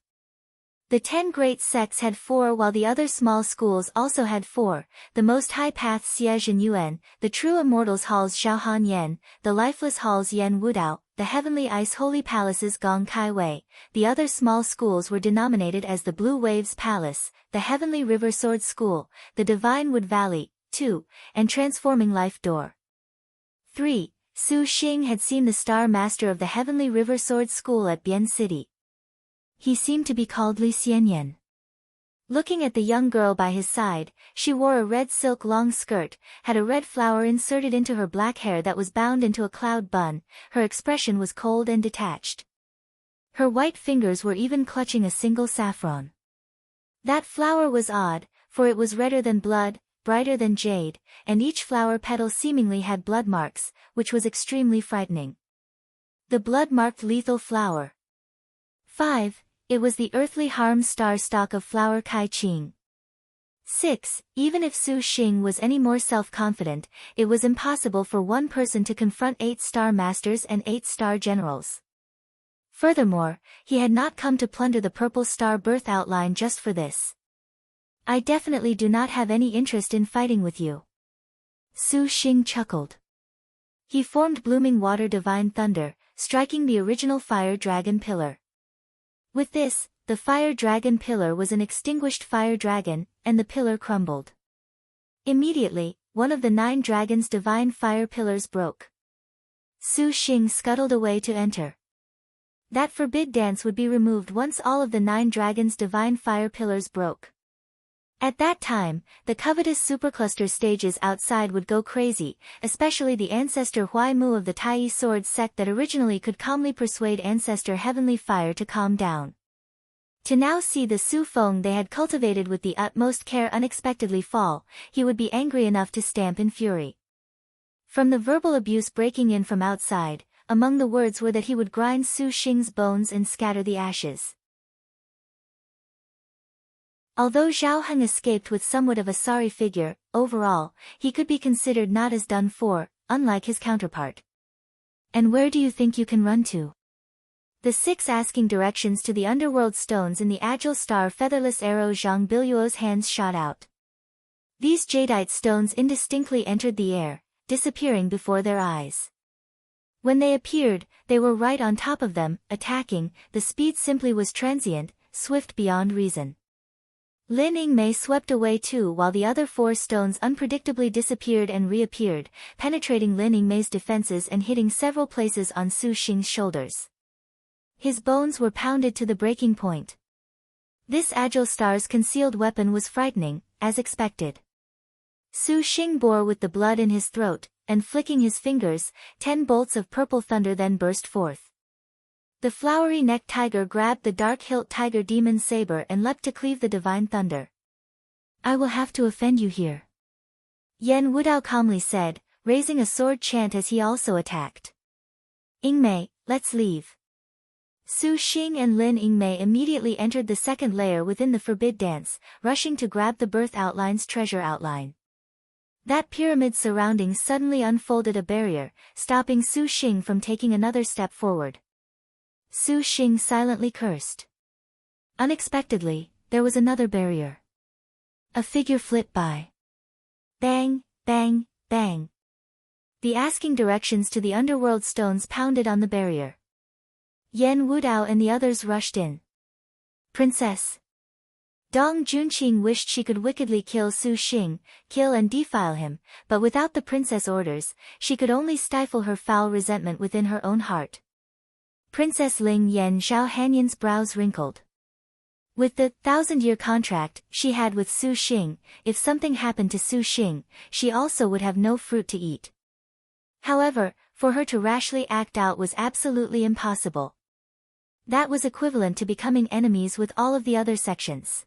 The 10 great sects had 4 while the other small schools also had 4, the most high paths Xie and Yuan, the true immortals halls Xiao Han Yan, the lifeless halls Yan Wudao, the heavenly ice holy palaces Gong Kai Wei. The other small schools were denominated as the Blue Waves Palace, the Heavenly River Sword School, the Divine Wood Valley, 2, and Transforming Life Door. 3. Su Xing had seen the Star Master of the Heavenly River Sword School at Bian City. He seemed to be called Li Xianyan. Looking at the young girl by his side, she wore a red silk long skirt, had a red flower inserted into her black hair that was bound into a cloud bun. Her expression was cold and detached. Her white fingers were even clutching a single saffron. That flower was odd, for it was redder than blood, brighter than jade, and each flower petal seemingly had blood marks, which was extremely frightening. The blood-marked lethal flower. 5. It was the earthly harm star stalk of flower Kai Qing. 6. Even if Su Xing was any more self-confident, it was impossible for one person to confront 8-star masters and 8-star generals. Furthermore, he had not come to plunder the purple star birth outline just for this. I definitely do not have any interest in fighting with you. Su Xing chuckled. He formed Blooming Water Divine Thunder, striking the original Fire Dragon Pillar. With this, the Fire Dragon Pillar was an extinguished fire dragon, and the pillar crumbled. Immediately, one of the 9 dragons' divine fire pillars broke. Su Xing scuttled away to enter. That forbid dance would be removed once all of the 9 dragons' divine fire pillars broke. At that time, the covetous supercluster stages outside would go crazy, especially the ancestor Huai Mu of the Tai Sword sect that originally could calmly persuade ancestor Heavenly Fire to calm down. To now see the Su Feng they had cultivated with the utmost care unexpectedly fall, he would be angry enough to stamp in fury. From the verbal abuse breaking in from outside, among the words were that he would grind Su Xing's bones and scatter the ashes. Although Zhao Heng escaped with somewhat of a sorry figure, overall, he could be considered not as done for, unlike his counterpart. And where do you think you can run to? The 6 asking directions to the underworld stones in the agile star featherless arrow Zhang Biluo's hands shot out. These jadeite stones indistinctly entered the air, disappearing before their eyes. When they appeared, they were right on top of them, attacking. The speed simply was transient, swift beyond reason. Lin Yingmei swept away too while the other 4 stones unpredictably disappeared and reappeared, penetrating Lin Yingmei's defenses and hitting several places on Su Xing's shoulders. His bones were pounded to the breaking point. This agile star's concealed weapon was frightening, as expected. Su Xing bore with the blood in his throat, and flicking his fingers, 10 bolts of purple thunder then burst forth. The flowery-necked tiger grabbed the dark-hilt tiger demon saber and leapt to cleave the divine thunder. I will have to offend you here. Yan Wudao calmly said, raising a sword chant as he also attacked. Yingmei, let's leave. Su Xing and Lin Yingmei immediately entered the second layer within the forbid dance, rushing to grab the birth outline's treasure outline. That pyramid surrounding suddenly unfolded a barrier, stopping Su Xing from taking another step forward. Su Xing silently cursed. Unexpectedly, there was another barrier. A figure flit by. Bang, bang, bang. The asking directions to the underworld stones pounded on the barrier. Yan Wudao and the others rushed in. Princess. Dong Junqing wished she could wickedly kill Su Xing, kill and defile him, but without the princess orders, she could only stifle her foul resentment within her own heart. Princess Ling Yan Zhao Hanyan's brows wrinkled. With the 1,000-year contract she had with Su Xing, if something happened to Su Xing, she also would have no fruit to eat. However, for her to rashly act out was absolutely impossible. That was equivalent to becoming enemies with all of the other sections.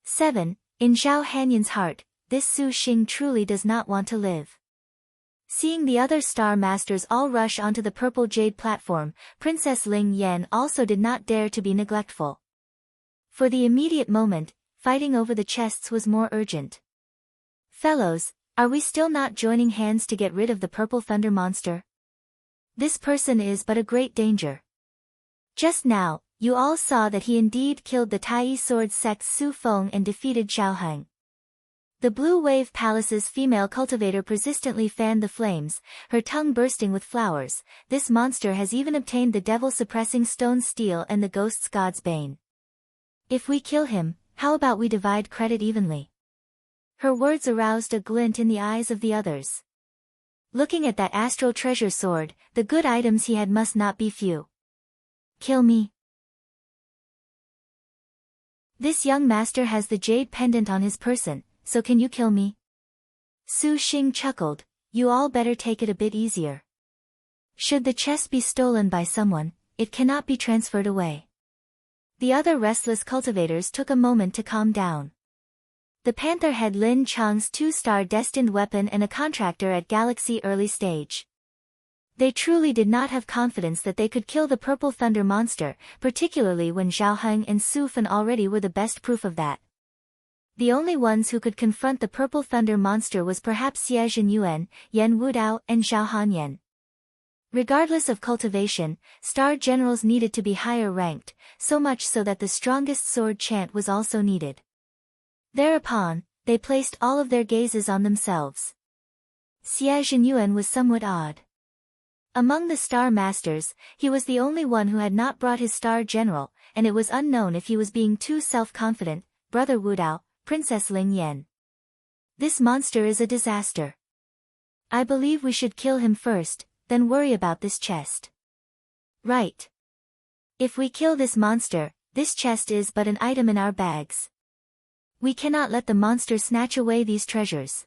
7. In Zhao Hanyan's heart, this Su Xing truly does not want to live. Seeing the other star masters all rush onto the purple jade platform, Princess Ling Yan also did not dare to be neglectful. For the immediate moment, fighting over the chests was more urgent. Fellows, are we still not joining hands to get rid of the purple thunder monster? This person is but a great danger. Just now, you all saw that he indeed killed the Tai sword sect's Su Feng and defeated Zhao Heng. The Blue Wave Palace's female cultivator persistently fanned the flames, her tongue bursting with flowers. This monster has even obtained the devil-suppressing stone steel and the ghost's god's bane. If we kill him, how about we divide credit evenly? Her words aroused a glint in the eyes of the others. Looking at that astral treasure sword, the good items he had must not be few. Kill me. This young master has the jade pendant on his person, so can you kill me? Su Xing chuckled, you all better take it a bit easier. Should the chest be stolen by someone, it cannot be transferred away. The other restless cultivators took a moment to calm down. The panther had Lin Chang's 2-star destined weapon and a contractor at Galaxy early stage. They truly did not have confidence that they could kill the purple thunder monster, particularly when Zhao Heng and Su Fan already were the best proof of that. The only ones who could confront the purple thunder monster was perhaps Xie Zhenyuan, Yan Wudao, and Zhao Hanyan. Regardless of cultivation, star generals needed to be higher ranked, so much so that the strongest sword chant was also needed. Thereupon, they placed all of their gazes on themselves. Xie Zhenyuan was somewhat odd. Among the star masters, he was the only one who had not brought his star general, and it was unknown if he was being too self-confident. Brother Wudao, Princess Ling Yan. This monster is a disaster. I believe we should kill him first, then worry about this chest. Right. If we kill this monster, this chest is but an item in our bags. We cannot let the monster snatch away these treasures.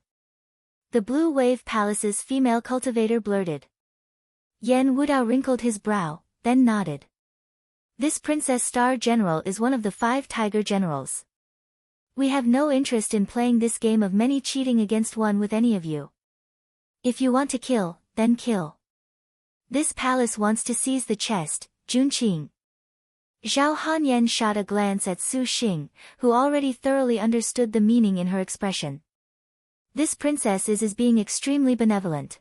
The Blue Wave Palace's female cultivator blurted. Yan Wudao wrinkled his brow, then nodded. This Princess Star General is one of the 5 Tiger Generals. We have no interest in playing this game of many cheating against one with any of you. If you want to kill, then kill. This palace wants to seize the chest, Qing. Zhao Hanyan shot a glance at Su Xing, who already thoroughly understood the meaning in her expression. This princess is being extremely benevolent.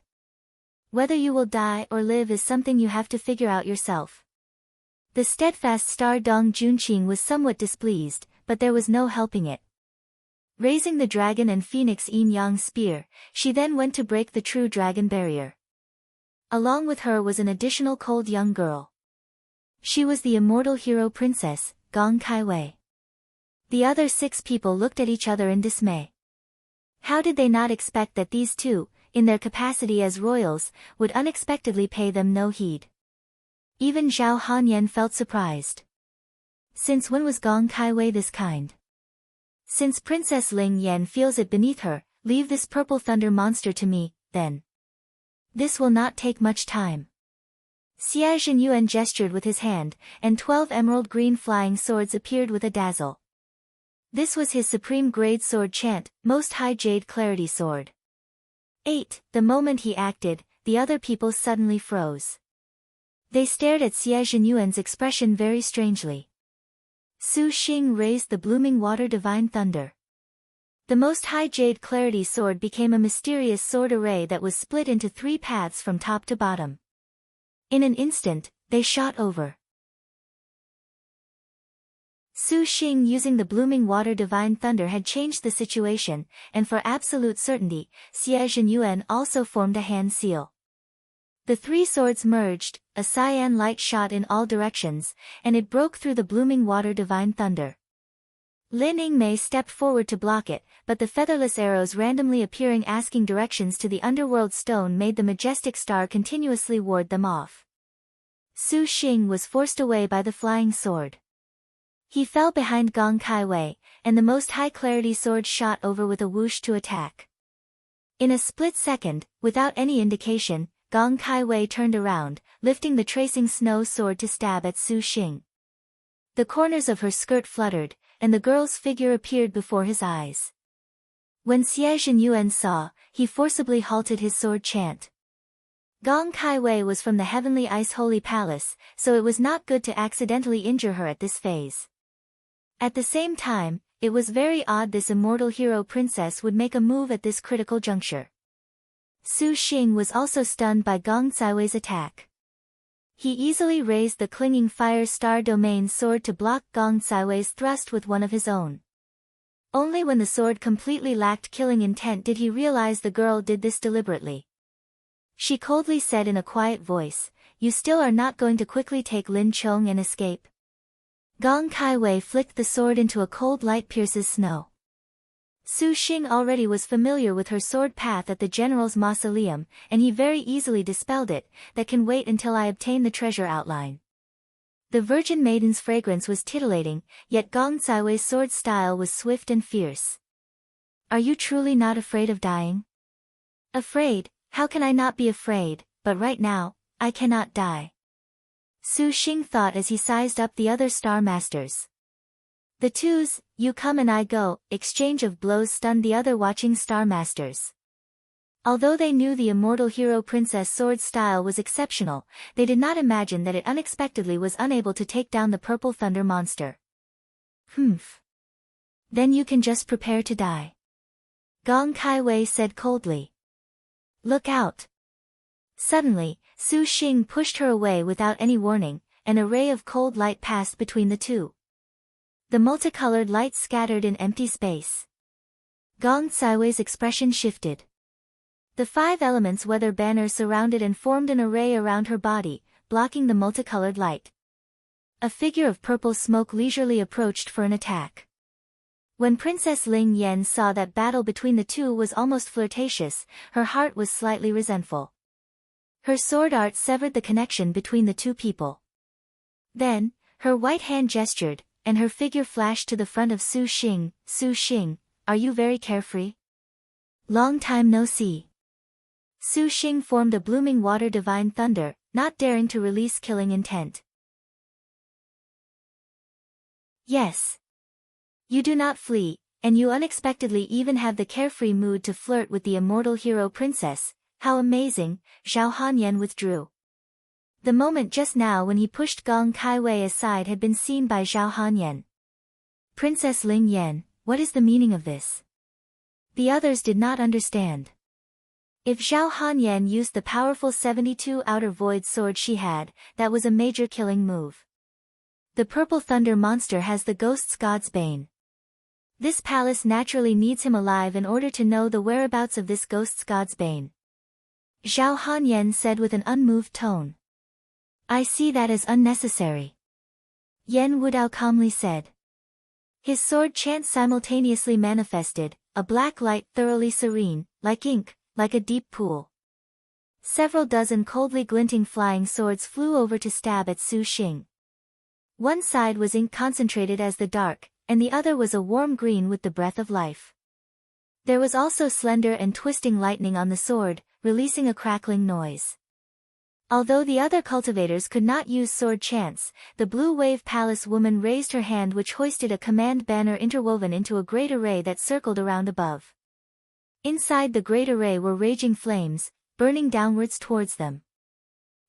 Whether you will die or live is something you have to figure out yourself. The steadfast Star Dong Qing was somewhat displeased, but there was no helping it. Raising the dragon and phoenix yin-yang spear, she then went to break the true dragon barrier. Along with her was an additional cold young girl. She was the immortal hero princess, Gong Kaiwei. The other 6 people looked at each other in dismay. How did they not expect that these two, in their capacity as royals, would unexpectedly pay them no heed? Even Zhao Hanyan felt surprised. Since when was Gong Kaiwei this kind? Since Princess Ling Yan feels it beneath her, leave this purple thunder monster to me, then. This will not take much time. Xie Zhenyuan gestured with his hand, and 12 emerald green flying swords appeared with a dazzle. This was his supreme grade sword chant, Most High Jade Clarity Sword. 8. The moment he acted, the other people suddenly froze. They stared at Xie Zhenyuan's expression very strangely. Su Xing raised the blooming water divine thunder. The Most High Jade Clarity Sword became a mysterious sword array that was split into 3 paths from top to bottom. In an instant, they shot over. Su Xing using the blooming water divine thunder had changed the situation, and for absolute certainty, Xie Zhenyuan also formed a hand seal. The 3 swords merged, a cyan light shot in all directions, and it broke through the blooming water divine thunder. Lin Yingmei stepped forward to block it, but the featherless arrows randomly appearing asking directions to the underworld stone made the majestic star continuously ward them off. Su Sheng was forced away by the flying sword. He fell behind Gong Kaiwei, and the most high-clarity sword shot over with a whoosh to attack. In a split second, without any indication, Gong Kaiwei turned around, lifting the tracing snow sword to stab at Su Sheng. The corners of her skirt fluttered, and the girl's figure appeared before his eyes. When Xie Yuan saw, he forcibly halted his sword chant. Gong Kaiwei was from the Heavenly Ice Holy Palace, so it was not good to accidentally injure her at this phase. At the same time, it was very odd this immortal hero princess would make a move at this critical juncture. Su Sheng was also stunned by Gong Kaiwei's attack. He easily raised the clinging Fire Star Domain sword to block Gong Kaiwei's thrust with one of his own. Only when the sword completely lacked killing intent did he realize the girl did this deliberately. She coldly said in a quiet voice, "You still are not going to quickly take Lin Chong and escape?" Gong Kaiwei flicked the sword into a cold light pierces snow. Su Sheng already was familiar with her sword path at the general's mausoleum, and he very easily dispelled it. "That can wait until I obtain the treasure outline." The Virgin Maiden's fragrance was titillating, yet Gong Kaiwei's sword style was swift and fierce. "Are you truly not afraid of dying?" "Afraid? How can I not be afraid, but right now, I cannot die." Su Sheng thought as he sized up the other Star Masters. The twos, "You come and I go," exchange of blows stunned the other watching Star Masters. Although they knew the immortal hero princess sword style was exceptional, they did not imagine that it unexpectedly was unable to take down the purple thunder monster. "Humph. Then you can just prepare to die," Gong Kaiwei said coldly. "Look out." Suddenly, Su Sheng pushed her away without any warning, and a ray of cold light passed between the two. The multicolored light scattered in empty space. Gong Kaiwei's expression shifted. The 5 elements weather banner surrounded and formed an array around her body, blocking the multicolored light. A figure of purple smoke leisurely approached for an attack. When Princess Ling Yan saw that battle between the two was almost flirtatious, her heart was slightly resentful. Her sword art severed the connection between the two people. Then, her white hand gestured, and her figure flashed to the front of Su Sheng. "Su Sheng, are you very carefree? Long time no see." Su Sheng formed a blooming water divine thunder, not daring to release killing intent. "Yes. You do not flee, and you unexpectedly even have the carefree mood to flirt with the immortal hero princess. How amazing." Zhao Hanyan withdrew. The moment just now when he pushed Gong Kaiwei aside had been seen by Zhao Hanyan. "Princess Ling Yan, what is the meaning of this?" The others did not understand. If Zhao Hanyan used the powerful 72 Outer Void sword she had, that was a major killing move. The purple thunder monster has the ghost's god's bane. This palace naturally needs him alive in order to know the whereabouts of this ghost's god's bane. Zhao Hanyan said with an unmoved tone. "I see that as unnecessary." Yen Wudao calmly said. His sword chant simultaneously manifested, a black light thoroughly serene, like ink, like a deep pool. Several dozen coldly glinting flying swords flew over to stab at Su Sheng. One side was ink concentrated as the dark, and the other was a warm green with the breath of life. There was also slender and twisting lightning on the sword, releasing a crackling noise. Although the other cultivators could not use sword chants, the Blue Wave Palace woman raised her hand which hoisted a command banner interwoven into a great array that circled around above. Inside the great array were raging flames, burning downwards towards them.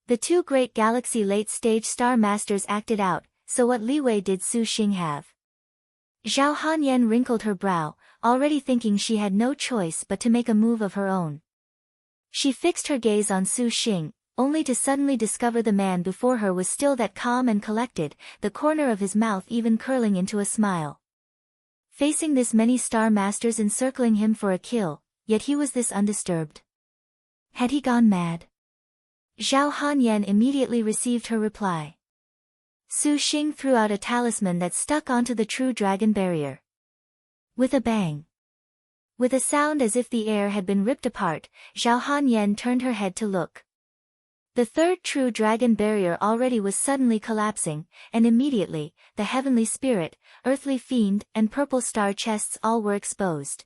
The 2 great galaxy late-stage star masters acted out, so what leeway did Su Sheng have? Zhao Hanyan wrinkled her brow, already thinking she had no choice but to make a move of her own. She fixed her gaze on Su Sheng, only to suddenly discover the man before her was still that calm and collected, the corner of his mouth even curling into a smile. Facing this many star masters encircling him for a kill, yet he was this undisturbed. Had he gone mad? Zhao Hanyan immediately received her reply. Su Sheng threw out a talisman that stuck onto the true dragon barrier. With a bang. With a sound as if the air had been ripped apart, Zhao Hanyan turned her head to look. The third true dragon barrier already was suddenly collapsing, and immediately, the heavenly spirit, earthly fiend, and purple star chests all were exposed.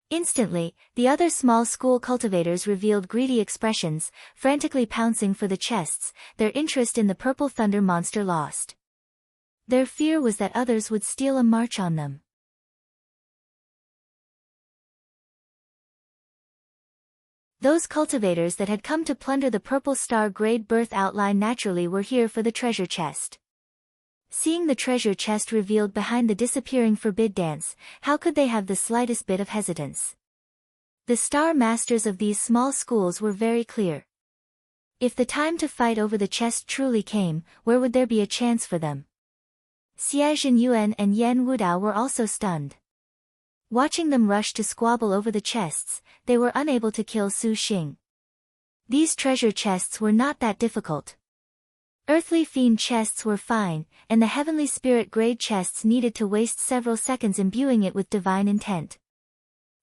Instantly, the other small school cultivators revealed greedy expressions, frantically pouncing for the chests, their interest in the purple thunder monster lost. Their fear was that others would steal a march on them. Those cultivators that had come to plunder the purple star-grade birth outline naturally were here for the treasure chest. Seeing the treasure chest revealed behind the disappearing forbid dance, how could they have the slightest bit of hesitance? The star masters of these small schools were very clear. If the time to fight over the chest truly came, where would there be a chance for them? Xie Zhenyuan and Yan Wudao were also stunned. Watching them rush to squabble over the chests, they were unable to kill Su Xing. These treasure chests were not that difficult. Earthly fiend chests were fine, and the heavenly spirit grade chests needed to waste several seconds imbuing it with divine intent.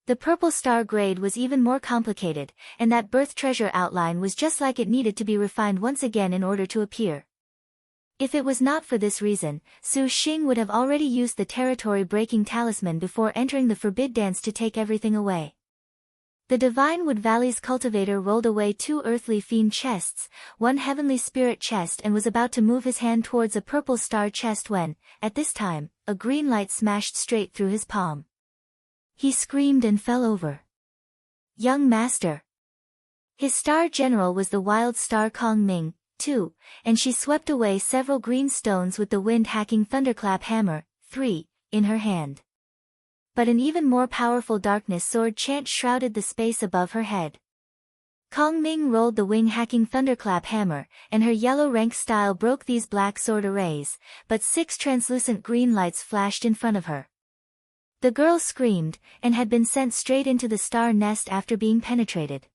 The purple star grade was even more complicated, and that birth treasure outline was just like it needed to be refined once again in order to appear. If it was not for this reason, Su Xing would have already used the territory-breaking talisman before entering the forbid dance to take everything away. The Divine Wood Valley's cultivator rolled away 2 earthly fiend chests, 1 heavenly spirit chest, and was about to move his hand towards a purple star chest when, at this time, a green light smashed straight through his palm. He screamed and fell over. Young master! His star general was the wild star Kong Ming, too, and she swept away several green stones with the wind-hacking thunderclap hammer, 3, in her hand. But an even more powerful darkness sword chant shrouded the space above her head. Kong Ming rolled the wing-hacking thunderclap hammer, and her yellow rank style broke these black sword arrays, but 6 translucent green lights flashed in front of her. The girl screamed, and had been sent straight into the star nest after being penetrated.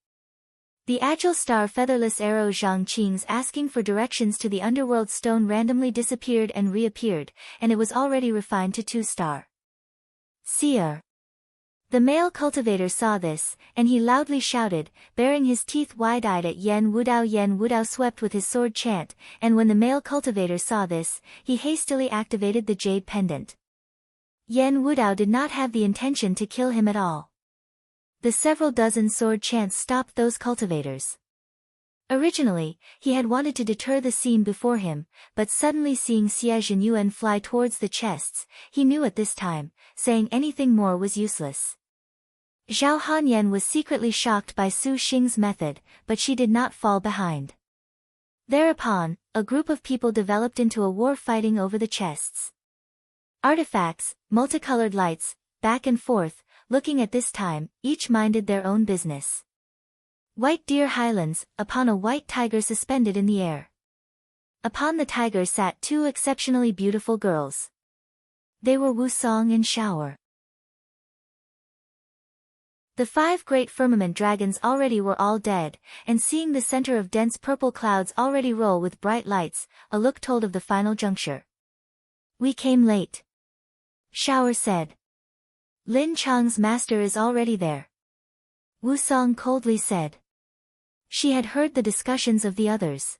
The agile star Featherless arrow Zhang Qing's asking for directions to the underworld stone randomly disappeared and reappeared, and it was already refined to 2-star. Seer. The male cultivator saw this, and he loudly shouted, baring his teeth wide-eyed at Yan Wudao. Yan Wudao swept with his sword chant, and when the male cultivator saw this, he hastily activated the jade pendant. Yan Wudao did not have the intention to kill him at all. The several dozen sword chants stopped those cultivators. Originally, he had wanted to deter the scene before him, but suddenly seeing Xie Zhenyuan fly towards the chests, he knew at this time, saying anything more was useless. Zhao Hanyan was secretly shocked by Su Xing's method, but she did not fall behind. Thereupon, a group of people developed into a war fighting over the chests. Artifacts, multicolored lights, back and forth, looking at this time, each minded their own business. White deer highlands, upon a white tiger suspended in the air. Upon the tiger sat 2 exceptionally beautiful girls. They were Wusong and Shower. The 5 great firmament dragons already were all dead, and seeing the center of dense purple clouds already roll with bright lights, a look told of the final juncture. We came late. Shower said. Lin Chang's master is already there. Wusong coldly said. She had heard the discussions of the others.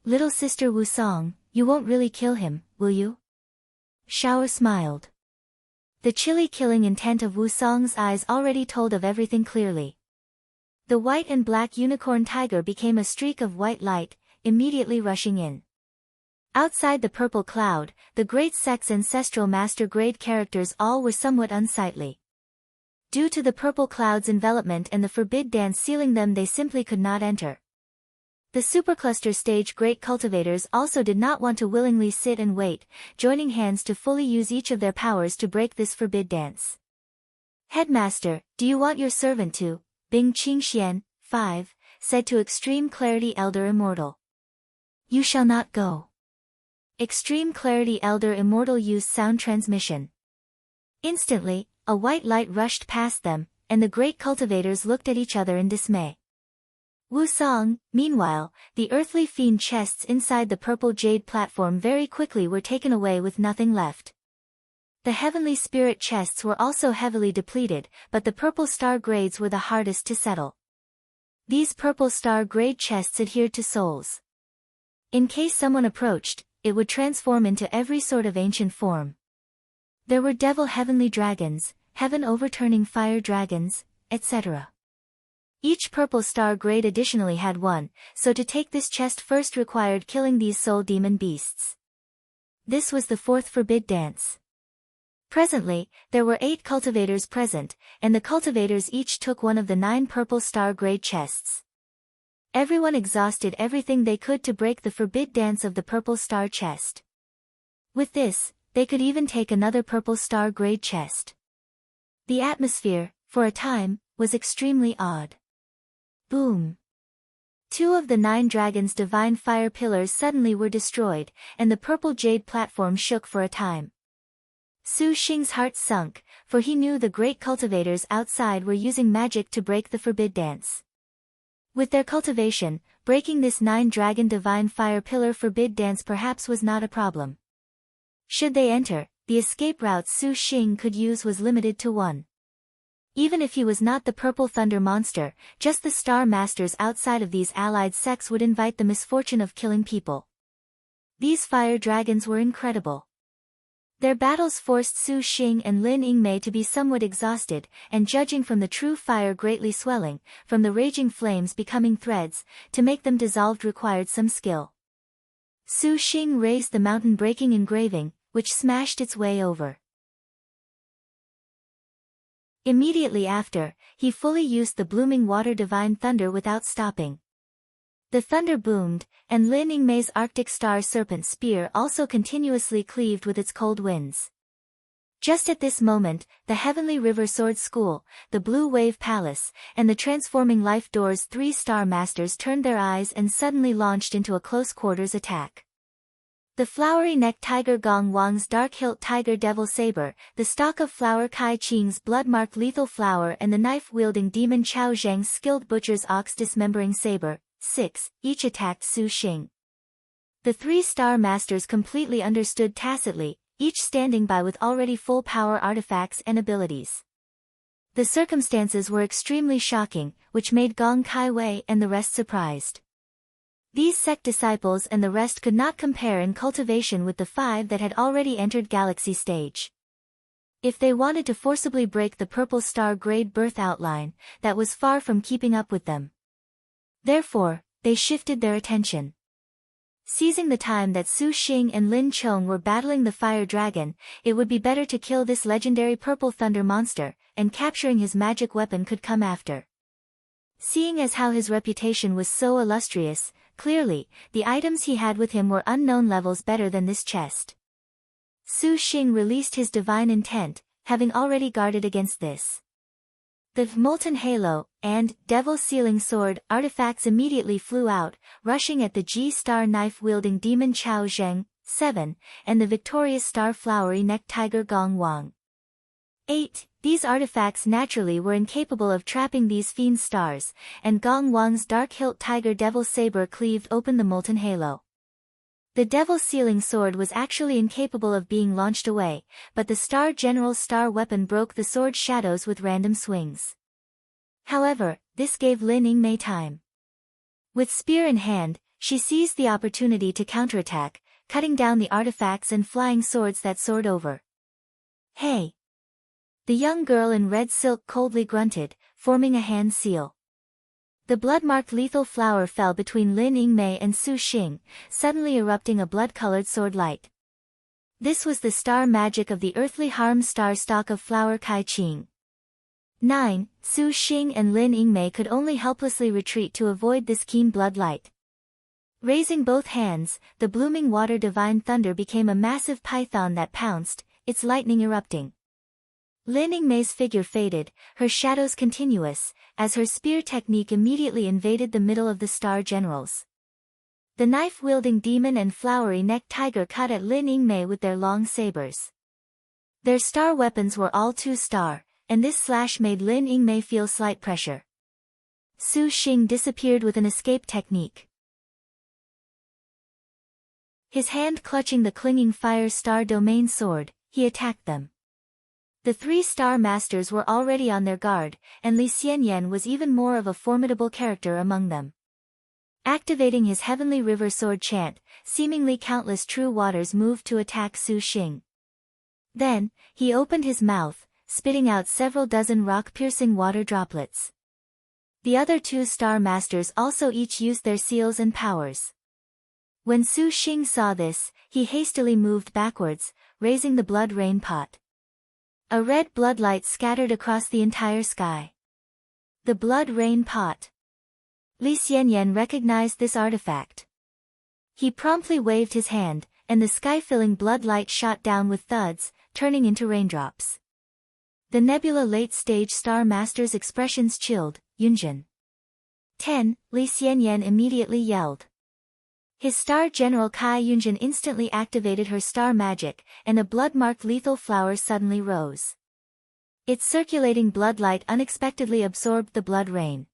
Little sister Wusong, you won't really kill him, will you? Shower smiled. The chilly killing intent of Wusong's eyes already told of everything clearly. The white and black unicorn tiger became a streak of white light, immediately rushing in. Outside the purple cloud, the great sect's ancestral master-grade characters all were somewhat unsightly. Due to the purple cloud's envelopment and the forbid dance sealing them, they simply could not enter. The supercluster stage great cultivators also did not want to willingly sit and wait, joining hands to fully use each of their powers to break this forbid dance. Headmaster, do you want your servant to? Bing Qingxian, 5, said to Extreme Clarity Elder Immortal. You shall not go. Extreme Clarity Elder Immortal used sound transmission. Instantly, a white light rushed past them, and the great cultivators looked at each other in dismay. Wusong, meanwhile, the earthly fiend chests inside the purple jade platform very quickly were taken away with nothing left. The heavenly spirit chests were also heavily depleted, but the purple star grades were the hardest to settle. These purple star-grade chests adhered to souls. In case someone approached, it would transform into every sort of ancient form. There were devil heavenly dragons, heaven-overturning fire dragons, etc. Each purple star grade additionally had one, so to take this chest first required killing these soul demon beasts. This was the fourth forbid dance. Presently, there were 8 cultivators present, and the cultivators each took one of the 9 purple star grade chests. Everyone exhausted everything they could to break the forbid dance of the purple star chest. With this, they could even take another purple star grade chest. The atmosphere, for a time, was extremely odd. Boom! 2 of the 9 dragons' divine fire pillars suddenly were destroyed, and the purple jade platform shook for a time. Su Xing's heart sunk, for he knew the great cultivators outside were using magic to break the forbid dance. With their cultivation, breaking this 9-dragon divine fire pillar forbid dance perhaps was not a problem. Should they enter, the escape route Su Xing could use was limited to one. Even if he was not the purple thunder monster, just the star masters outside of these allied sects would invite the misfortune of killing people. These fire dragons were incredible. Their battles forced Su Xing and Lin Yingmei to be somewhat exhausted, and judging from the true fire greatly swelling, from the raging flames becoming threads, to make them dissolved required some skill. Su Xing raised the mountain-breaking engraving, which smashed its way over. Immediately after, he fully used the blooming water divine thunder without stopping. The thunder boomed, and Lin Yingmei's Arctic Star Serpent Spear also continuously cleaved with its cold winds. Just at this moment, the Heavenly River Sword School, the Blue Wave Palace, and the Transforming Life Door's 3 Star Masters turned their eyes and suddenly launched into a close-quarters attack. The flowery-necked tiger Gong Wang's dark-hilt tiger devil saber, the stalk of flower Kai Qing's blood-marked lethal flower and the knife-wielding demon Chao Zhang's skilled butcher's ox dismembering saber, 6, each attacked Su Xing. The 3 Star Masters completely understood tacitly, each standing by with already full power artifacts and abilities. The circumstances were extremely shocking, which made Gong Kai Wei and the rest surprised. These sect disciples and the rest could not compare in cultivation with the 5 that had already entered galaxy stage. If they wanted to forcibly break the purple star grade birth outline, that was far from keeping up with them. Therefore, they shifted their attention. Seizing the time that Su Xing and Lin Chong were battling the fire dragon, it would be better to kill this legendary purple thunder monster, and capturing his magic weapon could come after. Seeing as how his reputation was so illustrious, clearly, the items he had with him were unknown levels better than this chest. Su Xing released his divine intent, having already guarded against this. The Molten Halo, and Devil Sealing Sword artifacts immediately flew out, rushing at the G-Star knife-wielding demon Chao Zheng, 7, and the victorious star flowery-necked tiger Gong Wang. 8. These artifacts naturally were incapable of trapping these fiend stars, and Gong Wang's dark-hilt tiger devil saber cleaved open the Molten Halo. The Devil Sealing Sword was actually incapable of being launched away, but the Star General's star weapon broke the sword's shadows with random swings. However, this gave Lin Yingmei time. With spear in hand, she seized the opportunity to counterattack, cutting down the artifacts and flying swords that soared over. Hey! The young girl in red silk coldly grunted, forming a hand seal. The blood-marked lethal flower fell between Lin Yingmei and Su Xing, suddenly erupting a blood-colored sword light. This was the star magic of the earthly harm star stalk of flower Kai Qing. 9. Su Xing and Lin Yingmei could only helplessly retreat to avoid this keen blood light. Raising both hands, the blooming water divine thunder became a massive python that pounced, its lightning erupting. Lin Yingmei's figure faded, her shadows continuous, as her spear technique immediately invaded the middle of the star generals. The knife-wielding demon and flowery-necked tiger cut at Lin Yingmei with their long sabers. Their star weapons were all 2-star, and this slash made Lin Yingmei feel slight pressure. Su Xing disappeared with an escape technique. His hand clutching the clinging fire star domain sword, he attacked them. The 3-star masters were already on their guard, and Li Xianyan was even more of a formidable character among them. Activating his heavenly river sword chant, seemingly countless true waters moved to attack Su Xing. Then, he opened his mouth, spitting out several dozen rock-piercing water droplets. The other 2-star masters also each used their seals and powers. When Su Xing saw this, he hastily moved backwards, raising the blood rain pot. A red blood light scattered across the entire sky. The blood rain pot. Li Xianyan recognized this artifact. He promptly waved his hand, and the sky-filling blood light shot down with thuds, turning into raindrops. The Nebula late-stage star master's expressions chilled. Yunjin. 10. Li Xianyan immediately yelled. His star general Kai Yunjin instantly activated her star magic, and a blood-marked lethal flower suddenly rose. Its circulating blood light unexpectedly absorbed the blood rain.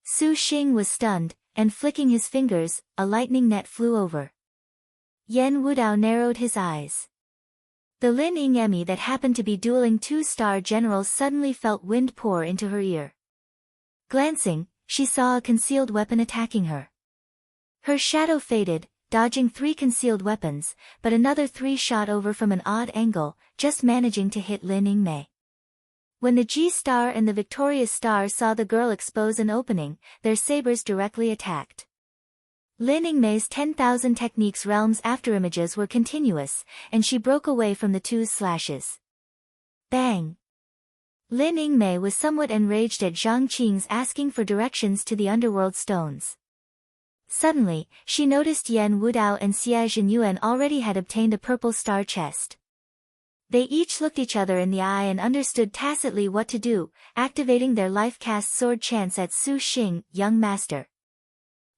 Su Xing was stunned, and flicking his fingers, a lightning net flew over. Yan Wudao narrowed his eyes. The Lin Ying Emi that happened to be dueling 2-star generals suddenly felt wind pour into her ear. Glancing, she saw a concealed weapon attacking her. Her shadow faded, dodging 3 concealed weapons, but another 3 shot over from an odd angle, just managing to hit Lin Yingmei. When the G-Star and the Victorious Star saw the girl expose an opening, their sabers directly attacked. Lin Yingmei's 10,000 techniques realms afterimages were continuous, and she broke away from the 2's slashes. Bang! Lin Yingmei was somewhat enraged at Zhang Qing's asking for directions to the underworld stones. Suddenly, she noticed Yan Wudao and Xia Zhenyuan already had obtained a purple star chest. They each looked each other in the eye and understood tacitly what to do, activating their life-cast sword chants at Su Xing, young master.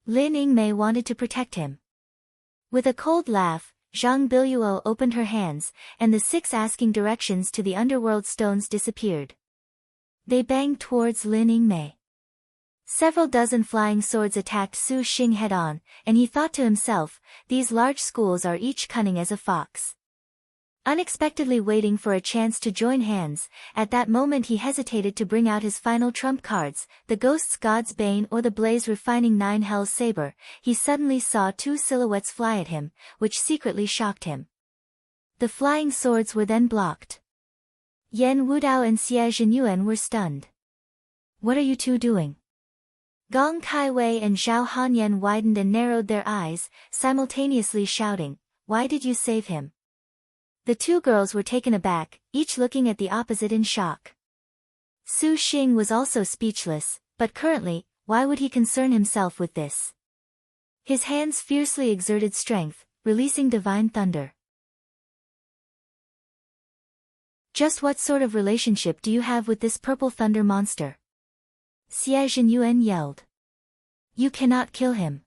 Lin Yingmei wanted to protect him. With a cold laugh, Zhang Biluo opened her hands, and the 6 asking directions to the underworld stones disappeared. They banged towards Lin Yingmei. Several dozen flying swords attacked Su Xing head-on, and he thought to himself, these large schools are each cunning as a fox. Unexpectedly waiting for a chance to join hands, at that moment he hesitated to bring out his final trump cards, the Ghost's God's Bane or the Blaze Refining 9 Hell's Saber. He suddenly saw 2 silhouettes fly at him, which secretly shocked him. The flying swords were then blocked. Yan Wudao and Xia Zhenyuan were stunned. What are you 2 doing? Gong Kaiwei and Zhao Hanyan widened and narrowed their eyes, simultaneously shouting, "Why did you save him?" The 2 girls were taken aback, each looking at the opposite in shock. Su Xing was also speechless, but currently, why would he concern himself with this? His hands fiercely exerted strength, releasing divine thunder. Just what sort of relationship do you have with this purple thunder monster? Xia Zhenyuan yelled. You cannot kill him.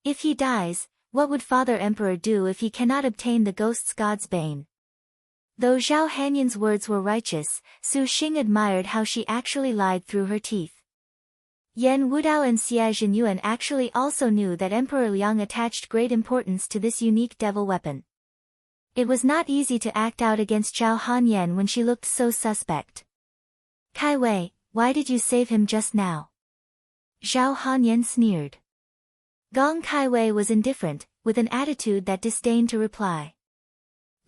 If he dies, what would Father Emperor do if he cannot obtain the Ghost's God's Bane? Though Zhao Hanyan's words were righteous, Su Xing admired how she actually lied through her teeth. Yan Wudao and Xia Zhenyuan actually also knew that Emperor Liang attached great importance to this unique devil weapon. It was not easy to act out against Zhao Hanyan when she looked so suspect. Kai Wei, why did you save him just now? Zhao Hanyan sneered. Gong Kaiwei was indifferent, with an attitude that disdained to reply.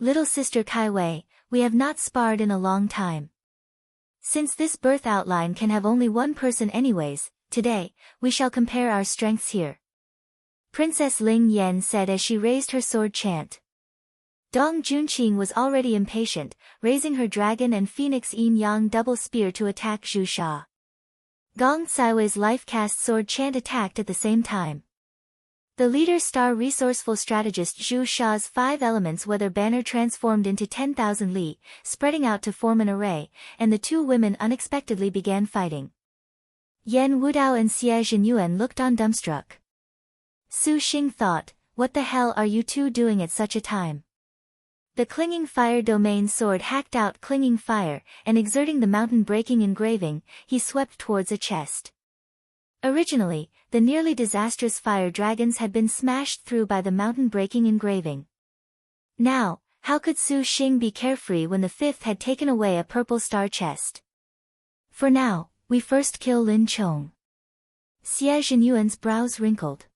Little sister Kaiwei, we have not sparred in a long time. Since this birth outline can have only one person anyways, today, we shall compare our strengths here. Princess Ling Yan said as she raised her sword chant. Dong Junqing was already impatient, raising her dragon and phoenix yin-yang double spear to attack Zhu Sha. Gong Saiwei's life-cast sword chant attacked at the same time. The leader star resourceful strategist Zhu Sha's 5 elements weather banner transformed into 10,000 li, spreading out to form an array, and the 2 women unexpectedly began fighting. Yan Wudao and Xia Zhenyuan looked on dumbstruck. Su Xing thought, what the hell are you 2 doing at such a time? The Clinging Fire domain sword hacked out Clinging Fire, and exerting the mountain-breaking engraving, he swept towards a chest. Originally, the nearly disastrous fire dragons had been smashed through by the mountain-breaking engraving. Now, How could Su Xing be carefree when the fifth had taken away a purple star chest? For now, we first kill Lin Chong. Xie Zhenyuan's brows wrinkled.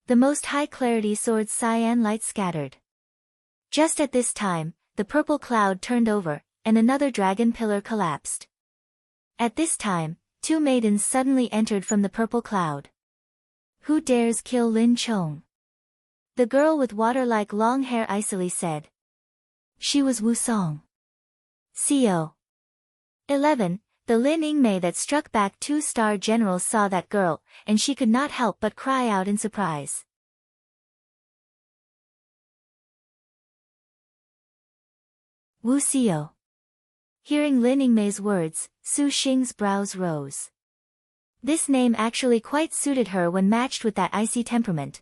The most high-clarity sword's cyan light scattered. Just at this time, the purple cloud turned over, and another dragon pillar collapsed. At this time, two maidens suddenly entered from the purple cloud. Who dares kill Lin Chong? The girl with water-like long hair icily said. She was Wu Song. Siyou. 11. The Lin Yingmei that struck back two-star generals saw that girl, and she could not help but cry out in surprise. Wu Siyou. Hearing Lin Yingmei's words, Su Xing's brows rose. This name actually quite suited her when matched with that icy temperament.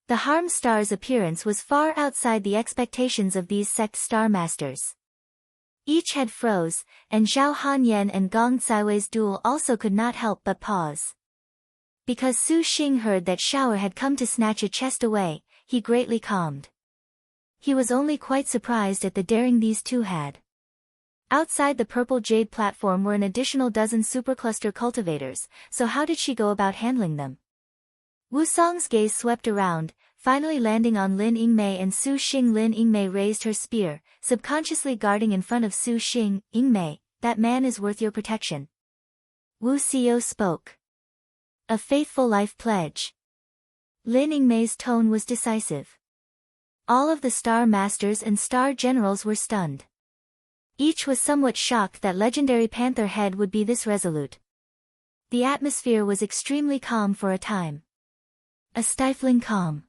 The Harm Star's appearance was far outside the expectations of these sect star masters. Each had froze, and Zhao Hanyan and Gong Caiwei's duel also could not help but pause. Because Su Xing heard that Shower had come to snatch a chest away, he greatly calmed. He was only quite surprised at the daring these two had. Outside the purple jade platform were an additional dozen supercluster cultivators, so how did she go about handling them? Wu Song's gaze swept around, finally landing on Lin Yingmei and Su Xing. Lin Yingmei raised her spear, subconsciously guarding in front of Su Xing. Yingmei, that man is worth your protection. Wu Siyou spoke. A faithful life pledge. Lin Yingmei's tone was decisive. All of the star masters and star generals were stunned. Each was somewhat shocked that legendary panther head would be this resolute. The atmosphere was extremely calm for a time. A stifling calm.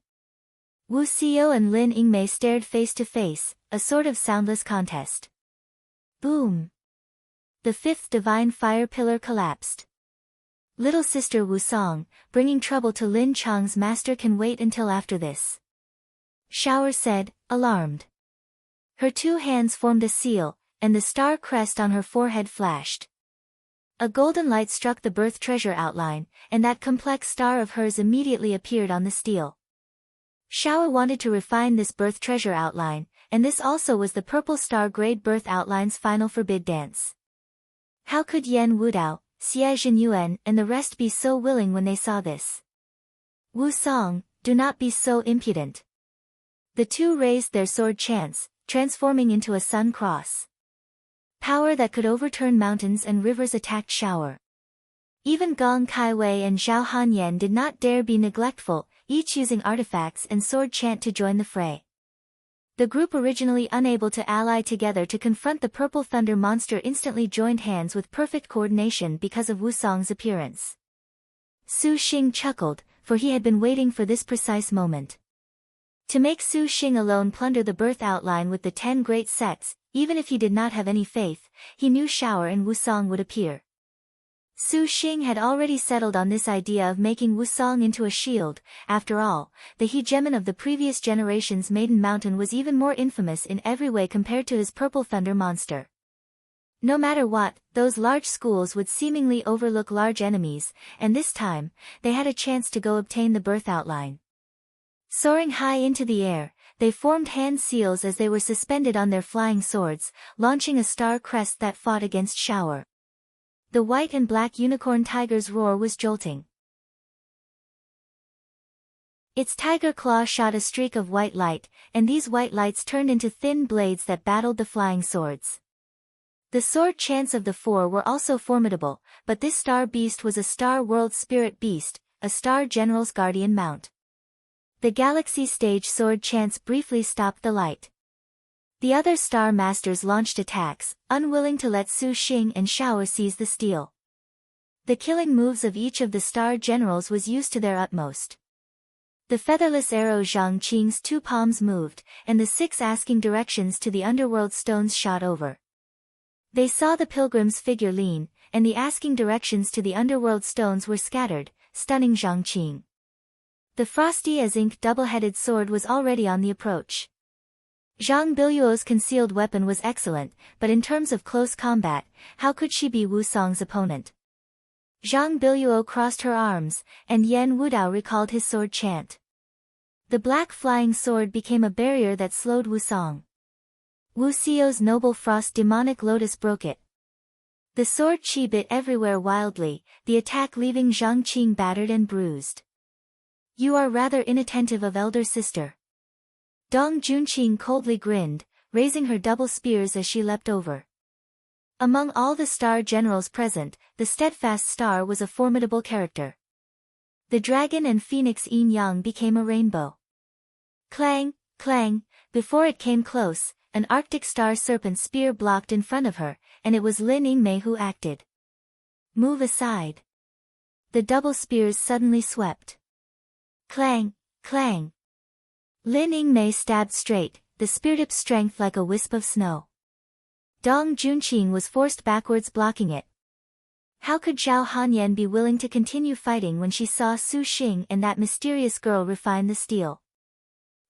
Wu Siyou and Lin Yingmei stared face to face, a sort of soundless contest. Boom! The fifth divine fire pillar collapsed. Little sister Wu Song, bringing trouble to Lin Chong's master can wait until after this. Shower said, alarmed. Her two hands formed a seal, and the star crest on her forehead flashed. A golden light struck the birth treasure outline, and that complex star of hers immediately appeared on the steel. Shower wanted to refine this birth treasure outline, and this also was the purple star grade birth outline's final forbid dance. How could Yan Wudao, Xie Zhenyuan and the rest be so willing when they saw this? Wu Song, do not be so impudent. The two raised their sword chants, transforming into a sun cross. Power that could overturn mountains and rivers attacked Shower. Even Gong Caiwei and Zhao Hanyan did not dare be neglectful, each using artifacts and sword chant to join the fray. The group originally unable to ally together to confront the purple thunder monster instantly joined hands with perfect coordination because of Wu Song's appearance. Su Xing chuckled, for he had been waiting for this precise moment. To make Su Xing alone plunder the birth outline with the 10 great sects, even if he did not have any faith, he knew Shower and Wu Song would appear. Su Xing had already settled on this idea of making Wu Song into a shield. After all, the hegemon of the previous generation's Maiden Mountain was even more infamous in every way compared to his purple thunder monster. No matter what, those large schools would seemingly overlook large enemies, and this time, they had a chance to go obtain the birth outline. Soaring high into the air, they formed hand seals as they were suspended on their flying swords, launching a star crest that fought against Shower. The white and black unicorn tiger's roar was jolting. Its tiger claw shot a streak of white light, and these white lights turned into thin blades that battled the flying swords. The sword chants of the four were also formidable, but this star beast was a Star World spirit beast, a star general's guardian mount. The galaxy stage sword chants briefly stopped the light. The other star masters launched attacks, unwilling to let Su Xing and Shower seize the steel. The killing moves of each of the star generals was used to their utmost. The featherless arrow Zhang Qing's 2 palms moved, and the 6 asking directions to the underworld stones shot over. They saw the pilgrim's figure lean, and the asking directions to the underworld stones were scattered, stunning Zhang Qing. The frosty as ink double-headed sword was already on the approach. Zhang Biluo's concealed weapon was excellent, but in terms of close combat, how could she be Wu Song's opponent? Zhang Biluo crossed her arms, and Yan Wudao recalled his sword chant. The black flying sword became a barrier that slowed Wu Song. Wu Xiu's noble frost demonic lotus broke it. The sword chi bit everywhere wildly, the attack leaving Zhang Qing battered and bruised. You are rather inattentive of elder sister. Dong Junqing coldly grinned, raising her double spears as she leapt over. Among all the star generals present, the steadfast star was a formidable character. The dragon and phoenix yin yang became a rainbow. Clang, clang, before it came close, an Arctic star serpent spear blocked in front of her, and it was Lin Yingmei who acted. Move aside. The double spears suddenly swept. Clang, clang. Lin Yingmei stabbed straight, the spear-tip's strength like a wisp of snow. Dong Junqing was forced backwards blocking it. How could Zhao Hanyan be willing to continue fighting when she saw Su Xing and that mysterious girl refine the steel?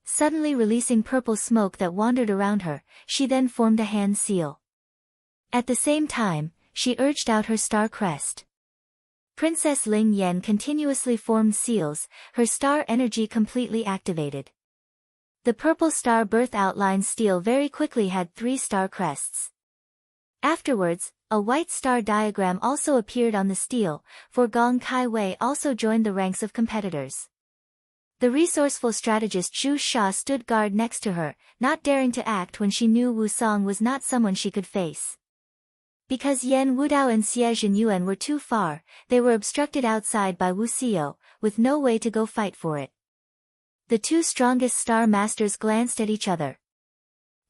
Suddenly releasing purple smoke that wandered around her, she then formed a hand seal. At the same time, she urged out her star crest. Princess Ling Yan continuously formed seals, her star energy completely activated. The purple star birth outline steel very quickly had 3 star crests. Afterwards, a white star diagram also appeared on the steel, for Gong Kai Wei also joined the ranks of competitors. The resourceful strategist Zhu Sha stood guard next to her, not daring to act when she knew Wu Song was not someone she could face. Because Yan Wudao and Xie Zhenyuan were too far, they were obstructed outside by Wu Xiu, with no way to go fight for it. The 2 strongest star masters glanced at each other.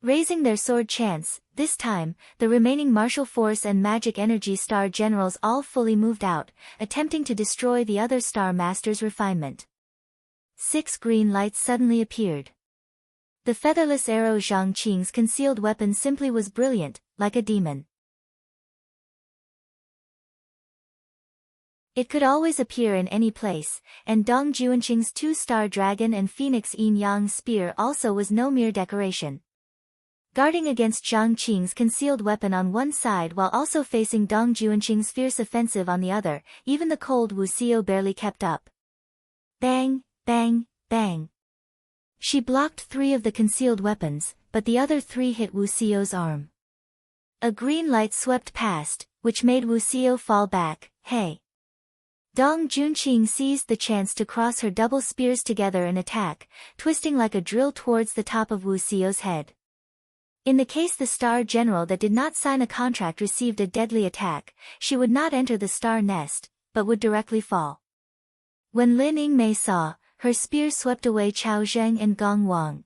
Raising their sword chants, this time, the remaining martial force and magic energy star generals all fully moved out, attempting to destroy the other star masters' refinement. 6 green lights suddenly appeared. The featherless arrow Zhang Qing's concealed weapon simply was brilliant, like a demon. It could always appear in any place, and Dong Junqing's 2-star dragon and phoenix yin yang spear also was no mere decoration. Guarding against Zhang Qing's concealed weapon on one side while also facing Dong Junqing's fierce offensive on the other, even the cold Wu Xiu barely kept up. Bang, bang, bang. She blocked 3 of the concealed weapons, but the other 3 hit Wu Xiu's arm. A green light swept past, which made Wu Xiu fall back. Hey! Dong Junqing seized the chance to cross her double spears together and attack, twisting like a drill towards the top of Wu Xiu's head. In the case the star general that did not sign a contract received a deadly attack, she would not enter the star nest, but would directly fall. When Lin Yingmei saw, her spear swept away Chao Zheng and Gong Wang.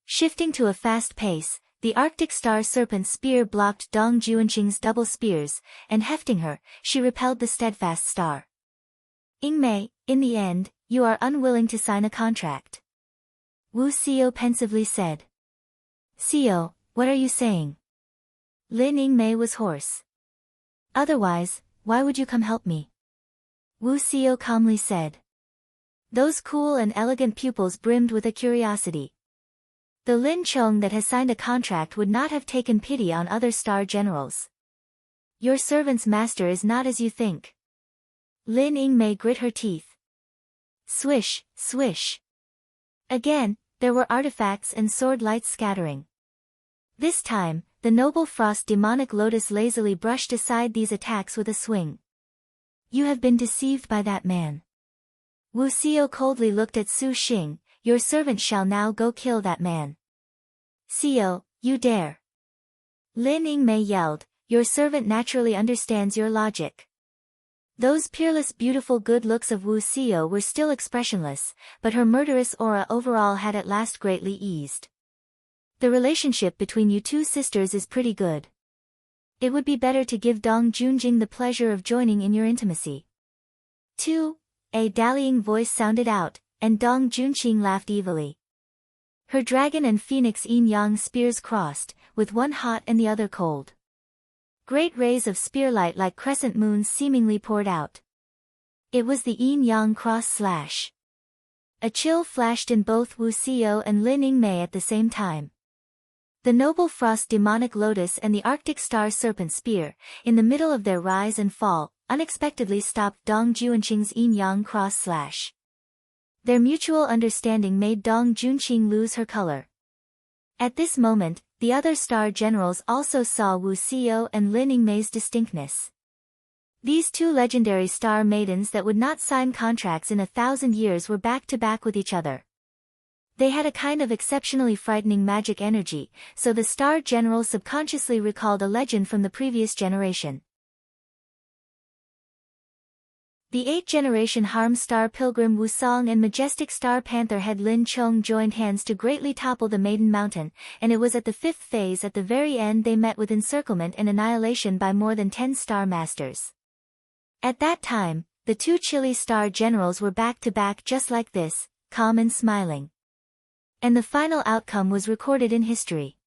Shifting to a fast pace, the Arctic star serpent spear blocked Dong Junqing's double spears, and hefting her, she repelled the steadfast star. Yingmei, in the end, you are unwilling to sign a contract. Wu Xiu pensively said. Xiu, what are you saying? Lin Yingmei was hoarse. Otherwise, why would you come help me? Wu Xiu calmly said. Those cool and elegant pupils brimmed with a curiosity. The Lin Chong that has signed a contract would not have taken pity on other star generals. Your servant's master is not as you think. Lin Yingmei grit her teeth. Swish, swish. Again, there were artifacts and sword lights scattering. This time, the noble frost demonic lotus lazily brushed aside these attacks with a swing. You have been deceived by that man. Wu Xiu coldly looked at Su Xing. Your servant shall now go kill that man. Xiu, you dare. Lin Yingmei yelled, your servant naturally understands your logic. Those peerless beautiful good looks of Wu Xiu were still expressionless, but her murderous aura overall had at last greatly eased. The relationship between you 2 sisters is pretty good. It would be better to give Dong Junqing the pleasure of joining in your intimacy. 2. A dallying voice sounded out, and Dong Junqing laughed evilly. Her dragon and phoenix yin yang spears crossed, with one hot and the other cold. Great rays of spearlight like crescent moons seemingly poured out. It was the yin-yang cross-slash. A chill flashed in both Wu Xiu and Lin Yingmei at the same time. The noble frost demonic lotus and the Arctic star serpent spear, in the middle of their rise and fall, unexpectedly stopped Dong Junqing's yin-yang cross-slash. Their mutual understanding made Dong Junqing lose her color. At this moment, The other star generals also saw Wu Siyou and Lin Yingmei's distinctness. These two legendary star maidens that would not sign contracts in 1,000 years were back to back with each other. They had a kind of exceptionally frightening magic energy, so the star generals subconsciously recalled a legend from the previous generation. The 8th-generation harm star pilgrim Wusong and majestic star panther head Lin Chong joined hands to greatly topple the Maiden Mountain, and it was at the 5th phase at the very end they met with encirclement and annihilation by more than 10 star masters. At that time, the two chilly star generals were back to back just like this, calm and smiling. And the final outcome was recorded in history.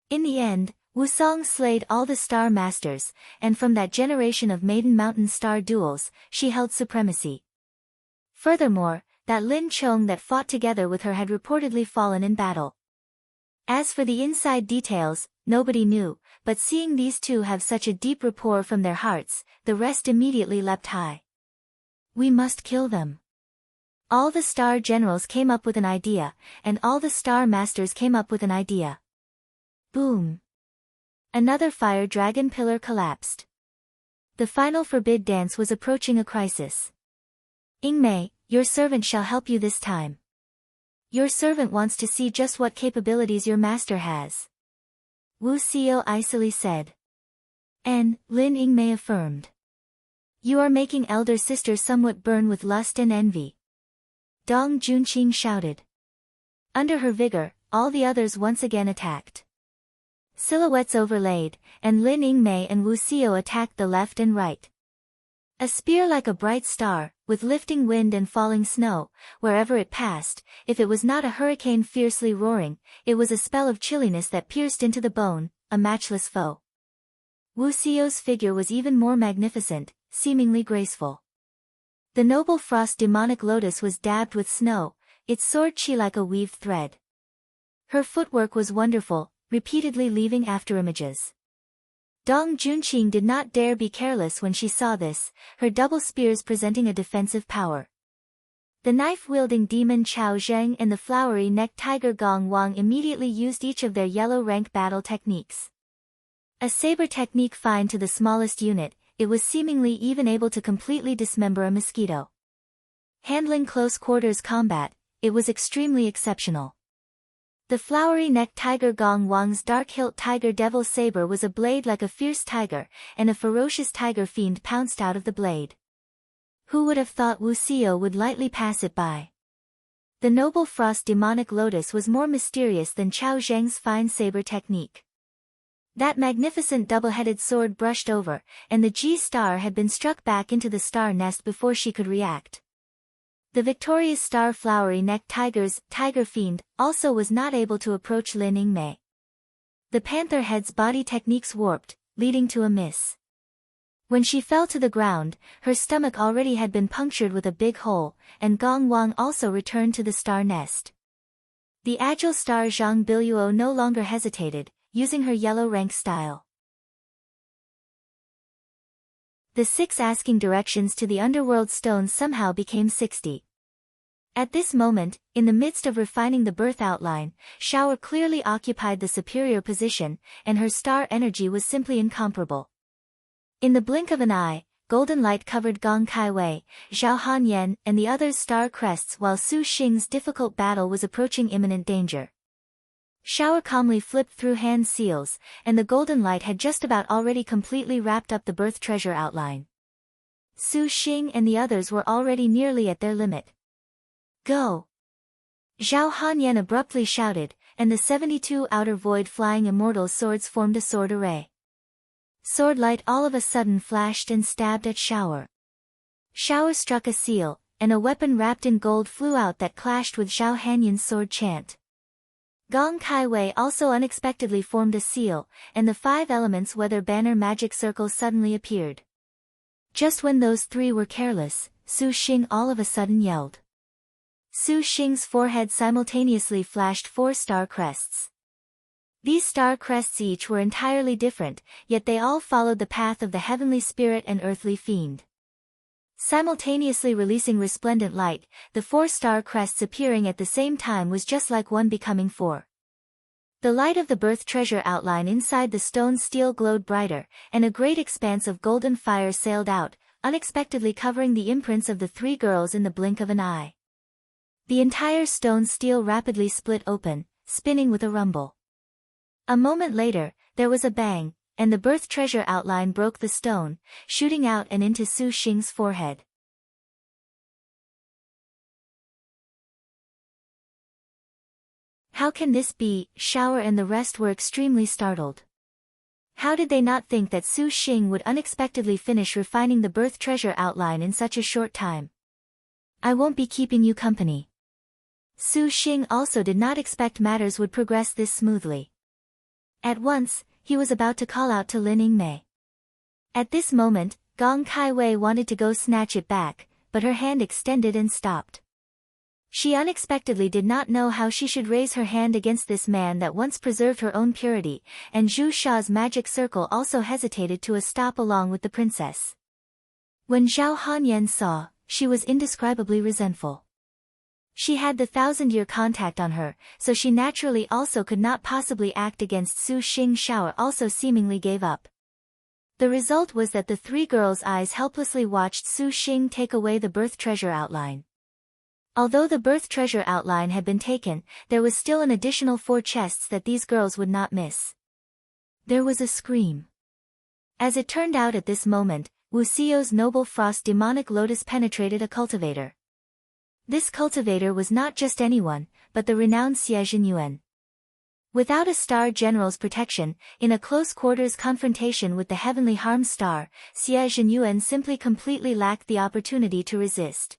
In the end, Wusong slayed all the star masters, and from that generation of Maiden Mountain star duels, she held supremacy. Furthermore, that Lin Chong that fought together with her had reportedly fallen in battle. As for the inside details, nobody knew, but seeing these two have such a deep rapport from their hearts, the rest immediately leapt high. We must kill them. All the star generals came up with an idea, and all the star masters came up with an idea. Boom! Another fire dragon pillar collapsed. The final forbid dance was approaching a crisis. Yingmei, your servant shall help you this time. Your servant wants to see just what capabilities your master has. Wu Siyou icily said. And, Lin Yingmei affirmed. You are making elder sister somewhat burn with lust and envy. Dong Junqing shouted. Under her vigor, all the others once again attacked. Silhouettes overlaid, and Lin Yingmei and Wu Siyou attacked the left and right. A spear like a bright star, with lifting wind and falling snow, wherever it passed, if it was not a hurricane fiercely roaring, it was a spell of chilliness that pierced into the bone, a matchless foe. Wu Siyou's figure was even more magnificent, seemingly graceful. The noble frost demonic lotus was dabbed with snow, its sword chi like a weaved thread. Her footwork was wonderful, repeatedly leaving afterimages. Dong Junqing did not dare be careless when she saw this, her double spears presenting a defensive power. The knife-wielding demon Chao Zheng and the flowery-necked tiger Gong Wang immediately used each of their yellow rank battle techniques. A saber technique fine to the smallest unit, it was seemingly even able to completely dismember a mosquito. Handling close-quarters combat, it was extremely exceptional. The flowery-necked tiger Gong Wang's dark-hilt tiger devil saber was a blade like a fierce tiger, and a ferocious tiger fiend pounced out of the blade. Who would have thought Wu Siyou would lightly pass it by? The noble frost demonic lotus was more mysterious than Chao Zheng's fine saber technique. That magnificent double-headed sword brushed over, and the G-star had been struck back into the star nest before she could react. The victorious star flowery-necked tiger's tiger fiend also was not able to approach Lin Yingmei. The panther head's body techniques warped, leading to a miss. When she fell to the ground, her stomach already had been punctured with a big hole, and Gong Wang also returned to the star nest. The agile star Zhang Biluo no longer hesitated, using her yellow rank style. The 6 asking directions to the underworld stones somehow became 60. At this moment, in the midst of refining the birth outline, Shower clearly occupied the superior position, and her star energy was simply incomparable. In the blink of an eye, golden light covered Gong Kaiwei, Zhao Hanyan, and the others' star crests while Su Xing's difficult battle was approaching imminent danger. Shower calmly flipped through hand seals, and the golden light had just about already completely wrapped up the birth treasure outline. Su Xing and the others were already nearly at their limit. Go! Zhao Hanyan abruptly shouted, and the 72 outer void flying immortal swords formed a sword array. Sword light all of a sudden flashed and stabbed at Shower. Shower struck a seal, and a weapon wrapped in gold flew out that clashed with Zhao Hanyan's sword chant. Gong Kaiwei also unexpectedly formed a seal, and the 5 elements weather banner magic circles suddenly appeared. Just when those 3 were careless, Su Xing all of a sudden yelled. Su Xing's forehead simultaneously flashed 4 star crests. These star crests each were entirely different, yet they all followed the path of the heavenly spirit and earthly fiend. Simultaneously releasing resplendent light, the 4 star crests appearing at the same time was just like one becoming 4. The light of the birth treasure outline inside the stone steel glowed brighter, and a great expanse of golden fire sailed out, unexpectedly covering the imprints of the three girls in the blink of an eye. The entire stone steel rapidly split open, spinning with a rumble. A moment later, there was a bang, and the birth treasure outline broke the stone, shooting out and into Su Xing's forehead. How can this be? Shower and the rest were extremely startled. How did they not think that Su Xing would unexpectedly finish refining the birth treasure outline in such a short time? I won't be keeping you company. Su Xing also did not expect matters would progress this smoothly. At once, he was about to call out to Lin Yingmei. At this moment, Gong Kaiwei wanted to go snatch it back, but her hand extended and stopped. She unexpectedly did not know how she should raise her hand against this man that once preserved her own purity, and Zhu Sha's magic circle also hesitated to a stop along with the princess. When Zhao Hanyan saw, she was indescribably resentful. She had the 1,000-year contact on her, so she naturally also could not possibly act against Su Xing. Shower also seemingly gave up. The result was that the three girls' eyes helplessly watched Su Xing take away the birth treasure outline. Although the birth treasure outline had been taken, there was still an additional 4 chests that these girls would not miss. There was a scream. As it turned out at this moment, Wu Xiu's noble frost demonic lotus penetrated a cultivator. This cultivator was not just anyone, but the renowned Xie Zhenyuan. Without a star general's protection, in a close-quarters confrontation with the heavenly harm star, Xie Zhenyuan simply completely lacked the opportunity to resist.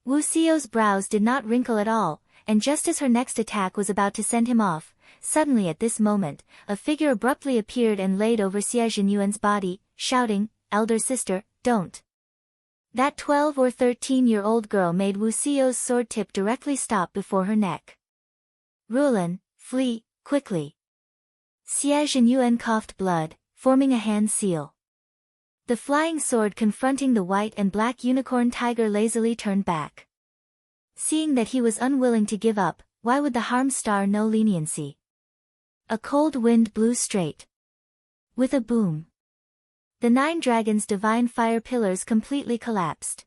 Wu Xiu's brows did not wrinkle at all, and just as her next attack was about to send him off, suddenly at this moment, a figure abruptly appeared and laid over Xie Zhenyuan's body, shouting, "Elder sister, don't." That 12 or 13-year-old girl made Wu Xiu's sword tip directly stop before her neck. "Rulan, flee, quickly." Xie Zhenyuan coughed blood, forming a hand seal. The flying sword confronting the white and black unicorn tiger lazily turned back. Seeing that he was unwilling to give up, why would the harm star know leniency? A cold wind blew straight. With a boom, the 9 dragons' divine fire pillars completely collapsed.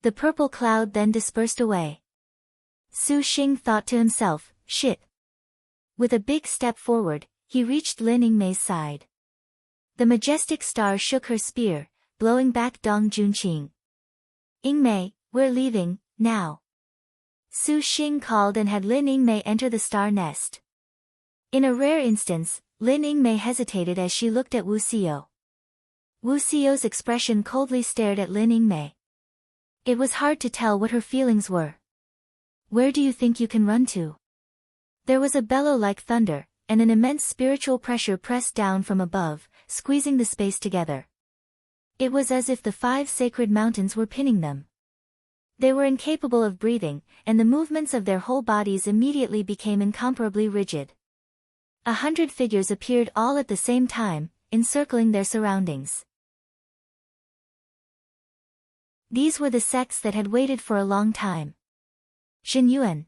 The purple cloud then dispersed away. Su Xing thought to himself, "Shit." With a big step forward, he reached Lin Yingmei's side. The majestic star shook her spear, blowing back Dong Junqing. "Yingmei, we're leaving, now." Su Xing called and had Lin Yingmei enter the star nest. In a rare instance, Lin Yingmei hesitated as she looked at Wu Xiu. Wu Xiu's expression coldly stared at Lin Yingmei. It was hard to tell what her feelings were. "Where do you think you can run to?" There was a bellow like thunder, and an immense spiritual pressure pressed down from above, squeezing the space together. It was as if the 5 sacred mountains were pinning them. They were incapable of breathing, and the movements of their whole bodies immediately became incomparably rigid. 100 figures appeared all at the same time, encircling their surroundings. These were the sects that had waited for a long time. Zhenyuan.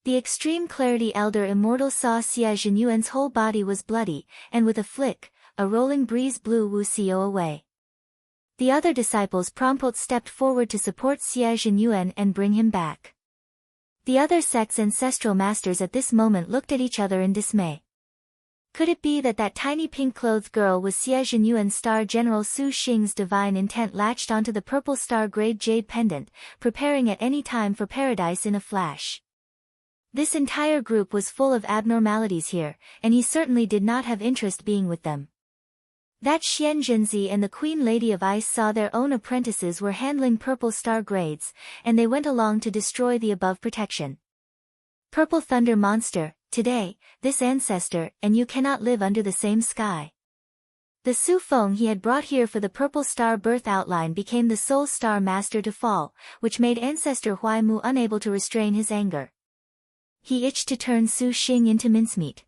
The extreme clarity elder immortal saw Xie Zhenyuan's whole body was bloody, and with a flick, a rolling breeze blew Wu Xiu away. The other disciples promptly stepped forward to support Xie Zhenyuan and bring him back. The other sect's ancestral masters at this moment looked at each other in dismay. Could it be that tiny pink-clothed girl was Xie Zhenyuan's star general Su Xing's divine intent latched onto the purple star-grade jade pendant, preparing at any time for paradise in a flash? This entire group was full of abnormalities here, and he certainly did not have interest being with them. That Xian Zhenzi and the Queen Lady of Ice saw their own apprentices were handling purple star grades, and they went along to destroy the above protection. Purple thunder monster, today, this ancestor and you cannot live under the same sky. The Su Feng he had brought here for the purple star birth outline became the sole star master to fall, which made ancestor Huai Mu unable to restrain his anger. He itched to turn Su Xing into mincemeat.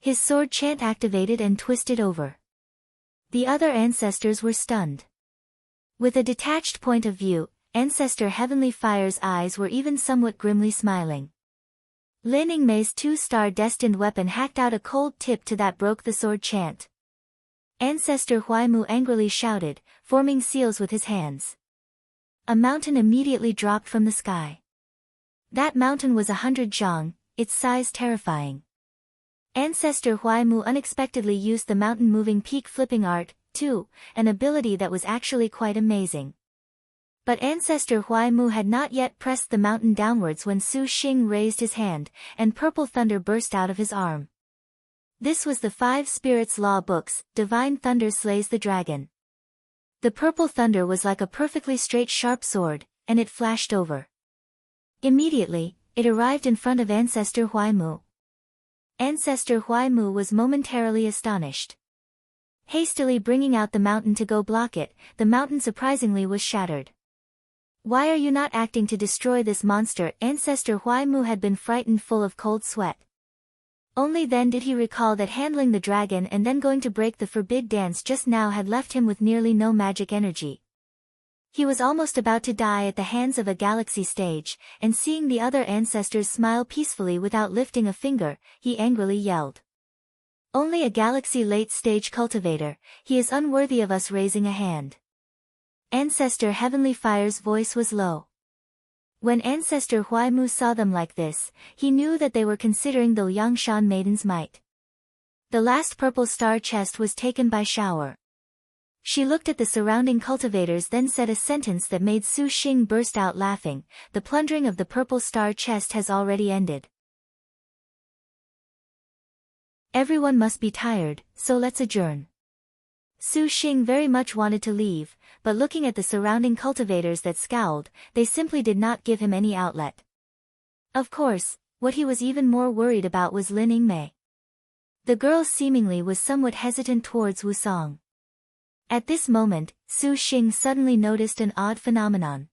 His sword chant activated and twisted over. The other ancestors were stunned. With a detached point of view, Ancestor Heavenly Fire's eyes were even somewhat grimly smiling. Lin Yingmei's two-star destined weapon hacked out a cold tip to that broke the sword chant. Ancestor Huaimu angrily shouted, forming seals with his hands. A mountain immediately dropped from the sky. That mountain was 100 zhang, its size terrifying. Ancestor Huaimu unexpectedly used the mountain-moving peak flipping art, too, an ability that was actually quite amazing. But Ancestor Huaimu had not yet pressed the mountain downwards when Su Xing raised his hand, and purple thunder burst out of his arm. This was the 5 Spirits Law books, Divine Thunder Slays the Dragon. The purple thunder was like a perfectly straight sharp sword, and it flashed over. Immediately, it arrived in front of Ancestor Huaimu. Ancestor Huaimu was momentarily astonished. Hastily bringing out the mountain to go block it, the mountain surprisingly was shattered. "Why are you not acting to destroy this monster?" Ancestor Huaimu had been frightened, full of cold sweat. Only then did he recall that handling the dragon and then going to break the forbid dance just now had left him with nearly no magic energy. He was almost about to die at the hands of a galaxy stage, and seeing the other ancestors smile peacefully without lifting a finger, he angrily yelled. "Only a galaxy late-stage cultivator, he is unworthy of us raising a hand." Ancestor Heavenly Fire's voice was low. When Ancestor Huaimu saw them like this, he knew that they were considering the Liangshan Maiden's might. The last purple star chest was taken by shower. She looked at the surrounding cultivators, then said a sentence that made Su Xing burst out laughing. "The plundering of the purple star chest has already ended. Everyone must be tired, so let's adjourn." Su Xing very much wanted to leave, but looking at the surrounding cultivators that scowled, they simply did not give him any outlet. Of course, what he was even more worried about was Lin Yingmei. The girl seemingly was somewhat hesitant towards Wusong. At this moment, Su Xing suddenly noticed an odd phenomenon.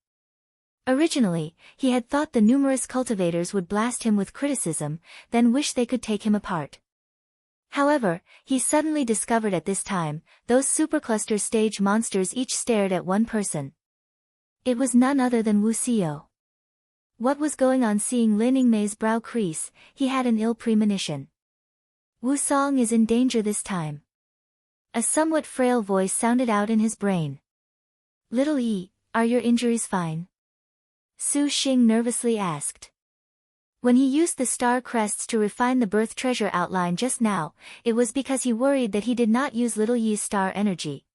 Originally, he had thought the numerous cultivators would blast him with criticism, then wish they could take him apart. However, he suddenly discovered at this time, those supercluster stage monsters each stared at one person. It was none other than Wu Siyou. What was going on? Seeing Lin Yingmei's brow crease, he had an ill premonition. Wusong is in danger this time. A somewhat frail voice sounded out in his brain. "Little E, are your injuries fine?" Su Xing nervously asked. When he used the star crests to refine the birth treasure outline just now, it was because he worried that he did not use Little Yi's star energy.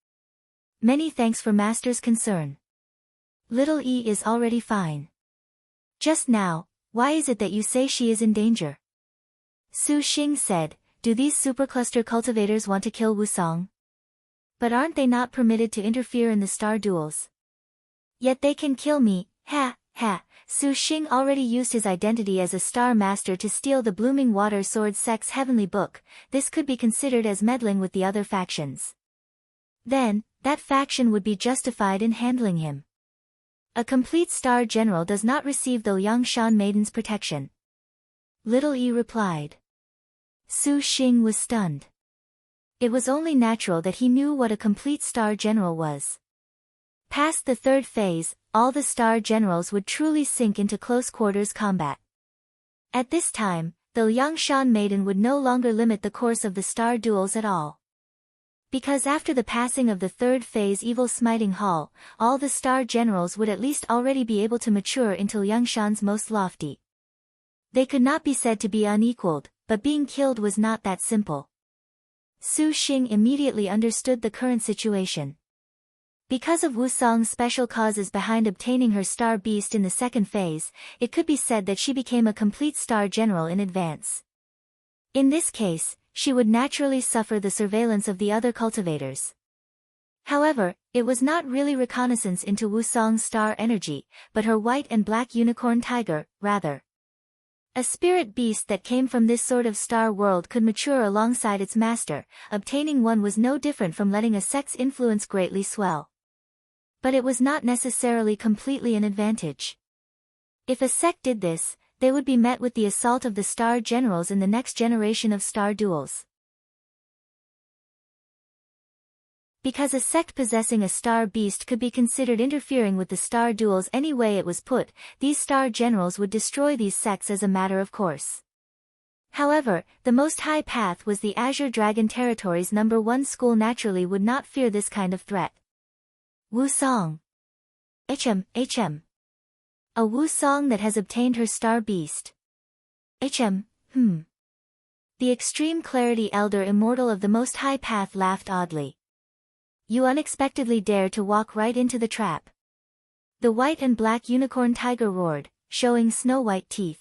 "Many thanks for Master's concern. Little E is already fine." "Just now, why is it that you say she is in danger?" Su Xing said, "Do these supercluster cultivators want to kill Wusong? But aren't they not permitted to interfere in the star duels? Yet they can kill me, ha, ha." Su Xing already used his identity as a star master to steal the Blooming Water Sword Sect's heavenly book. This could be considered as meddling with the other factions. Then, that faction would be justified in handling him. A complete star general does not receive the Liangshan Maiden's protection. Little E replied. Su Xing was stunned. It was only natural that he knew what a complete star general was. Past the third phase, all the star generals would truly sink into close-quarters combat. At this time, the Liangshan Maiden would no longer limit the course of the star duels at all. Because after the passing of the third phase Evil Smiting Hall, all the star generals would at least already be able to mature into Liangshan's most lofty. They could not be said to be unequaled, but being killed was not that simple. Su Xing immediately understood the current situation. Because of Wusong's special causes behind obtaining her star beast in the second phase, it could be said that she became a complete star general in advance. In this case, she would naturally suffer the surveillance of the other cultivators. However, it was not really reconnaissance into Wusong's star energy, but her white and black unicorn tiger, rather. A spirit beast that came from this sort of star world could mature alongside its master. Obtaining one was no different from letting a sect's influence greatly swell. But it was not necessarily completely an advantage. If a sect did this, they would be met with the assault of the star generals in the next generation of star duels. Because a sect possessing a star beast could be considered interfering with the star duels any way it was put, these star generals would destroy these sects as a matter of course. However, the Most High Path was the Azure Dragon Territory's #1 school, naturally would not fear this kind of threat. Wu Song. HM. A Wu Song that has obtained her star beast. The Extreme Clarity Elder Immortal of the Most High Path laughed oddly. You unexpectedly dare to walk right into the trap. The white and black unicorn tiger roared, showing snow-white teeth.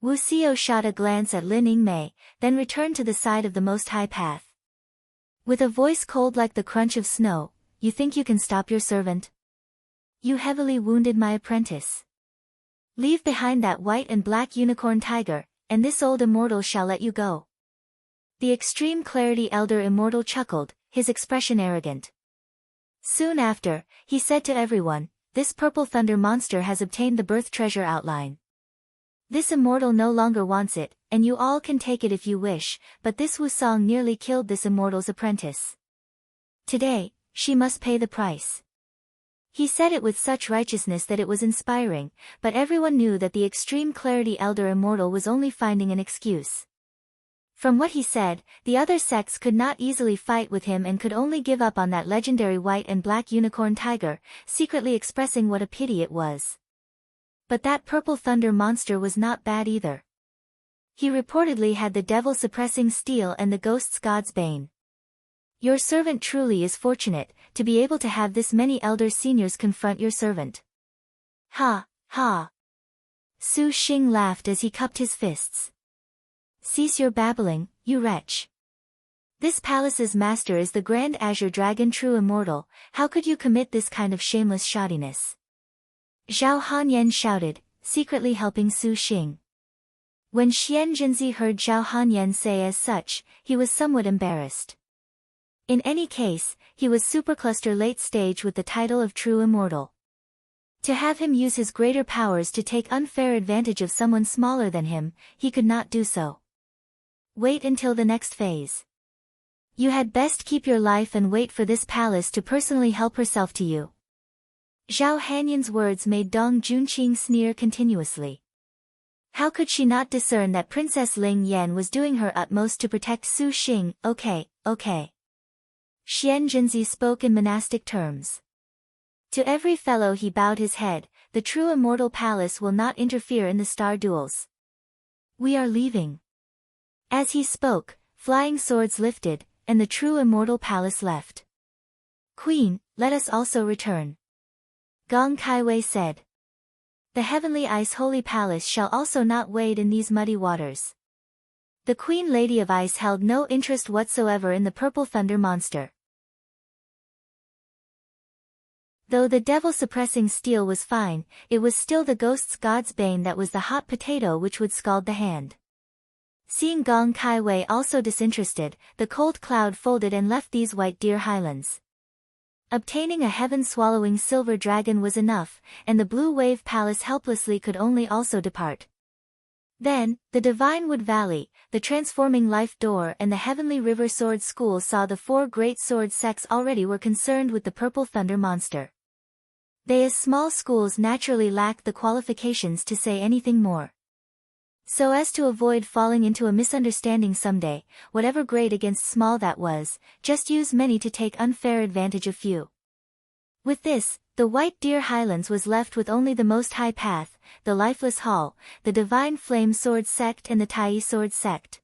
Wu Siyou shot a glance at Lin Yingmei, then returned to the side of the Most High Path. With a voice cold like the crunch of snow, you think you can stop your servant? You heavily wounded my apprentice. Leave behind that white and black unicorn tiger, and this old immortal shall let you go. The Extreme Clarity Elder Immortal chuckled, his expression arrogant. Soon after, he said to everyone, this purple thunder monster has obtained the birth treasure outline. This immortal no longer wants it, and you all can take it if you wish, but this Wu Song nearly killed this immortal's apprentice. Today, she must pay the price. He said it with such righteousness that it was inspiring, but everyone knew that the Extreme Clarity Elder Immortal was only finding an excuse. From what he said, the other sects could not easily fight with him and could only give up on that legendary white and black unicorn tiger, secretly expressing what a pity it was. But that purple thunder monster was not bad either. He reportedly had the devil-suppressing steel and the ghost's god's bane. Your servant truly is fortunate, to be able to have this many elder seniors confront your servant. Ha, ha. Su Xing laughed as he cupped his fists. Cease your babbling, you wretch. This palace's master is the Grand Azure Dragon, true immortal. How could you commit this kind of shameless shoddiness? Zhao Hanyan shouted, secretly helping Su Xing. When Xian Jinzi heard Zhao Hanyan say as such, he was somewhat embarrassed. In any case, he was supercluster late stage with the title of true immortal. To have him use his greater powers to take unfair advantage of someone smaller than him, he could not do so. Wait until the next phase. You had best keep your life and wait for this palace to personally help herself to you. Zhao Hanyan's words made Dong Junqing sneer continuously. How could she not discern that Princess Ling Yan was doing her utmost to protect Su Xing? Okay. Xian Jinzi spoke in monastic terms. To every fellow he bowed his head, the true immortal palace will not interfere in the star duels. We are leaving. As he spoke, flying swords lifted, and the true immortal palace left. Queen, let us also return. Gong Kaiwei said. The heavenly ice holy palace shall also not wade in these muddy waters. The Queen Lady of Ice held no interest whatsoever in the purple thunder monster. Though the devil-suppressing steel was fine, it was still the ghost's god's bane that was the hot potato which would scald the hand. Seeing Gong Kaiwei also disinterested, the cold cloud folded and left these white deer highlands. Obtaining a heaven-swallowing silver dragon was enough, and the blue wave palace helplessly could only also depart. Then, the Divine Wood Valley, the transforming life door and the Heavenly River Sword School saw the 4 great sword sects already were concerned with the purple thunder monster. They as small schools naturally lacked the qualifications to say anything more. So as to avoid falling into a misunderstanding someday, whatever great against small that was, just use many to take unfair advantage of few. With this, the White Deer Highlands was left with only the Most High Path, the Lifeless Hall, the Divine Flame Sword Sect and the Tai Sword Sect.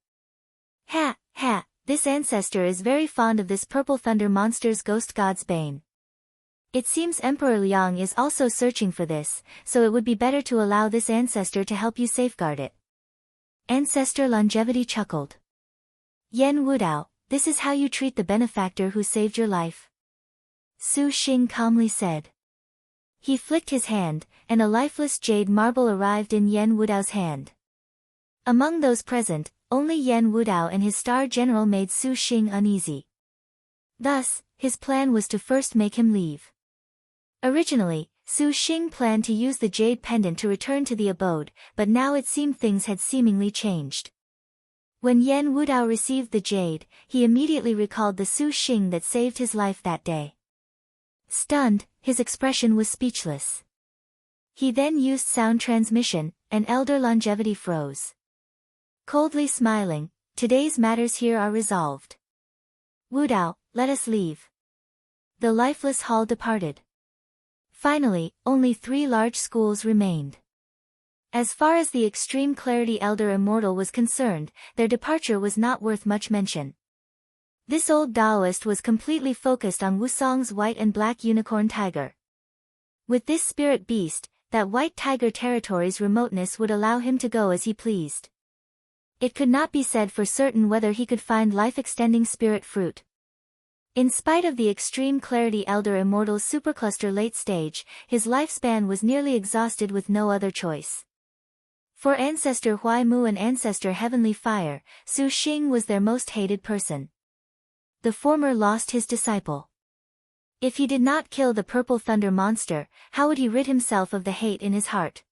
Ha, this ancestor is very fond of this purple thunder monster's ghost god's bane. It seems Emperor Liang is also searching for this, so it would be better to allow this ancestor to help you safeguard it. Ancestor Longevity chuckled. Yen Wudao, this is how you treat the benefactor who saved your life? Su Xing calmly said. He flicked his hand, and a lifeless jade marble arrived in Yen Wudao's hand. Among those present, only Yen Wudao and his star general made Su Xing uneasy. Thus, his plan was to first make him leave. Originally, Su Xing planned to use the jade pendant to return to the abode, but now it seemed things had seemingly changed. When Yen Wudao received the jade, he immediately recalled the Su Xing that saved his life that day. Stunned, his expression was speechless. He then used sound transmission, and Elder Longevity froze. Coldly smiling, today's matters here are resolved. Wu Dao, let us leave. The lifeless hall departed. Finally, only 3 large schools remained. As far as the extreme clarity elder immortal was concerned, their departure was not worth much mention. This old Taoist was completely focused on Wusong's white and black unicorn tiger. With this spirit beast, that white tiger territory's remoteness would allow him to go as he pleased. It could not be said for certain whether he could find life-extending spirit fruit. In spite of the extreme clarity elder immortal's supercluster late stage, his lifespan was nearly exhausted with no other choice. For Ancestor Huaimu and Ancestor Heavenly Fire, Su Xing was their most hated person. The former lost his disciple. If he did not kill the purple thunder monster, how would he rid himself of the hate in his heart?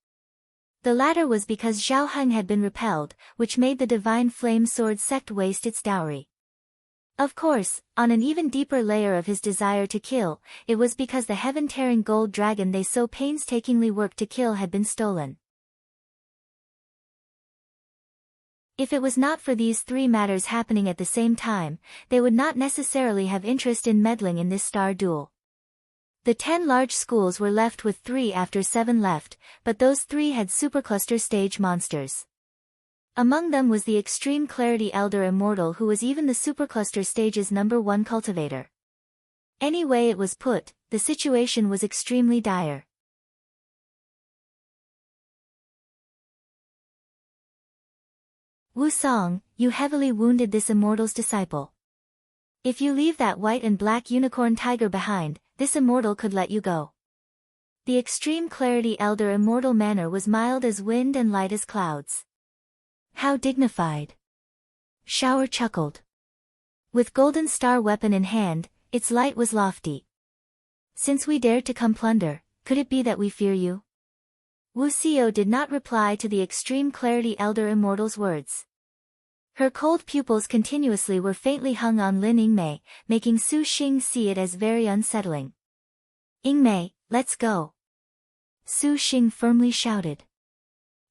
The latter was because Zhao Heng had been repelled, which made the divine flame sword sect waste its dowry. Of course, on an even deeper layer of his desire to kill, it was because the heaven-tearing gold dragon they so painstakingly worked to kill had been stolen. If it was not for these 3 matters happening at the same time, they would not necessarily have interest in meddling in this star duel. The 10 large schools were left with 3 after 7 left, but those 3 had supercluster stage monsters. Among them was the extreme clarity elder immortal who was even the supercluster stage's #1 cultivator. Any way it was put, the situation was extremely dire. Wusong, you heavily wounded this immortal's disciple. If you leave that white and black unicorn tiger behind, this immortal could let you go. The extreme clarity elder immortal manner was mild as wind and light as clouds. How dignified. Shower chuckled. With golden star weapon in hand, its light was lofty. Since we dared to come plunder, could it be that we fear you? Wu Siyou did not reply to the extreme clarity elder immortal's words. Her cold pupils continuously were faintly hung on Lin Yingmei, making Su Xing see it as very unsettling. Yingmei, let's go. Su Xing firmly shouted.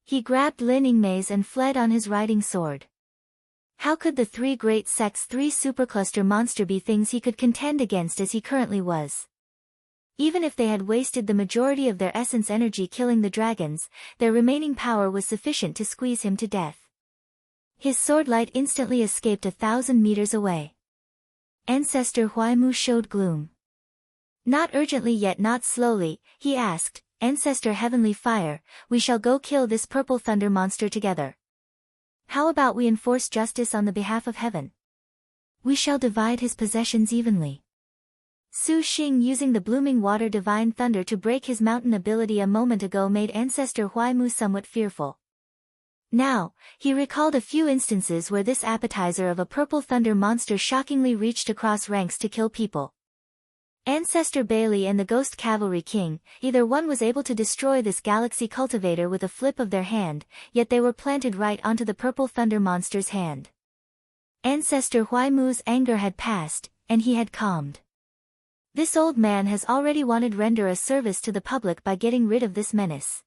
He grabbed Lin Yingmei's and fled on his riding sword. How could the 3 great sects' 3 supercluster monster be things he could contend against as he currently was? Even if they had wasted the majority of their essence energy killing the dragons, their remaining power was sufficient to squeeze him to death. His sword light instantly escaped 1,000 meters away. Ancestor Huaimu showed gloom. Not urgently yet not slowly, he asked, Ancestor Heavenly Fire, we shall go kill this purple thunder monster together. How about we enforce justice on the behalf of heaven? We shall divide his possessions evenly. Su Xing using the blooming water divine thunder to break his mountain ability a moment ago made Ancestor Huaimu somewhat fearful. Now, he recalled a few instances where this appetizer of a purple thunder monster shockingly reached across ranks to kill people. Ancestor Bailey and the Ghost Cavalry King, either one was able to destroy this galaxy cultivator with a flip of their hand, yet they were planted right onto the purple thunder monster's hand. Ancestor Huaimu's anger had passed, and he had calmed. This old man has already wanted render a service to the public by getting rid of this menace.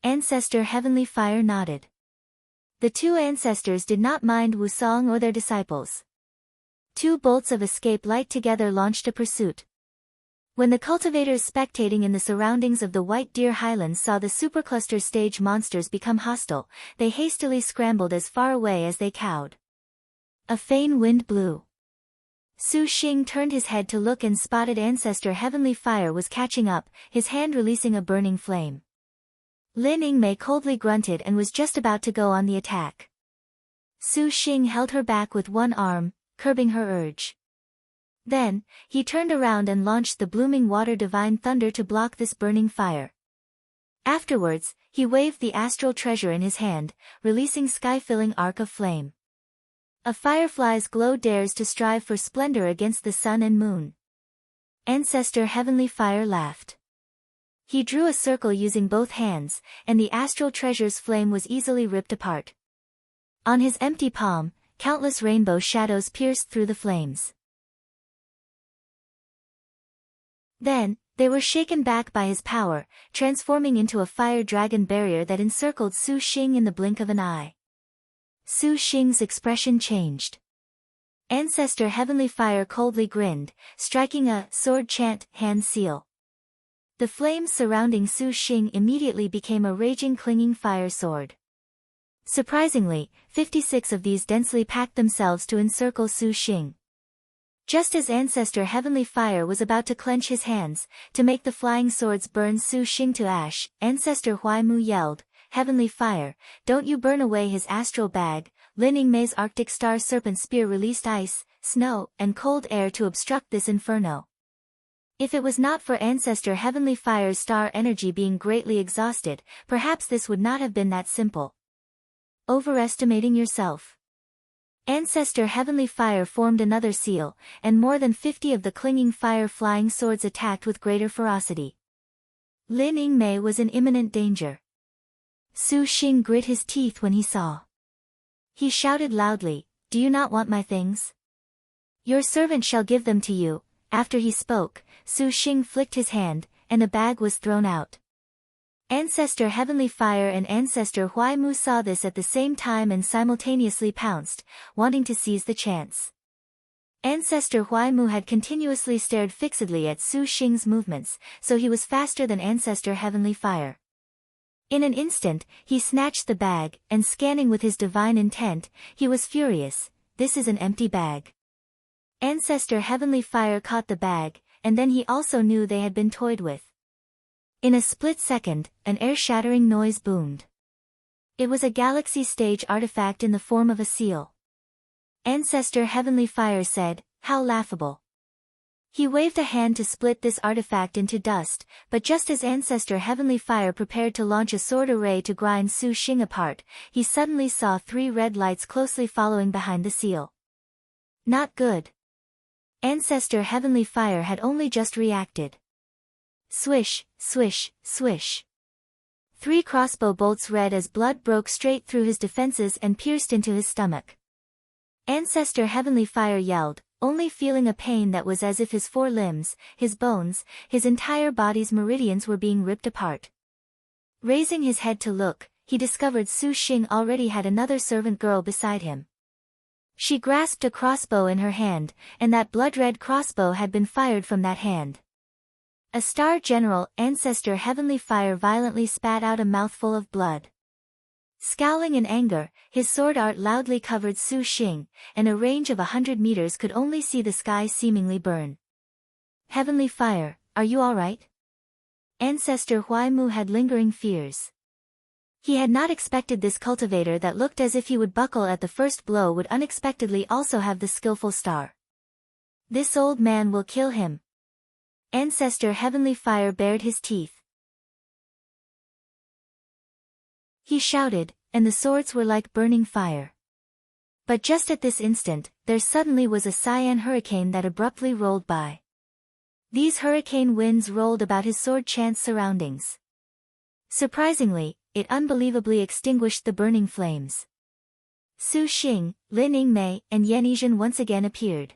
Ancestor Heavenly Fire nodded. The 2 ancestors did not mind Wusong or their disciples. 2 bolts of escape light together launched a pursuit. When the cultivators spectating in the surroundings of the White Deer Highlands saw the supercluster stage monsters become hostile, they hastily scrambled as far away as they cowed. A faint wind blew. Su Xing turned his head to look and spotted Ancestor Heavenly Fire was catching up, his hand releasing a burning flame. Lin Yingmei coldly grunted and was just about to go on the attack. Su Xing held her back with one arm, curbing her urge. Then, he turned around and launched the blooming water divine thunder to block this burning fire. Afterwards, he waved the astral treasure in his hand, releasing sky-filling arc of flame. A firefly's glow dares to strive for splendor against the sun and moon. Ancestor Heavenly Fire laughed. He drew a circle using both hands, and the astral treasure's flame was easily ripped apart. On his empty palm, countless rainbow shadows pierced through the flames. Then, they were shaken back by his power, transforming into a fire dragon barrier that encircled Su Xing in the blink of an eye. Su Xing's expression changed. Ancestor Heavenly Fire coldly grinned, striking a sword chant hand seal. The flames surrounding Su Xing immediately became a raging clinging fire sword. Surprisingly, 56 of these densely packed themselves to encircle Su Xing. Just as Ancestor Heavenly Fire was about to clench his hands, to make the flying swords burn Su Xing to ash, Ancestor Huaimu yelled, "Heavenly Fire, don't you burn away his astral bag." Lin Yingmei's Arctic Star Serpent Spear released ice, snow, and cold air to obstruct this inferno. If it was not for Ancestor Heavenly Fire's star energy being greatly exhausted, perhaps this would not have been that simple. Overestimating yourself. Ancestor Heavenly Fire formed another seal, and more than 50 of the clinging fire flying swords attacked with greater ferocity. Lin Yingmei was in imminent danger. Su Xing grit his teeth when he saw. He shouted loudly, "Do you not want my things? Your servant shall give them to you." After he spoke, Su Xing flicked his hand, and a bag was thrown out. Ancestor Heavenly Fire and Ancestor Huaimu saw this at the same time and simultaneously pounced, wanting to seize the chance. Ancestor Huaimu had continuously stared fixedly at Su Xing's movements, so he was faster than Ancestor Heavenly Fire. In an instant, he snatched the bag, and scanning with his divine intent, he was furious. "This is an empty bag." Ancestor Heavenly Fire caught the bag, and then he also knew they had been toyed with. In a split second, an ear-shattering noise boomed. It was a galaxy stage artifact in the form of a seal. Ancestor Heavenly Fire said, "How laughable." He waved a hand to split this artifact into dust, but just as Ancestor Heavenly Fire prepared to launch a sword array to grind Su Xing apart, he suddenly saw 3 red lights closely following behind the seal. Not good. Ancestor Heavenly Fire had only just reacted. Swish, swish, swish. 3 crossbow bolts red as blood broke straight through his defenses and pierced into his stomach. Ancestor Heavenly Fire yelled, only feeling a pain that was as if his 4 limbs, his bones, his entire body's meridians were being ripped apart. Raising his head to look, he discovered Su Xing already had another servant girl beside him. She grasped a crossbow in her hand, and that blood-red crossbow had been fired from that hand. A star general, Ancestor Heavenly Fire violently spat out a mouthful of blood. Scowling in anger, his sword art loudly covered Su Xing, and a range of 100 meters could only see the sky seemingly burn. Heavenly Fire, are you alright? Ancestor Huaimu had lingering fears. He had not expected this cultivator that looked as if he would buckle at the first blow would unexpectedly also have the skillful star. This old man will kill him. Ancestor Heavenly Fire bared his teeth. He shouted, and the swords were like burning fire. But just at this instant, there suddenly was a cyan hurricane that abruptly rolled by. These hurricane winds rolled about his sword-chance surroundings. Surprisingly, it unbelievably extinguished the burning flames. Su Xing, Lin Yingmei, and Yan Yizhen once again appeared.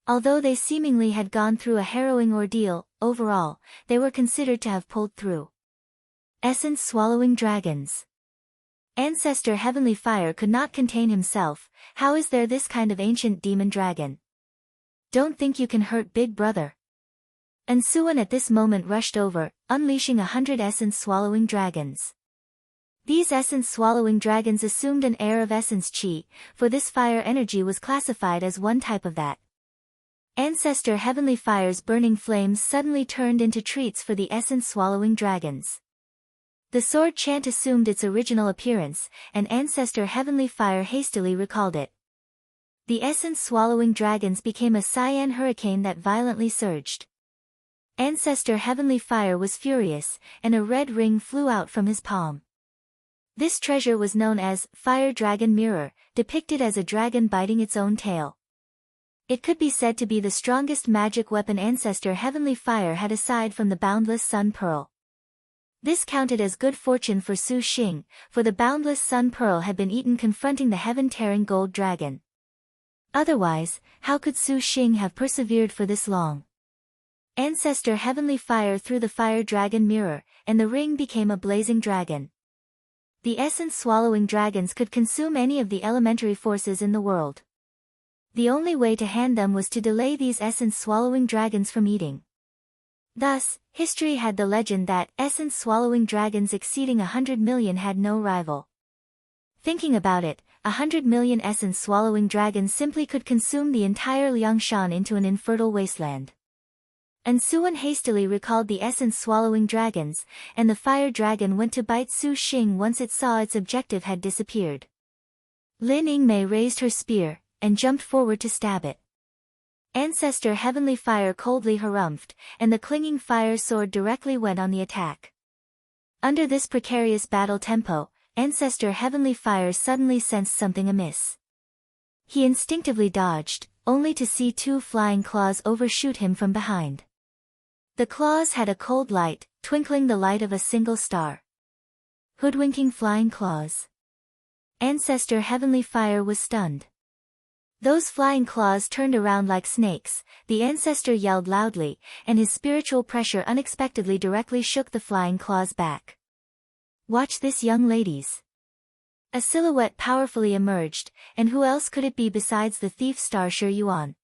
Although they seemingly had gone through a harrowing ordeal, overall, they were considered to have pulled through. Essence-swallowing dragons. Ancestor Heavenly Fire could not contain himself. How is there this kind of ancient demon dragon? Don't think you can hurt Big Brother. Ansuan at this moment rushed over, unleashing 100 essence-swallowing dragons. These essence-swallowing dragons assumed an air of essence chi, for this fire energy was classified as one type of that. Ancestor Heavenly Fire's burning flames suddenly turned into treats for the essence-swallowing dragons. The sword chant assumed its original appearance, and Ancestor Heavenly Fire hastily recalled it. The essence-swallowing dragons became a cyan hurricane that violently surged. Ancestor Heavenly Fire was furious, and a red ring flew out from his palm. This treasure was known as Fire Dragon Mirror, depicted as a dragon biting its own tail. It could be said to be the strongest magic weapon Ancestor Heavenly Fire had aside from the Boundless Sun Pearl. This counted as good fortune for Su Xing, for the Boundless Sun Pearl had been eaten confronting the heaven-tearing gold dragon. Otherwise, how could Su Xing have persevered for this long? Ancestor Heavenly Fire threw the Fire Dragon Mirror, and the ring became a blazing dragon. The essence-swallowing dragons could consume any of the elementary forces in the world. The only way to hand them was to delay these essence-swallowing dragons from eating. Thus, history had the legend that essence-swallowing dragons exceeding 100 million had no rival. Thinking about it, 100 million essence-swallowing dragons simply could consume the entire Liangshan into an infertile wasteland. And Suan hastily recalled the essence-swallowing dragons, and the fire dragon went to bite Su Xing once it saw its objective had disappeared. Lin Yingmei raised her spear, and jumped forward to stab it. Ancestor Heavenly Fire coldly harumphed, and the clinging fire sword directly went on the attack. Under this precarious battle tempo, Ancestor Heavenly Fire suddenly sensed something amiss. He instinctively dodged, only to see two flying claws overshoot him from behind. The claws had a cold light, twinkling the light of a single star. Hoodwinking flying claws. Ancestor Heavenly Fire was stunned. Those flying claws turned around like snakes, the ancestor yelled loudly, and his spiritual pressure unexpectedly directly shook the flying claws back. Watch this, young ladies. A silhouette powerfully emerged, and who else could it be besides the thief star Shi Yuan?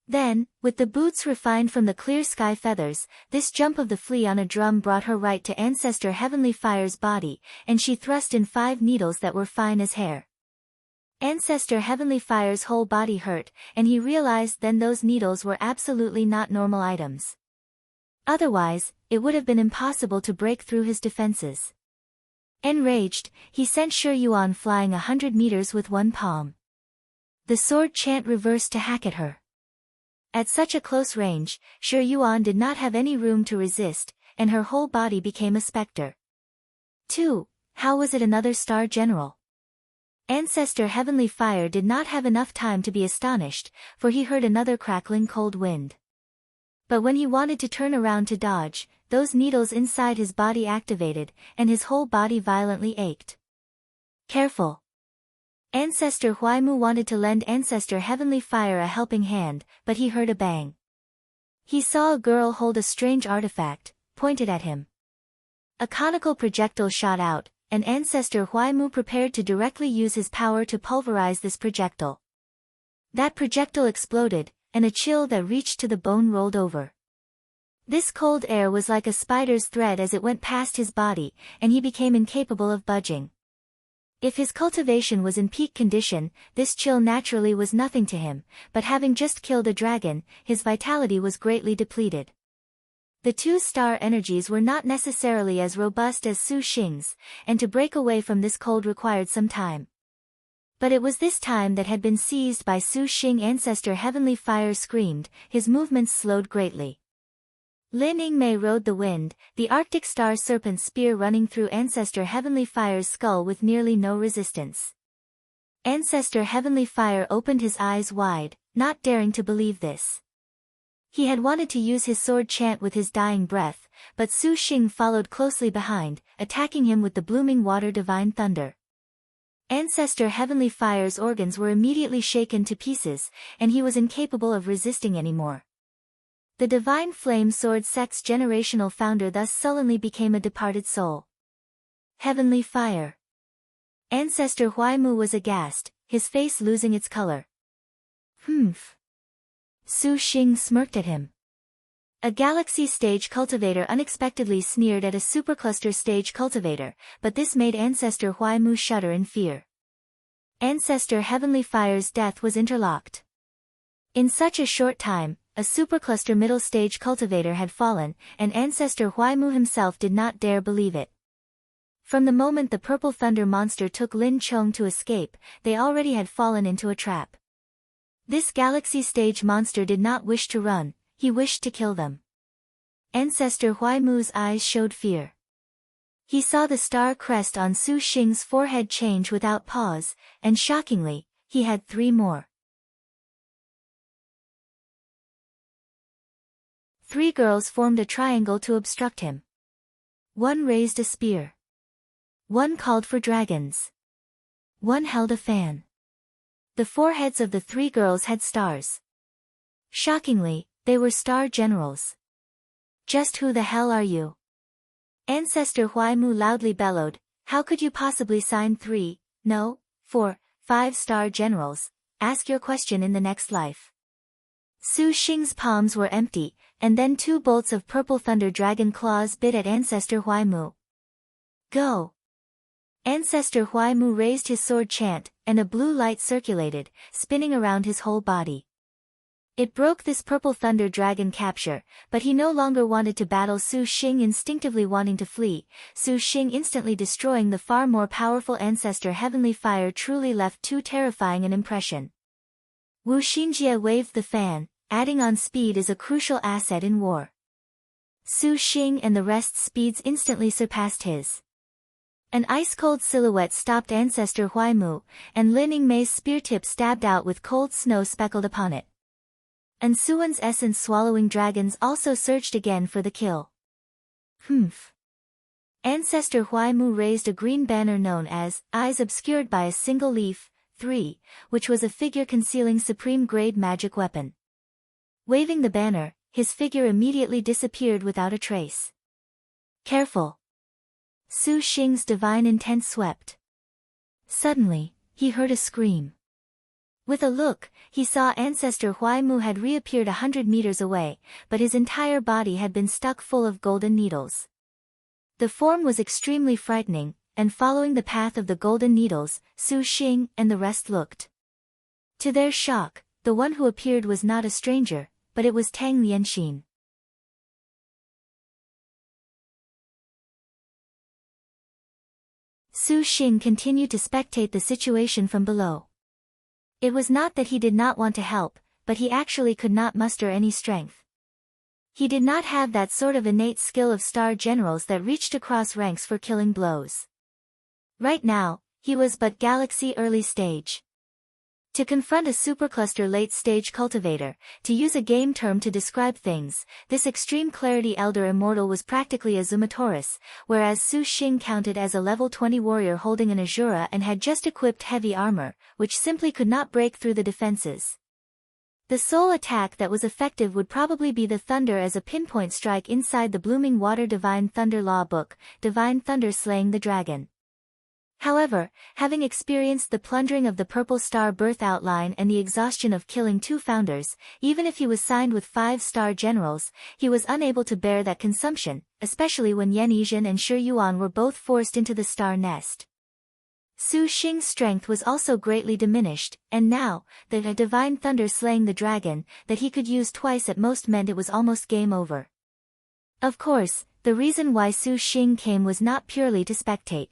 Then, with the boots refined from the clear sky feathers, this jump of the flea on a drum brought her right to Ancestor Heavenly Fire's body, and she thrust in 5 needles that were fine as hair. Ancestor Heavenly Fire's whole body hurt, and he realized then those needles were absolutely not normal items. Otherwise, it would have been impossible to break through his defenses. Enraged, he sent Shi Yuan flying 100 meters with one palm. The sword chant reversed to hack at her. At such a close range, Shi Yuan did not have any room to resist, and her whole body became a specter. 2. How was it another star general? Ancestor Heavenly Fire did not have enough time to be astonished, for he heard another crackling cold wind. But when he wanted to turn around to dodge, those needles inside his body activated, and his whole body violently ached. Careful! Ancestor Huaimu wanted to lend Ancestor Heavenly Fire a helping hand, but he heard a bang. He saw a girl hold a strange artifact, pointed at him. A conical projectile shot out, and Ancestor Huaimu prepared to directly use his power to pulverize this projectile. That projectile exploded, and a chill that reached to the bone rolled over. This cold air was like a spider's thread as it went past his body, and he became incapable of budging. If his cultivation was in peak condition, this chill naturally was nothing to him, but having just killed a dragon, his vitality was greatly depleted. The 2 star energies were not necessarily as robust as Su Xing's, and to break away from this cold required some time. But it was this time that had been seized by Su Xing. Ancestor Heavenly Fire screamed, his movements slowed greatly. Lin Yingmei rode the wind, the Arctic Star Serpent spear running through Ancestor Heavenly Fire's skull with nearly no resistance. Ancestor Heavenly Fire opened his eyes wide, not daring to believe this. He had wanted to use his sword chant with his dying breath, but Su Xing followed closely behind, attacking him with the blooming water divine thunder. Ancestor Heavenly Fire's organs were immediately shaken to pieces, and he was incapable of resisting anymore. The divine flame sword sect's generational founder thus sullenly became a departed soul. Heavenly Fire. Ancestor Huaimu was aghast, his face losing its color. Humph. Su Xing smirked at him. A galaxy stage cultivator unexpectedly sneered at a supercluster stage cultivator, but this made Ancestor Huaimu shudder in fear. Ancestor Heavenly Fire's death was interlocked. In such a short time, a supercluster middle stage cultivator had fallen, and Ancestor Huaimu himself did not dare believe it. From the moment the purple thunder monster took Lin Chong to escape, they already had fallen into a trap. This galaxy stage monster did not wish to run, he wished to kill them. Ancestor Huaimu's eyes showed fear. He saw the star crest on Su Xing's forehead change without pause, and shockingly, he had 3 more. 3 girls formed a triangle to obstruct him. 1 raised a spear. 1 called for dragons. 1 held a fan. The foreheads of the 3 girls had stars. Shockingly, they were star generals. Just who the hell are you? Ancestor Huaimu loudly bellowed, "How could you possibly sign 3, no, 4, 5-star generals? Ask your question in the next life." Su Xing's palms were empty, and then 2 bolts of purple thunder dragon claws bit at Ancestor Huaimu. "Go!" Ancestor Huaimu raised his sword chant, and a blue light circulated, spinning around his whole body. It broke this purple thunder dragon capture, but he no longer wanted to battle Su Xing, instinctively wanting to flee. Su Xing instantly destroying the far more powerful ancestor heavenly fire truly left too terrifying an impression. Wu Xinjie waved the fan, adding on speed is a crucial asset in war. Su Xing and the rest's speeds instantly surpassed his. An ice-cold silhouette stopped Ancestor Huaimu, and Lin Yingmei's spear tip stabbed out with cold snow speckled upon it. And Suan's essence-swallowing dragons also surged again for the kill. Humph. Ancestor Huaimu raised a green banner known as Eyes Obscured by a Single Leaf, 3, which was a figure concealing supreme-grade magic weapon. Waving the banner, his figure immediately disappeared without a trace. Careful! Su Xing's divine intent swept. Suddenly, he heard a scream. With a look, he saw Ancestor Huaimu had reappeared 100 meters away, but his entire body had been stuck full of golden needles. The form was extremely frightening, and following the path of the golden needles, Su Xing and the rest looked. To their shock, the one who appeared was not a stranger, but it was Tang Lianxin. Su Xing continued to spectate the situation from below. It was not that he did not want to help, but he actually could not muster any strength. He did not have that sort of innate skill of star generals that reached across ranks for killing blows. Right now, he was but galaxy early stage. To confront a supercluster late-stage cultivator, to use a game term to describe things, this extreme clarity elder immortal was practically a Zumatoris, whereas Su Xing counted as a level 20 warrior holding an Azura and had just equipped heavy armor, which simply could not break through the defenses. The sole attack that was effective would probably be the thunder as a pinpoint strike inside the blooming water Divine Thunder Law book, Divine Thunder slaying the dragon. However, having experienced the plundering of the Purple Star birth outline and the exhaustion of killing 2 founders, even if he was signed with 5-star generals, he was unable to bear that consumption, especially when Yan Yizhen and Shi Yuan were both forced into the star nest. Su Xing's strength was also greatly diminished, and now, that a Divine Thunder slaying the dragon, that he could use twice at most meant it was almost game over. Of course, the reason why Su Xing came was not purely to spectate.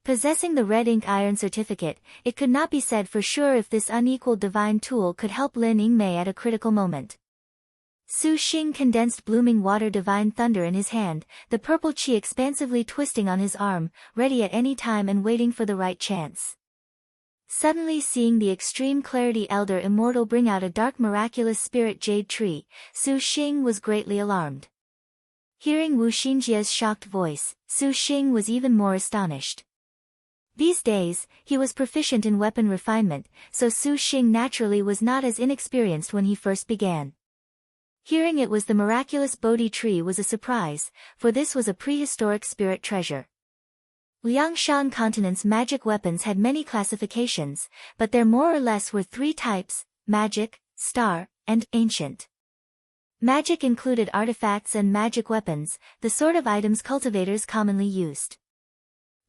Possessing the red ink iron certificate, it could not be said for sure if this unequaled divine tool could help Lin Yingmei at a critical moment. Su Xing condensed blooming water Divine Thunder in his hand, the purple chi expansively twisting on his arm, ready at any time and waiting for the right chance. Suddenly seeing the extreme clarity elder immortal bring out a dark miraculous spirit jade tree, Su Xing was greatly alarmed. Hearing Wu Xinjie's shocked voice, Su Xing was even more astonished. These days, he was proficient in weapon refinement, so Su Xing naturally was not as inexperienced when he first began. Hearing it was the miraculous Bodhi tree was a surprise, for this was a prehistoric spirit treasure. Liangshan continent's magic weapons had many classifications, but there more or less were 3 types: magic, star, and ancient. Magic included artifacts and magic weapons, the sort of items cultivators commonly used.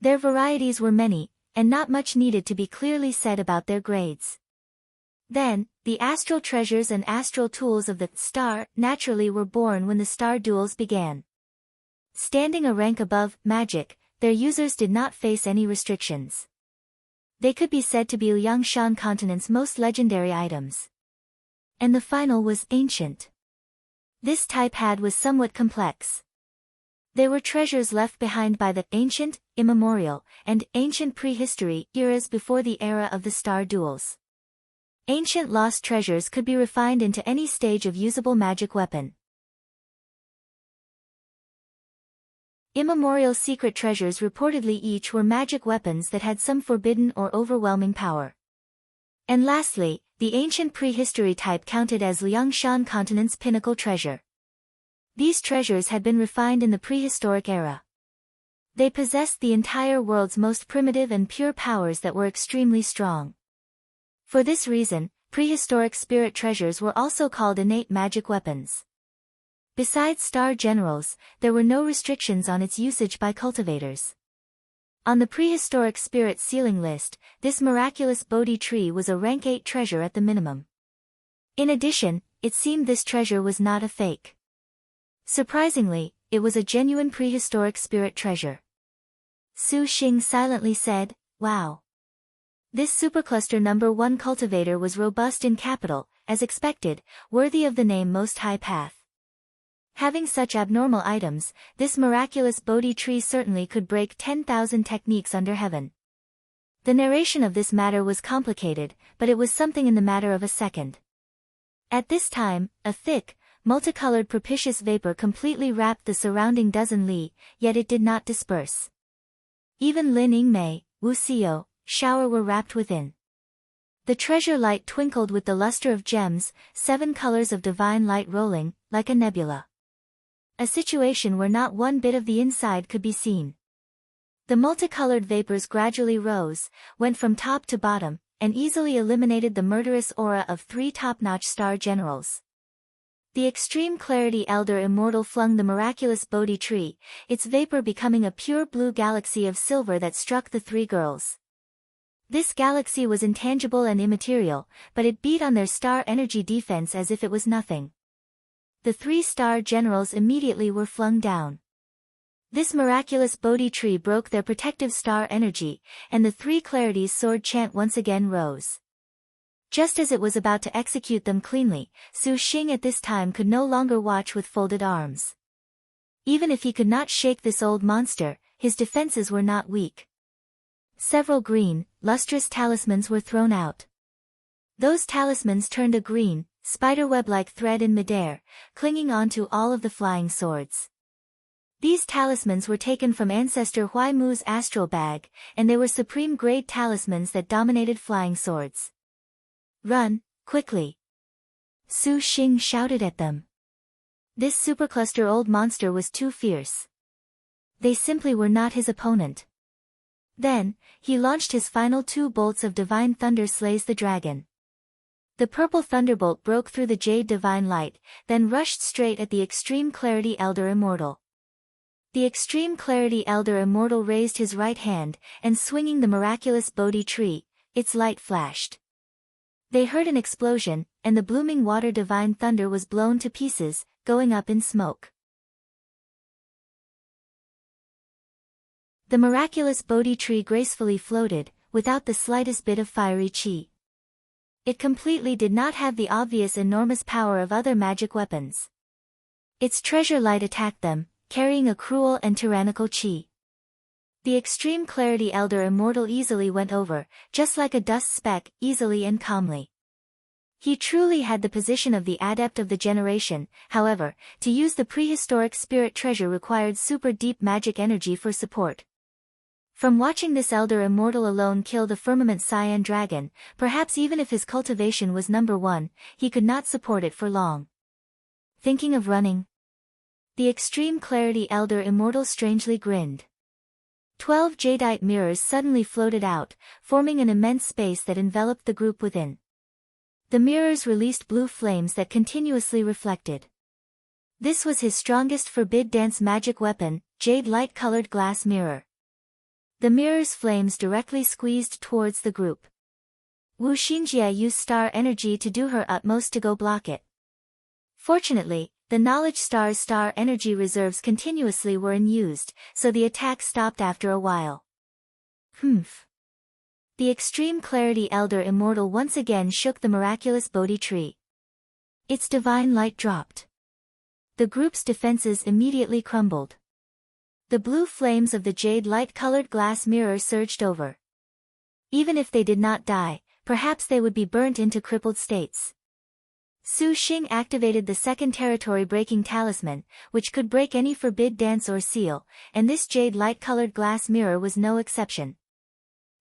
Their varieties were many, and not much needed to be clearly said about their grades. Then, the astral treasures and astral tools of the star naturally were born when the star duels began. Standing a rank above magic, their users did not face any restrictions. They could be said to be Liangshan continent's most legendary items. And the final was ancient. This type was somewhat complex. They were treasures left behind by the ancient, immemorial, and ancient prehistory eras before the era of the star duels. Ancient lost treasures could be refined into any stage of usable magic weapon. Immemorial secret treasures reportedly each were magic weapons that had some forbidden or overwhelming power. And lastly, the ancient prehistory type counted as Liangshan continent's pinnacle treasure. These treasures had been refined in the prehistoric era. They possessed the entire world's most primitive and pure powers that were extremely strong. For this reason, prehistoric spirit treasures were also called innate magic weapons. Besides star generals, there were no restrictions on its usage by cultivators. On the prehistoric spirit ceiling list, this miraculous Bodhi tree was a rank 8 treasure at the minimum. In addition, it seemed this treasure was not a fake. Surprisingly, it was a genuine prehistoric spirit treasure. Su Xing silently said, "Wow. This supercluster number 1 cultivator was robust in capital, as expected, worthy of the name Most High Path. Having such abnormal items, this miraculous Bodhi tree certainly could break 10,000 techniques under heaven." The narration of this matter was complicated, but it was something in the matter of a second. At this time, a thick, multicolored propitious vapor completely wrapped the surrounding dozen li, yet it did not disperse. Even Lin Yingmei, Wu Siyou, Shower were wrapped within. The treasure light twinkled with the luster of gems, 7 colors of divine light rolling, like a nebula. A situation where not one bit of the inside could be seen. The multicolored vapors gradually rose, went from top to bottom, and easily eliminated the murderous aura of 3 top-notch star generals. The extreme clarity elder immortal flung the miraculous Bodhi tree, its vapor becoming a pure blue galaxy of silver that struck the 3 girls. This galaxy was intangible and immaterial, but it beat on their star energy defense as if it was nothing. The 3 star generals immediately were flung down. This miraculous Bodhi tree broke their protective star energy, and the 3 clarities sword chant once again rose. Just as it was about to execute them cleanly, Su Xing at this time could no longer watch with folded arms. Even if he could not shake this old monster, his defenses were not weak. Several green, lustrous talismans were thrown out. Those talismans turned a green, spiderweb-like thread in midair, clinging onto all of the flying swords. These talismans were taken from Ancestor Huai Mu's astral bag, and they were supreme-grade talismans that dominated flying swords. "Run, quickly!" Su Xing shouted at them. This supercluster old monster was too fierce. They simply were not his opponent. Then, he launched his final 2 bolts of divine thunder slays the dragon. The purple thunderbolt broke through the jade divine light, then rushed straight at the extreme clarity elder immortal. The extreme clarity elder immortal raised his right hand, and swinging the miraculous Bodhi tree, its light flashed. They heard an explosion, and the blooming water divine thunder was blown to pieces, going up in smoke. The miraculous Bodhi tree gracefully floated, without the slightest bit of fiery qi. It completely did not have the obvious enormous power of other magic weapons. Its treasure light attacked them, carrying a cruel and tyrannical qi. The extreme clarity elder immortal easily went over, just like a dust speck, easily and calmly. He truly had the position of the adept of the generation. However, to use the prehistoric spirit treasure required super deep magic energy for support. From watching this elder immortal alone kill the firmament cyan dragon, perhaps even if his cultivation was number 1, he could not support it for long. Thinking of running? The extreme clarity elder immortal strangely grinned. 12 jadeite mirrors suddenly floated out, forming an immense space that enveloped the group within. The mirrors released blue flames that continuously reflected. This was his strongest forbid dance magic weapon, jade light-colored glass mirror. The mirror's flames directly squeezed towards the group. Wu Xinjie used star energy to do her utmost to go block it. Fortunately, the knowledge star's star energy reserves continuously were unused, so the attack stopped after a while. Humph. The extreme clarity elder immortal once again shook the miraculous Bodhi tree. Its divine light dropped. The group's defenses immediately crumbled. The blue flames of the jade light-colored glass mirror surged over. Even if they did not die, perhaps they would be burnt into crippled states. Su Xing activated the second territory-breaking talisman, which could break any forbid dance or seal, and this jade light-colored glass mirror was no exception.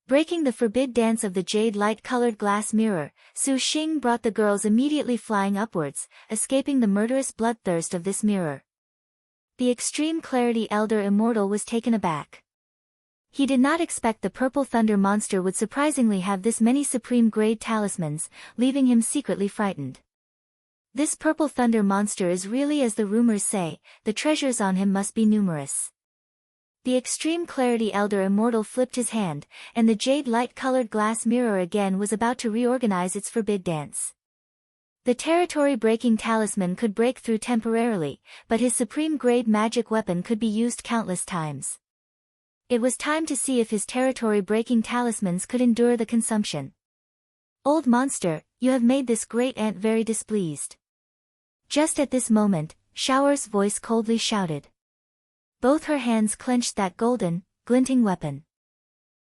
Breaking the forbid dance of the jade light-colored glass mirror, Su Xing brought the girls immediately flying upwards, escaping the murderous bloodthirst of this mirror. The extreme clarity elder immortal was taken aback. He did not expect the purple thunder monster would surprisingly have this many supreme-grade talismans, leaving him secretly frightened. This purple thunder monster is really as the rumors say, the treasures on him must be numerous. The extreme clarity elder immortal flipped his hand, and the jade light-colored glass mirror again was about to reorganize its forbid dance. The territory-breaking talisman could break through temporarily, but his supreme-grade magic weapon could be used countless times. It was time to see if his territory-breaking talismans could endure the consumption. Old monster, you have made this great ant very displeased. Just at this moment, Shower's voice coldly shouted. Both her hands clenched that golden, glinting weapon.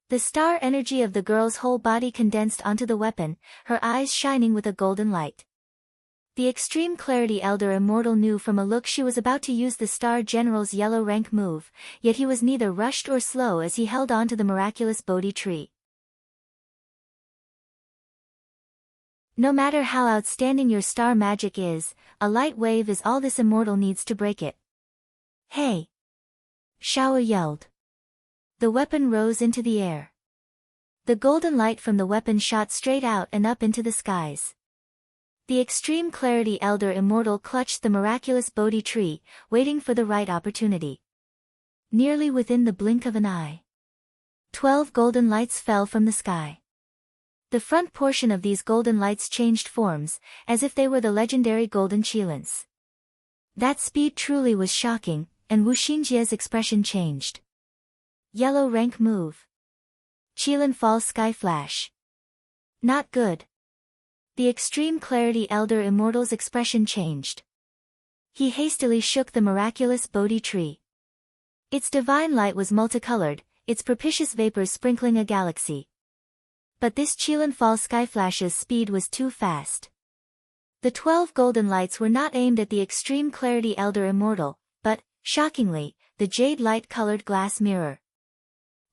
The star energy of the girl's whole body condensed onto the weapon, her eyes shining with a golden light. The extreme clarity elder immortal knew from a look she was about to use the star general's yellow rank move, yet he was neither rushed or slow as he held on to the miraculous Bodhi tree. No matter how outstanding your star magic is, a light wave is all this immortal needs to break it. Hey! Xiao yelled. The weapon rose into the air. The golden light from the weapon shot straight out and up into the skies. The extreme clarity elder immortal clutched the miraculous Bodhi tree, waiting for the right opportunity. Nearly within the blink of an eye, 12 golden lights fell from the sky. The front portion of these golden lights changed forms, as if they were the legendary golden qilins. That speed truly was shocking, and Wu Xingjia's expression changed. Yellow rank move. Qilin fall sky flash. Not good. The extreme clarity elder immortal's expression changed. He hastily shook the miraculous Bodhi tree. Its divine light was multicolored, its propitious vapors sprinkling a galaxy. But this Qilin fall skyflash's speed was too fast. The 12 golden lights were not aimed at the extreme clarity elder immortal, but, shockingly, the jade light-colored glass mirror.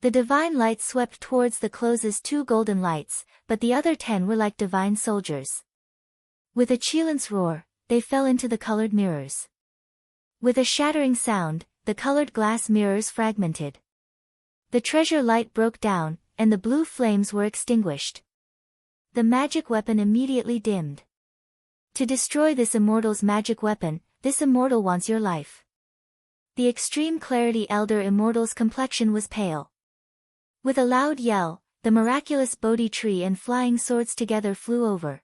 The divine light swept towards the close's 2 golden lights, but the other 10 were like divine soldiers. With a Qilin's roar, they fell into the colored mirrors. With a shattering sound, the colored glass mirrors fragmented. The treasure light broke down, and the blue flames were extinguished. The magic weapon immediately dimmed. To destroy this immortal's magic weapon, this immortal wants your life. The extreme clarity elder immortal's complexion was pale. With a loud yell, the miraculous Bodhi tree and flying swords together flew over.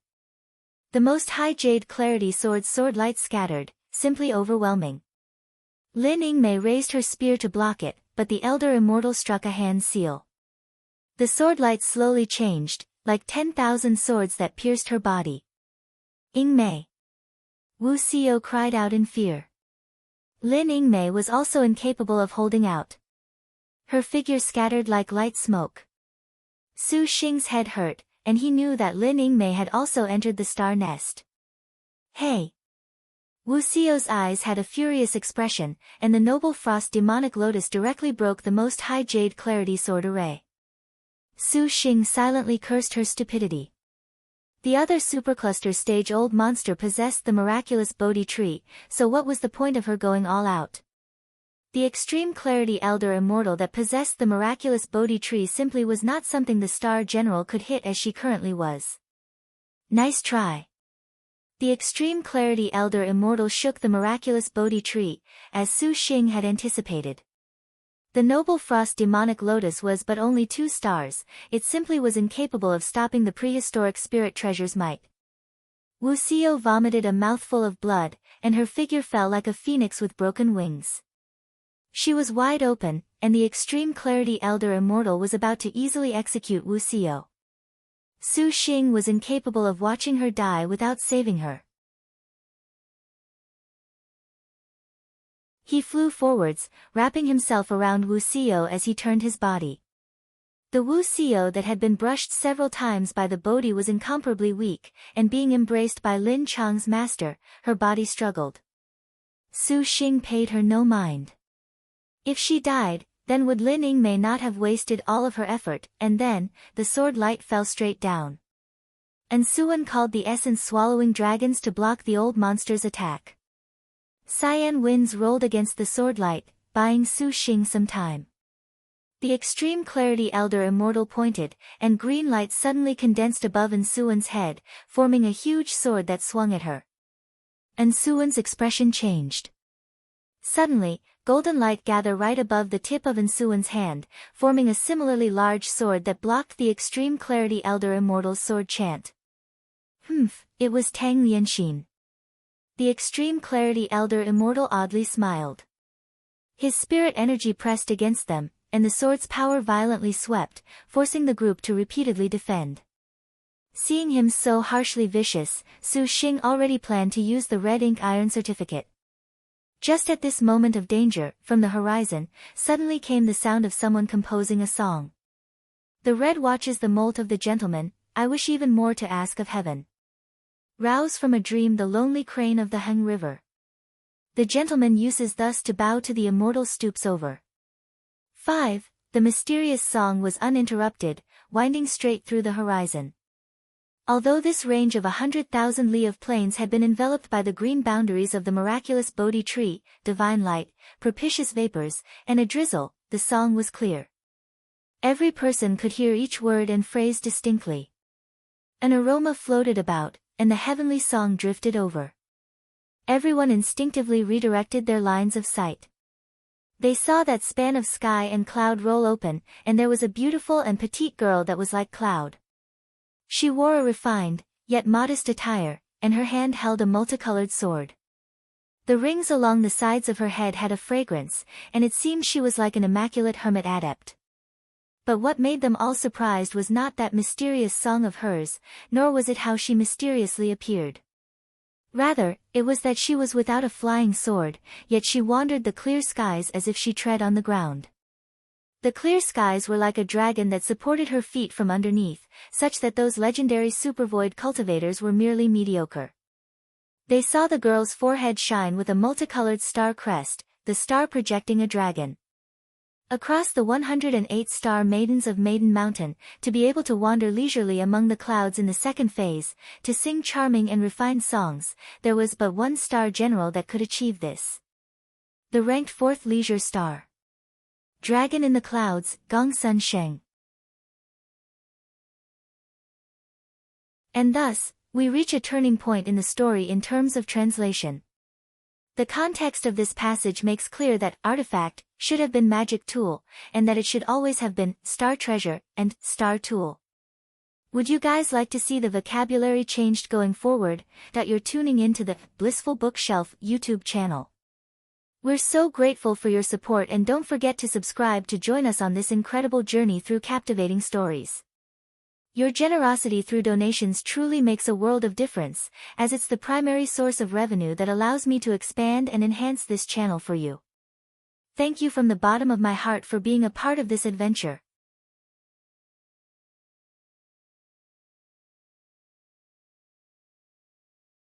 The most high jade clarity sword light scattered, simply overwhelming. Lin Yingmei raised her spear to block it, but the elder immortal struck a hand seal. The sword light slowly changed, like 10,000 swords that pierced her body. Yingmei! Wu Siyou cried out in fear. Lin Yingmei was also incapable of holding out. Her figure scattered like light smoke. Su Xing's head hurt, and he knew that Lin Yingmei had also entered the star nest. Hey! Wu Siyou's eyes had a furious expression, and the noble frost demonic lotus directly broke the most high jade clarity sword array. Su Xing silently cursed her stupidity. The other supercluster stage-old monster possessed the miraculous Bodhi tree, so what was the point of her going all out? The extreme clarity elder immortal that possessed the miraculous Bodhi tree simply was not something the star general could hit as she currently was. Nice try. The extreme clarity elder immortal shook the miraculous Bodhi tree, as Su Xing had anticipated. The noble frost demonic lotus was but only 2 stars, it simply was incapable of stopping the prehistoric spirit treasure's might. Wu Siyou vomited a mouthful of blood, and her figure fell like a phoenix with broken wings. She was wide open, and the extreme clarity elder immortal was about to easily execute Wu Siyou. Su Xing was incapable of watching her die without saving her. He flew forwards, wrapping himself around Wu Siyou as he turned his body. The Wu Siyou that had been brushed several times by the Bodhi was incomparably weak, and being embraced by Lin Chang's master, her body struggled. Su Xing paid her no mind. If she died, then would Lin Yingmei not have wasted all of her effort, and then, the sword light fell straight down. And Suan called the essence-swallowing dragons to block the old monster's attack. Cyan winds rolled against the sword light, buying Su Xing some time. The extreme clarity elder immortal pointed, and green light suddenly condensed above Ansuan's head, forming a huge sword that swung at her. Ansuan's expression changed. Suddenly, golden light gathered right above the tip of Ansuan's hand, forming a similarly large sword that blocked the extreme clarity elder immortal's sword chant. It was Tang Lianxin. The extreme clarity elder immortal oddly smiled. His spirit energy pressed against them, and the sword's power violently swept, forcing the group to repeatedly defend. Seeing him so harshly vicious, Su Xing already planned to use the red ink iron certificate. Just at this moment of danger, from the horizon, suddenly came the sound of someone composing a song. The red watches the molt of the gentleman, I wish even more to ask of heaven. Rouse from a dream the lonely crane of the Heng River. The gentleman uses thus to bow to the immortal stoops over. 5. The mysterious song was uninterrupted, winding straight through the horizon. Although this range of 100,000 li of plains had been enveloped by the green boundaries of the miraculous Bodhi tree, divine light, propitious vapors, and a drizzle, the song was clear. Every person could hear each word and phrase distinctly. An aroma floated about, and the heavenly song drifted over. Everyone instinctively redirected their lines of sight. They saw that span of sky and cloud roll open, and there was a beautiful and petite girl that was like cloud. She wore a refined, yet modest attire, and her hand held a multicolored sword. The rings along the sides of her head had a fragrance, and it seemed she was like an immaculate hermit adept. But what made them all surprised was not that mysterious song of hers, nor was it how she mysteriously appeared. Rather, it was that she was without a flying sword, yet she wandered the clear skies as if she tread on the ground. The clear skies were like a dragon that supported her feet from underneath, such that those legendary supervoid cultivators were merely mediocre. They saw the girl's forehead shine with a multicolored star crest, the star projecting a dragon. Across the 108-star maidens of Maiden Mountain, to be able to wander leisurely among the clouds in the second phase, to sing charming and refined songs, there was but one star general that could achieve this. The ranked 4th leisure star. Dragon in the Clouds, Gongsun Sheng. And thus, we reach a turning point in the story in terms of translation. The context of this passage makes clear that artifact should have been magic tool, and that it should always have been star treasure and star tool. Would you guys like to see the vocabulary changed going forward? You're tuning into the Blissful Bookshelf YouTube channel. We're so grateful for your support, and don't forget to subscribe to join us on this incredible journey through captivating stories. Your generosity through donations truly makes a world of difference, as it's the primary source of revenue that allows me to expand and enhance this channel for you. Thank you from the bottom of my heart for being a part of this adventure.